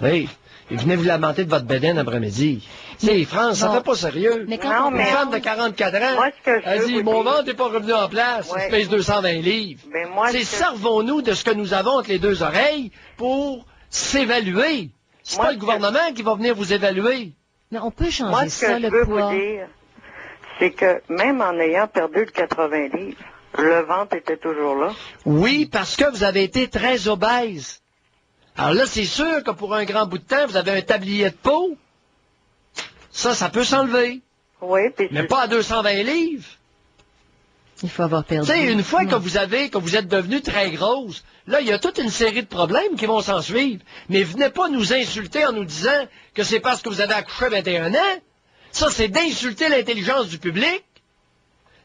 Oui. Et venez vous lamenter de votre bedaine après-midi. Tu sais, France, ça fait pas sérieux. Mais quand Une femme de 44 ans, Moi, ce que je elle veux dit, vous mon dire- ventre n'est pas revenu en place, Ouais. je pèse 220 livres. Ben, moi, C'est ce que- servons-nous de ce que nous avons entre les deux oreilles pour s'évaluer. C'est Moi, pas le gouvernement qui va venir vous évaluer. Mais on peut changer Moi, ce ça, que je le veux poids. vous dire, c'est que même en ayant perdu le 80 livres, le ventre était toujours là. Oui, parce que vous avez été très obèse. Alors là, c'est sûr que pour un grand bout de temps, vous avez un tablier de peau. Ça peut s'enlever. Oui, puis Mais pas à 220 livres. Il faut avoir perdu. Tu sais, une fois que vous êtes devenu très grosse, là, il y a toute une série de problèmes qui vont s'en suivre. Mais venez pas nous insulter en nous disant que c'est parce que vous avez accouché à 21 ans. Ça, c'est d'insulter l'intelligence du public.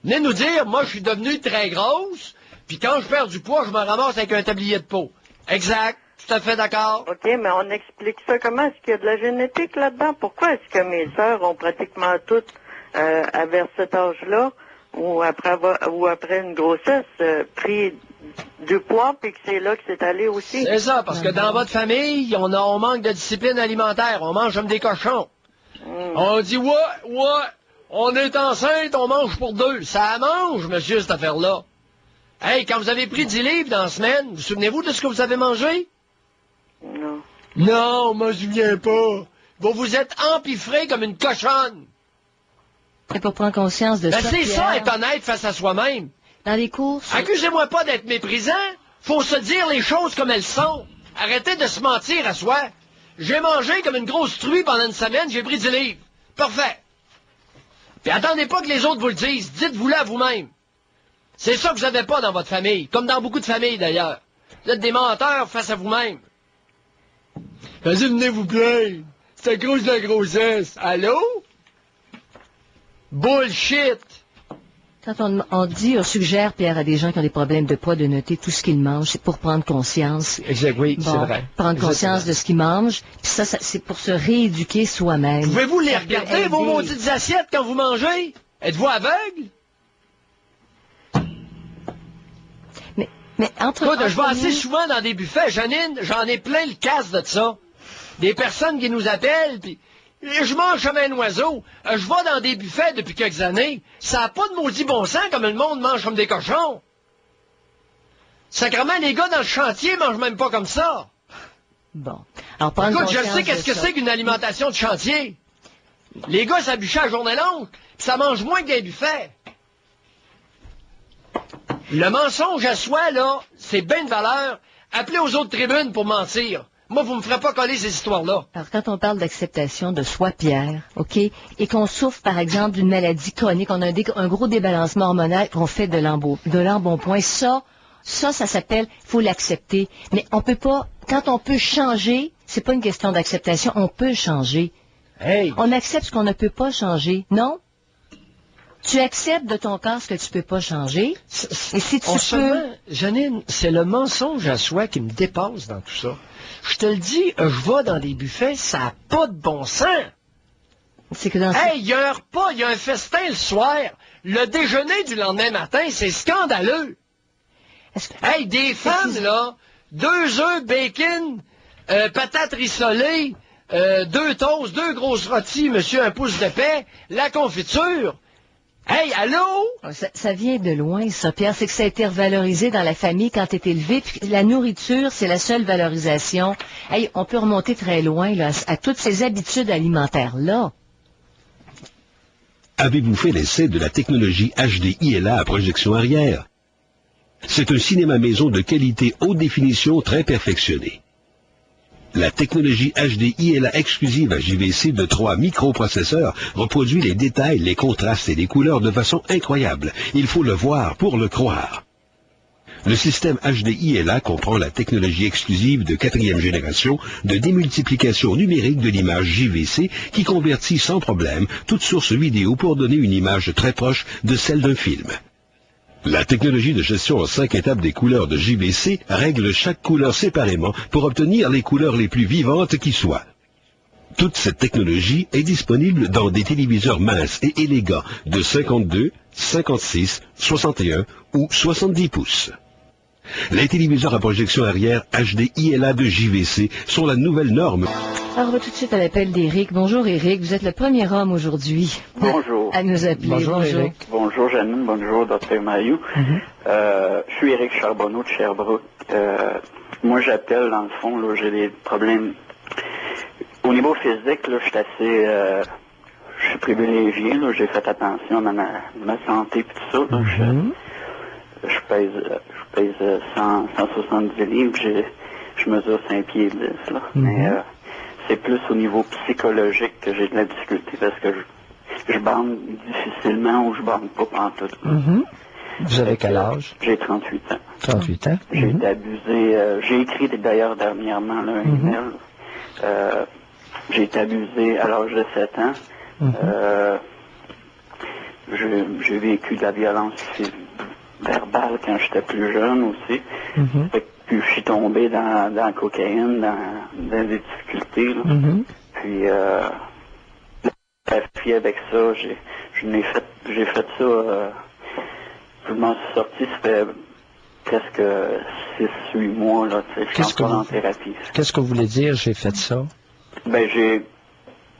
Venez nous dire, moi, je suis devenue très grosse, puis quand je perds du poids, je me ramasse avec un tablier de peau. Exact. Tout à fait d'accord. OK, mais on explique ça comment? Est-ce qu'il y a de la génétique là-dedans? Pourquoi est-ce que mes sœurs ont pratiquement toutes, vers cet âge-là, ou après une grossesse, pris du poids, puis que c'est là que c'est allé aussi? C'est ça, parce que dans votre famille, on manque de discipline alimentaire. On mange comme des cochons. On dit, ouais, on est enceinte, on mange pour 2. Ça mange, monsieur, cette affaire-là. Hey, quand vous avez pris 10 livres dans la semaine, vous souvenez-vous de ce que vous avez mangé? Non. Non, je me souviens pas. Vous vous êtes empiffré comme une cochonne. Et pour prendre conscience de ça, c'est Pierre, ça, être honnête face à soi-même. Dans les courses... Accusez-moi pas d'être méprisant. Faut se dire les choses comme elles sont. Arrêtez de se mentir à soi. J'ai mangé comme une grosse truie pendant une semaine, j'ai pris 10 livres. Parfait. Puis attendez pas que les autres vous le disent. Dites-vous-le à vous-même. C'est ça que vous n'avez pas dans votre famille, comme dans beaucoup de familles d'ailleurs. Vous êtes des menteurs face à vous-même. Vas-y, venez vous plaindre. C'est à cause de la grossesse. Allô? Bullshit! Quand on suggère, Pierre, à des gens qui ont des problèmes de poids, de noter tout ce qu'ils mangent, c'est pour prendre conscience. Exact, oui, bon, c'est vrai. Prendre conscience de ce qu'ils mangent, puis ça c'est pour se rééduquer soi-même. Pouvez-vous les regarder, vos maudites assiettes, quand vous mangez? Êtes-vous aveugle? Mais entre je vais assez souvent dans des buffets, Janine, j'en ai plein le casse de ça. Des personnes qui nous appellent, puis je mange comme un oiseau. Je vais dans des buffets depuis quelques années. Ça n'a pas de maudit bon sens comme le monde mange comme des cochons. Sacrément, les gars dans le chantier mangent même pas comme ça. Bon. Alors, prendre écoute, je conscience sais qu'est-ce que c'est qu'une alimentation de chantier. Les gars s'habituent à la journée longue, puis ça mange moins que des buffets. Le mensonge à soi, là, c'est bien de valeur. Appelez aux autres tribunes pour mentir. Moi, vous me ferez pas coller ces histoires-là. Alors, quand on parle d'acceptation de soi, Pierre, OK, et qu'on souffre, par exemple, d'une maladie chronique, on a un gros débalancement hormonal, qu'on fait de l'embonpoint, ça s'appelle, faut l'accepter. Mais on peut pas, quand on peut changer, c'est pas une question d'acceptation, on peut changer. Hey. On accepte ce qu'on ne peut pas changer, non? Tu acceptes de ton corps ce que tu peux pas changer. Et si tu peux... Janine, c'est le mensonge à soi qui me dépasse dans tout ça. Je te le dis, je vais dans des buffets, ça n'a pas de bon sens. C'est que dans il y a un repas, il y a un festin le soir. Le déjeuner du lendemain matin, c'est scandaleux. Hey, des femmes, là, 2 œufs, bacon, patates rissolées, 2 toasts, 2 grosses rôties, monsieur, un pouce de paix, la confiture. Hey, allô? Ça vient de loin, ça, Pierre. C'est que ça a été revalorisé dans la famille quand t'es élevé. Puis la nourriture, c'est la seule valorisation. Hey, on peut remonter très loin là, à toutes ces habitudes alimentaires-là. Avez-vous fait l'essai de la technologie HD ILA à projection arrière? C'est un cinéma maison de qualité haute définition très perfectionné. La technologie HD ILA exclusive à JVC de 3 microprocesseurs reproduit les détails, les contrastes et les couleurs de façon incroyable. Il faut le voir pour le croire. Le système HD ILA comprend la technologie exclusive de 4e génération de démultiplication numérique de l'image JVC qui convertit sans problème toute source vidéo pour donner une image très proche de celle d'un film. La technologie de gestion en 5 étapes des couleurs de JVC règle chaque couleur séparément pour obtenir les couleurs les plus vivantes qui soient. Toute cette technologie est disponible dans des téléviseurs minces et élégants de 52, 56, 61 ou 70 pouces. Les téléviseurs à projection arrière HD ILA de JVC sont la nouvelle norme. Alors, on va tout de suite à l'appel d'Éric. Bonjour, Éric. Vous êtes le premier homme aujourd'hui à nous appeler. Bonjour, Éric. Bonjour, Janine. Bonjour, Dr. Mayou. Je suis Éric Charbonneau de Sherbrooke. Moi, j'appelle, dans le fond, là, j'ai des problèmes. Au niveau physique, là, je suis assez... je suis privilégié, là. J'ai fait attention à ma santé et tout ça. Là. Je pèse 170 livres. Je mesure 5 pieds 10, là. Mais... c'est plus au niveau psychologique que j'ai de la difficulté parce que je bande difficilement ou je bande pas pantoute. Vous avez quel âge? J'ai 38 ans. 38 ans? J'ai été abusé. J'ai écrit d'ailleurs dernièrement là, un email. J'ai été abusé à l'âge de 7 ans. J'ai vécu de la violence verbal quand j'étais plus jeune aussi. Mm-hmm. Fait que, puis je suis tombé dans la cocaïne, dans des difficultés. Là. Mm-hmm. Puis la fille avec ça, j'ai fait ça. Je m'en suis sorti, ça fait presque 6-8 mois, là, tu sais, je suis encore en thérapie. Qu'est-ce que vous voulez dire, j'ai fait ça? Ben,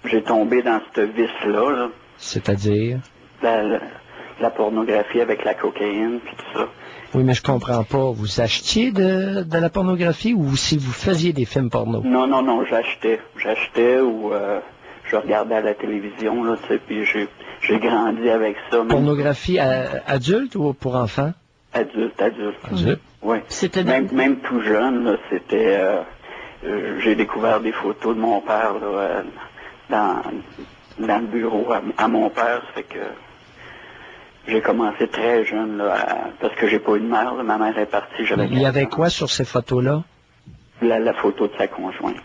j'ai tombé dans ce vice-là, là. C'est-à-dire? La pornographie avec la cocaïne, puis tout ça. Oui, mais je comprends pas. Vous achetiez de la pornographie ou si vous faisiez des films porno? Non, j'achetais. J'achetais ou je regardais à la télévision, là, tu sais, puis j'ai grandi avec ça. Pornographie adulte ou pour enfants? Adulte. Oui. Même tout jeune, là, c'était... j'ai découvert des photos de mon père, là, dans le bureau à mon père, ça fait que... J'ai commencé très jeune, là, parce que j'ai pas eu de mère, là, ma mère est partie, j'avais... Il y avait quoi sur ces photos-là? La photo de sa conjointe.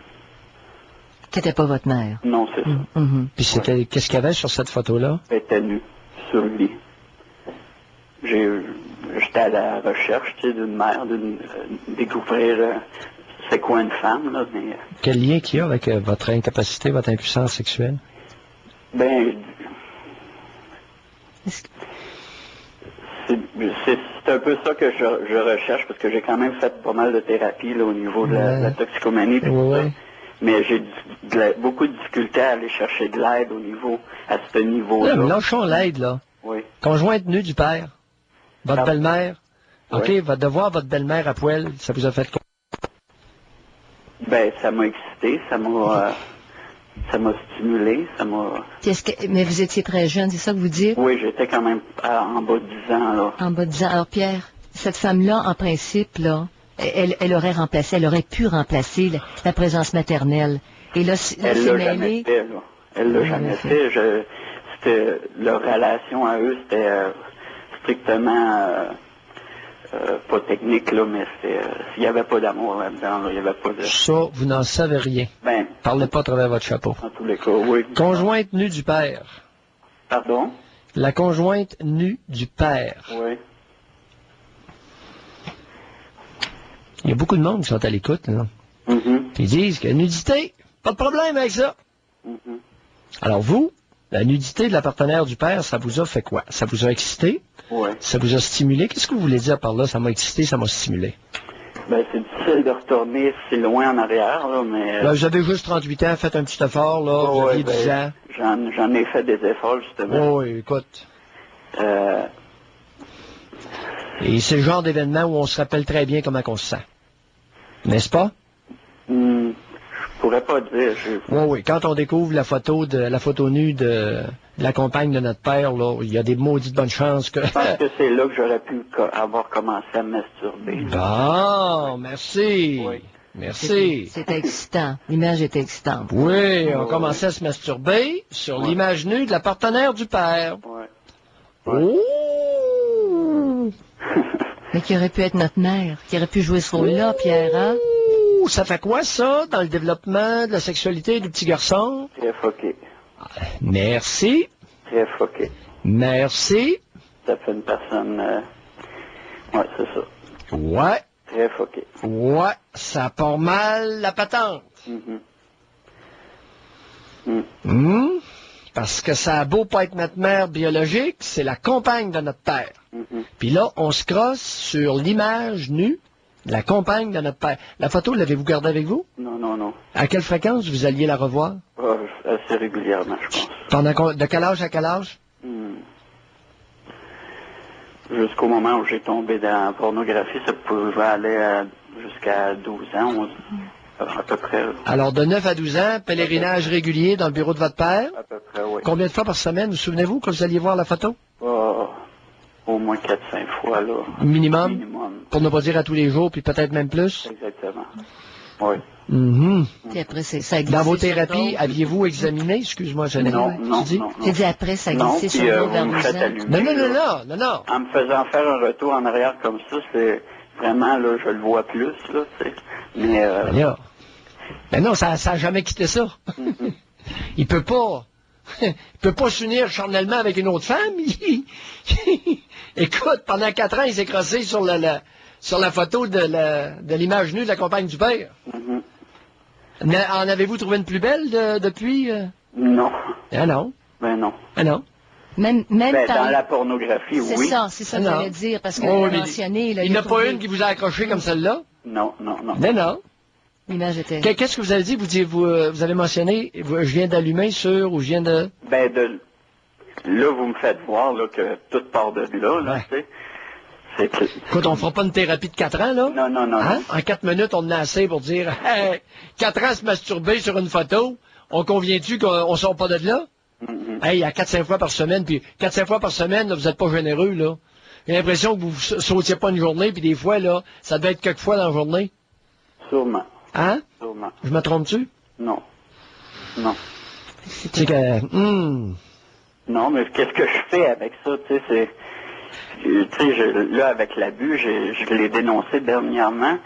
Qui n'était pas votre mère? Non, c'est ça. Mm-hmm. Puis c'était, qu'est-ce qu'il y avait sur cette photo-là? Elle était nue, sur le lit. J'étais à la recherche, tu sais, d'une mère, découvrir c'est quoi une femme, là, mais... Quel lien qu'il y a avec votre incapacité, votre impuissance sexuelle? Ben... C'est un peu ça que je recherche, parce que j'ai quand même fait pas mal de thérapie là, au niveau de la toxicomanie et tout ça. Mais j'ai beaucoup de difficultés à aller chercher de l'aide à ce niveau-là. Lâchons l'aide, là. Oui. Conjointe nue du père. Votre belle-mère. Oui. OK, va devoir votre belle-mère à poil, ça vous a fait quoi? Ben, ça m'a excité, ça m'a stimulé, ça m'a... Mais vous étiez très jeune, c'est ça que vous dites? Oui, j'étais quand même en bas de 10 ans, là. En bas de 10 ans. Alors, Pierre, cette femme-là, en principe, là, elle aurait pu remplacer la présence maternelle. Et là, elle l'a jamais fait, là. Elle l'a jamais fait. C'était, leur relation à eux, c'était strictement... pas technique, là, mais il n'y avait pas d'amour là-dedans, là, il n'y avait pas de... Ça, vous n'en savez rien. Ben... Parlez pas à travers votre chapeau. En tous les cas, oui. Conjointe nue du père. Pardon? La conjointe nue du père. Oui. Il y a beaucoup de monde qui sont à l'écoute, là. Ils disent que nudité, pas de problème avec ça. Alors vous, la nudité de la partenaire du père, ça vous a fait quoi? Ça vous a excité? Oui. Ça vous a stimulé? Qu'est-ce que vous voulez dire par là? Ça m'a excité, ça m'a stimulé. Ben, c'est difficile de retourner si loin en arrière, là, mais... Là, vous avez juste 38 ans, faites un petit effort, là, vous aviez 10 ans. J'en ai fait des efforts, justement. Oui, écoute. Et c'est le genre d'événement où on se rappelle très bien comment on se sent. N'est-ce pas? Je pourrais pas dire. Oui. Quand on découvre la photo nue de la compagne de notre père, là, il y a des maudites bonnes chances que... Je pense que c'est là que j'aurais pu avoir commencé à me masturber. Bon, merci. Oui. Merci. C'était excitant. L'image était excitante. Oui, on commençait à se masturber sur l'image nue de la partenaire du père. Oui. Oh! Mais qui aurait pu être notre mère, qui aurait pu jouer ce rôle-là, Pierre, hein? Ça fait quoi, ça, dans le développement de la sexualité du petit garçon? Très foqué. Merci. Très foqué. Merci. Ça fait une personne... Ouais, c'est ça. Ouais. Très foqué. Ouais, ça part mal la patente. Parce que ça a beau pas être notre mère biologique, c'est la compagne de notre père. Puis là, on se crosse sur l'image nue de la compagne de notre père. La photo, l'avez-vous gardée avec vous? Non. À quelle fréquence vous alliez la revoir? Assez régulièrement, je pense. De quel âge à quel âge? Jusqu'au moment où j'ai tombé dans la pornographie, ça pouvait aller jusqu'à 12 ans, 11 à peu près. Alors, de 9 à 12 ans, pèlerinage régulier dans le bureau de votre père? À peu près, oui. Combien de fois par semaine, vous souvenez-vous, quand vous alliez voir la photo? Au moins 4-5 fois, là. Minimum? Pour ne pas dire à tous les jours, puis peut-être même plus? Exactement. Oui. Puis après, ça glissé dans vos thérapies, aviez-vous examiné, excuse-moi, je Non. J'ai dit après, ça glissé sur le vers 12 ans. Non. En me faisant faire un retour en arrière comme ça, c'est vraiment, là, je le vois plus, là, tu sais. Mais non, ça n'a jamais quitté ça. Il peut pas il peut pas s'unir charnellement avec une autre femme. Écoute, pendant 4 ans, il s'est crossé sur la photo de l'image nue de la compagne du père. En avez-vous trouvé une plus belle depuis? Non. Ah non. Ben non. Ah non. Même dans la pornographie, oui. C'est ça que j'allais dire, parce que mentionné... Il n'y en a pas une qui vous a accroché comme celle-là? Non. Non. L'image était... Qu'est-ce que vous avez dit? Vous avez mentionné, je viens d'allumer sur, ou je viens de... Là, vous me faites voir là, que tout part de là, tu sais. Écoute, on fera pas une thérapie de 4 ans, là? Non. Hein? En 4 minutes, on en a assez pour dire, hey, 4 ans à se masturber sur une photo, on convient-tu qu'on sort pas de là? Hey, à 4-5 fois par semaine, puis 4-5 fois par semaine, là, vous êtes pas généreux, là. J'ai l'impression que vous sautiez pas une journée, puis des fois, là, ça devait être quelques fois dans la journée. Sûrement. Hein? Sûrement. Je me trompe-tu? Non. C'est que... Non, mais qu'est-ce que je fais avec ça, tu sais, c'est... Tu sais, là, avec l'abus, je l'ai dénoncé dernièrement.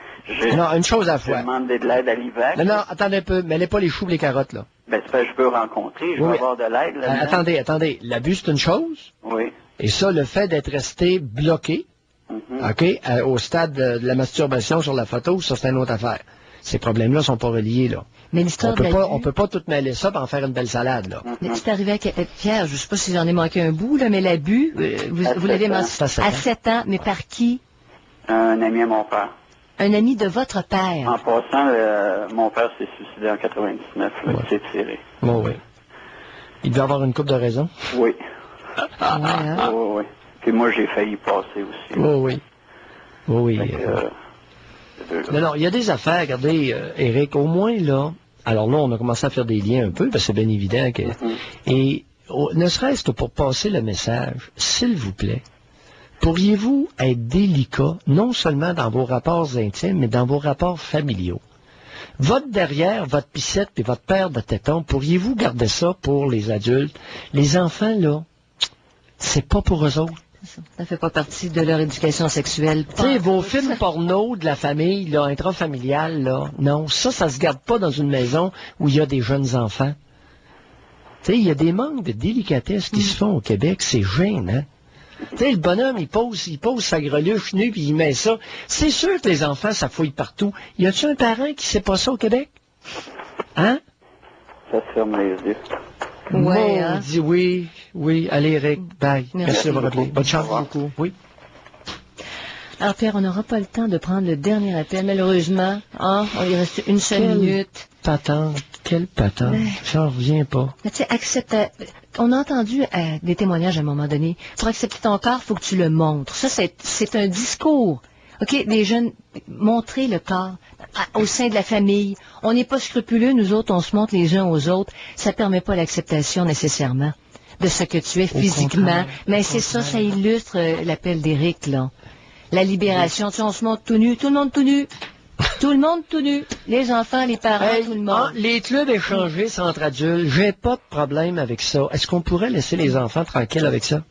Non, une chose à la fois. J'ai demandé de l'aide à l'IVAC. Non, attendez un peu. Mêlez pas les choux et les carottes, là. Ben, c'est parce que je peux rencontrer, je vais avoir de l'aide, là. Attendez. L'abus, c'est une chose. Oui. Et ça, le fait d'être resté bloqué, OK, au stade de la masturbation sur la photo, ça, c'est une autre affaire. Ces problèmes-là sont pas reliés, là. Mais l'histoire on peut pas tout mêler ça pour en faire une belle salade, là. Mais c'est arrivé avec Pierre, je sais pas si j'en ai manqué un bout, là, mais l'abus, vous l'avez mentionné à 7 ans, mais par qui? Un ami à mon père. Un ami de votre père. En passant, mon père s'est suicidé en 99, là, il s'est tiré. Oui. Il devait avoir une couple de raisons. Oui. Hein? Oui. Puis moi, j'ai failli passer aussi. Oui. Non, il y a des affaires, regardez, Éric, au moins là, alors là, on a commencé à faire des liens un peu, parce que c'est bien évident que... Et ne serait-ce que pour passer le message, s'il vous plaît, pourriez-vous être délicat, non seulement dans vos rapports intimes, mais dans vos rapports familiaux? Votre derrière, votre pissette et votre paire de tétons, pourriez-vous garder ça pour les adultes? Les enfants, là, c'est pas pour eux autres. Ça fait pas partie de leur éducation sexuelle. Tu sais, vos films porno de la famille, là, intrafamiliale, là, non, ça se garde pas dans une maison où il y a des jeunes enfants. Tu sais, il y a des manques de délicatesse qui se font au Québec, c'est gênant. Tu sais, le bonhomme, il pose sa greluche nue, puis il met ça. C'est sûr que les enfants, ça fouille partout. Y a-tu un parent qui sait pas ça au Québec? Hein? Ça se ferme les yeux. Ouais, hein? Dit oui. Allez, Eric, bye. Merci de vous rappeler. Bonne chance. Beaucoup. Oui. Alors, Pierre, on n'aura pas le temps de prendre le dernier appel, malheureusement. Il reste une seule minute. Quelle patente. J'en reviens pas. Mais tu sais, accepte... On a entendu des témoignages à un moment donné. Pour accepter ton corps, il faut que tu le montres. Ça, c'est un discours. OK, les jeunes, montrer le corps au sein de la famille. On n'est pas scrupuleux, nous autres, on se montre les uns aux autres. Ça permet pas l'acceptation nécessairement de ce que tu es physiquement. Mais c'est ça illustre l'appel d'Éric, là. La libération, tu sais, on se montre tout nu, tout le monde tout nu. Tout le monde tout nu. Les enfants, les parents, tout le monde. Les clubs échangés entre adultes, j'ai pas de problème avec ça. Est-ce qu'on pourrait laisser les enfants tranquilles avec ça?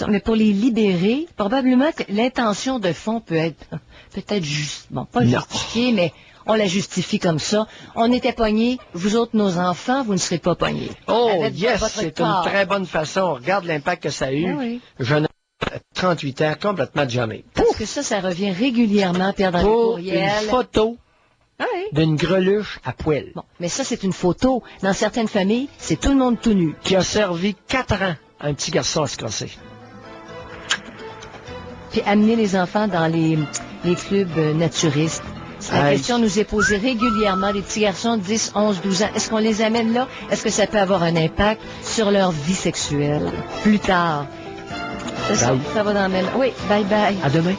Mais pour les libérer, probablement que l'intention de fond peut être peut-être juste, bon, pas justifiée, mais on la justifie comme ça. On était pognés, vous autres, nos enfants, vous ne serez pas pognés. Oh, yes, c'est une très bonne façon. Regarde l'impact que ça a eu. Oui. Jeune 38 ans, complètement jamais. Parce que ça revient régulièrement, Pierre, dans les courriels. Une photo d'une greluche à poil. Bon, mais ça, c'est une photo. Dans certaines familles, c'est tout le monde tout nu. Qui a servi 4 ans à un petit garçon à se crosser. Puis amener les enfants dans les clubs naturistes. La question nous est posée régulièrement, les petits garçons de 10, 11, 12 ans. Est-ce qu'on les amène là? Est-ce que ça peut avoir un impact sur leur vie sexuelle plus tard? Ça va dans le même... Oui, bye bye. À demain.